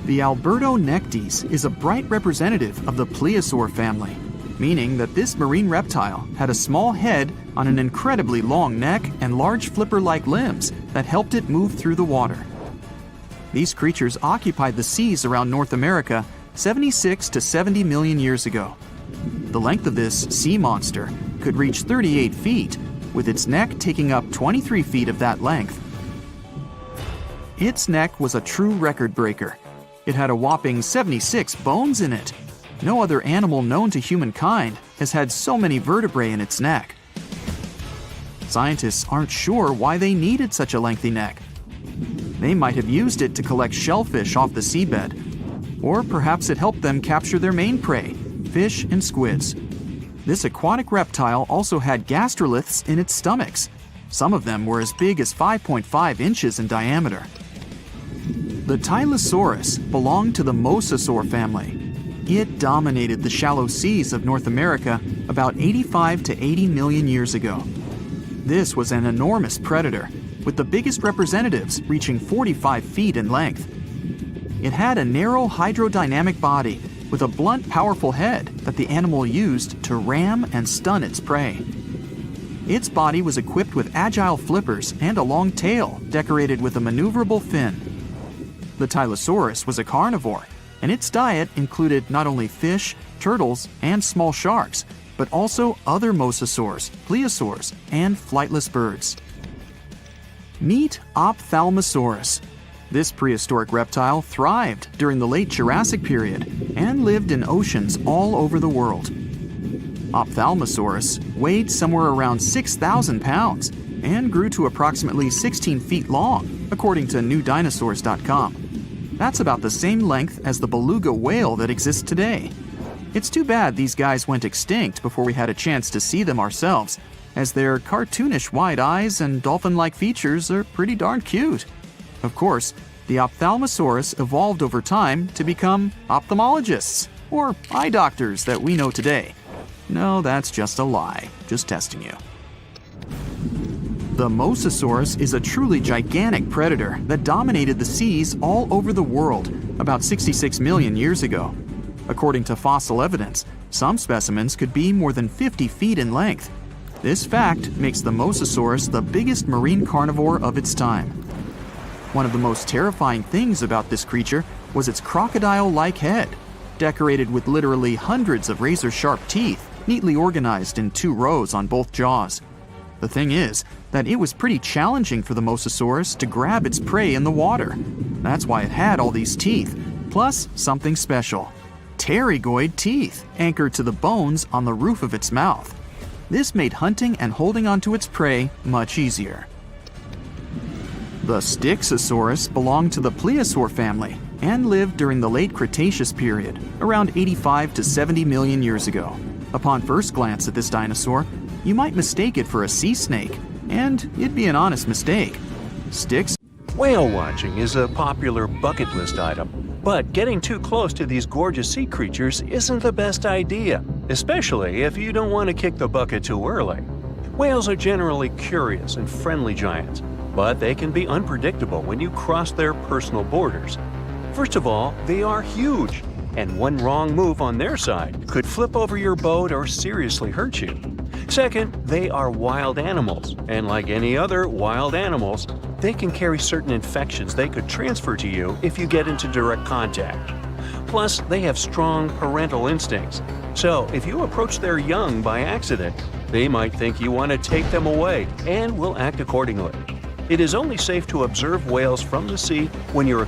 The Albertonectes is a bright representative of the plesiosaur family, meaning that this marine reptile had a small head on an incredibly long neck and large flipper-like limbs that helped it move through the water. These creatures occupied the seas around North America 76 to 70 million years ago. The length of this sea monster could reach 38 feet, with its neck taking up 23 feet of that length. Its neck was a true record breaker. It had a whopping 76 bones in it. No other animal known to humankind has had so many vertebrae in its neck. Scientists aren't sure why they needed such a lengthy neck. They might have used it to collect shellfish off the seabed, or perhaps it helped them capture their main prey, fish and squids. This aquatic reptile also had gastroliths in its stomachs. Some of them were as big as 5.5 inches in diameter. The Tylosaurus belonged to the Mosasaur family. It dominated the shallow seas of North America about 85 to 80 million years ago. This was an enormous predator, with the biggest representatives reaching 45 feet in length. It had a narrow hydrodynamic body with a blunt, powerful head that the animal used to ram and stun its prey. Its body was equipped with agile flippers and a long tail decorated with a maneuverable fin. The Tylosaurus was a carnivore, and its diet included not only fish, turtles, and small sharks, but also other mosasaurs, plesiosaurs, and flightless birds. Meet Ophthalmosaurus. This prehistoric reptile thrived during the late Jurassic period and lived in oceans all over the world. Ophthalmosaurus weighed somewhere around 6,000 pounds and grew to approximately 16 feet long, according to newdinosaurs.com. That's about the same length as the beluga whale that exists today. It's too bad these guys went extinct before we had a chance to see them ourselves, as their cartoonish wide eyes and dolphin-like features are pretty darn cute. Of course, the Ophthalmosaurus evolved over time to become ophthalmologists, or eye doctors that we know today. No, that's just a lie. Just testing you. The Mosasaurus is a truly gigantic predator that dominated the seas all over the world about 66 million years ago. According to fossil evidence, some specimens could be more than 50 feet in length. This fact makes the Mosasaurus the biggest marine carnivore of its time. One of the most terrifying things about this creature was its crocodile-like head, decorated with literally hundreds of razor-sharp teeth, neatly organized in 2 rows on both jaws. The thing is that it was pretty challenging for the Mosasaurus to grab its prey in the water. That's why it had all these teeth, plus something special: pterygoid teeth anchored to the bones on the roof of its mouth. This made hunting and holding onto its prey much easier. The Styxosaurus belonged to the Plesiosaur family and lived during the late Cretaceous period, around 85 to 70 million years ago. Upon first glance at this dinosaur, you might mistake it for a sea snake, and it'd be an honest mistake. Whale watching is a popular bucket list item, but getting too close to these gorgeous sea creatures isn't the best idea, especially if you don't want to kick the bucket too early. Whales are generally curious and friendly giants, but they can be unpredictable when you cross their personal borders. First of all, they are huge, and one wrong move on their side could flip over your boat or seriously hurt you. Second, they are wild animals, and like any other wild animals, they can carry certain infections they could transfer to you if you get into direct contact. Plus, they have strong parental instincts, so if you approach their young by accident, they might think you want to take them away and will act accordingly. It is only safe to observe whales from the sea when you're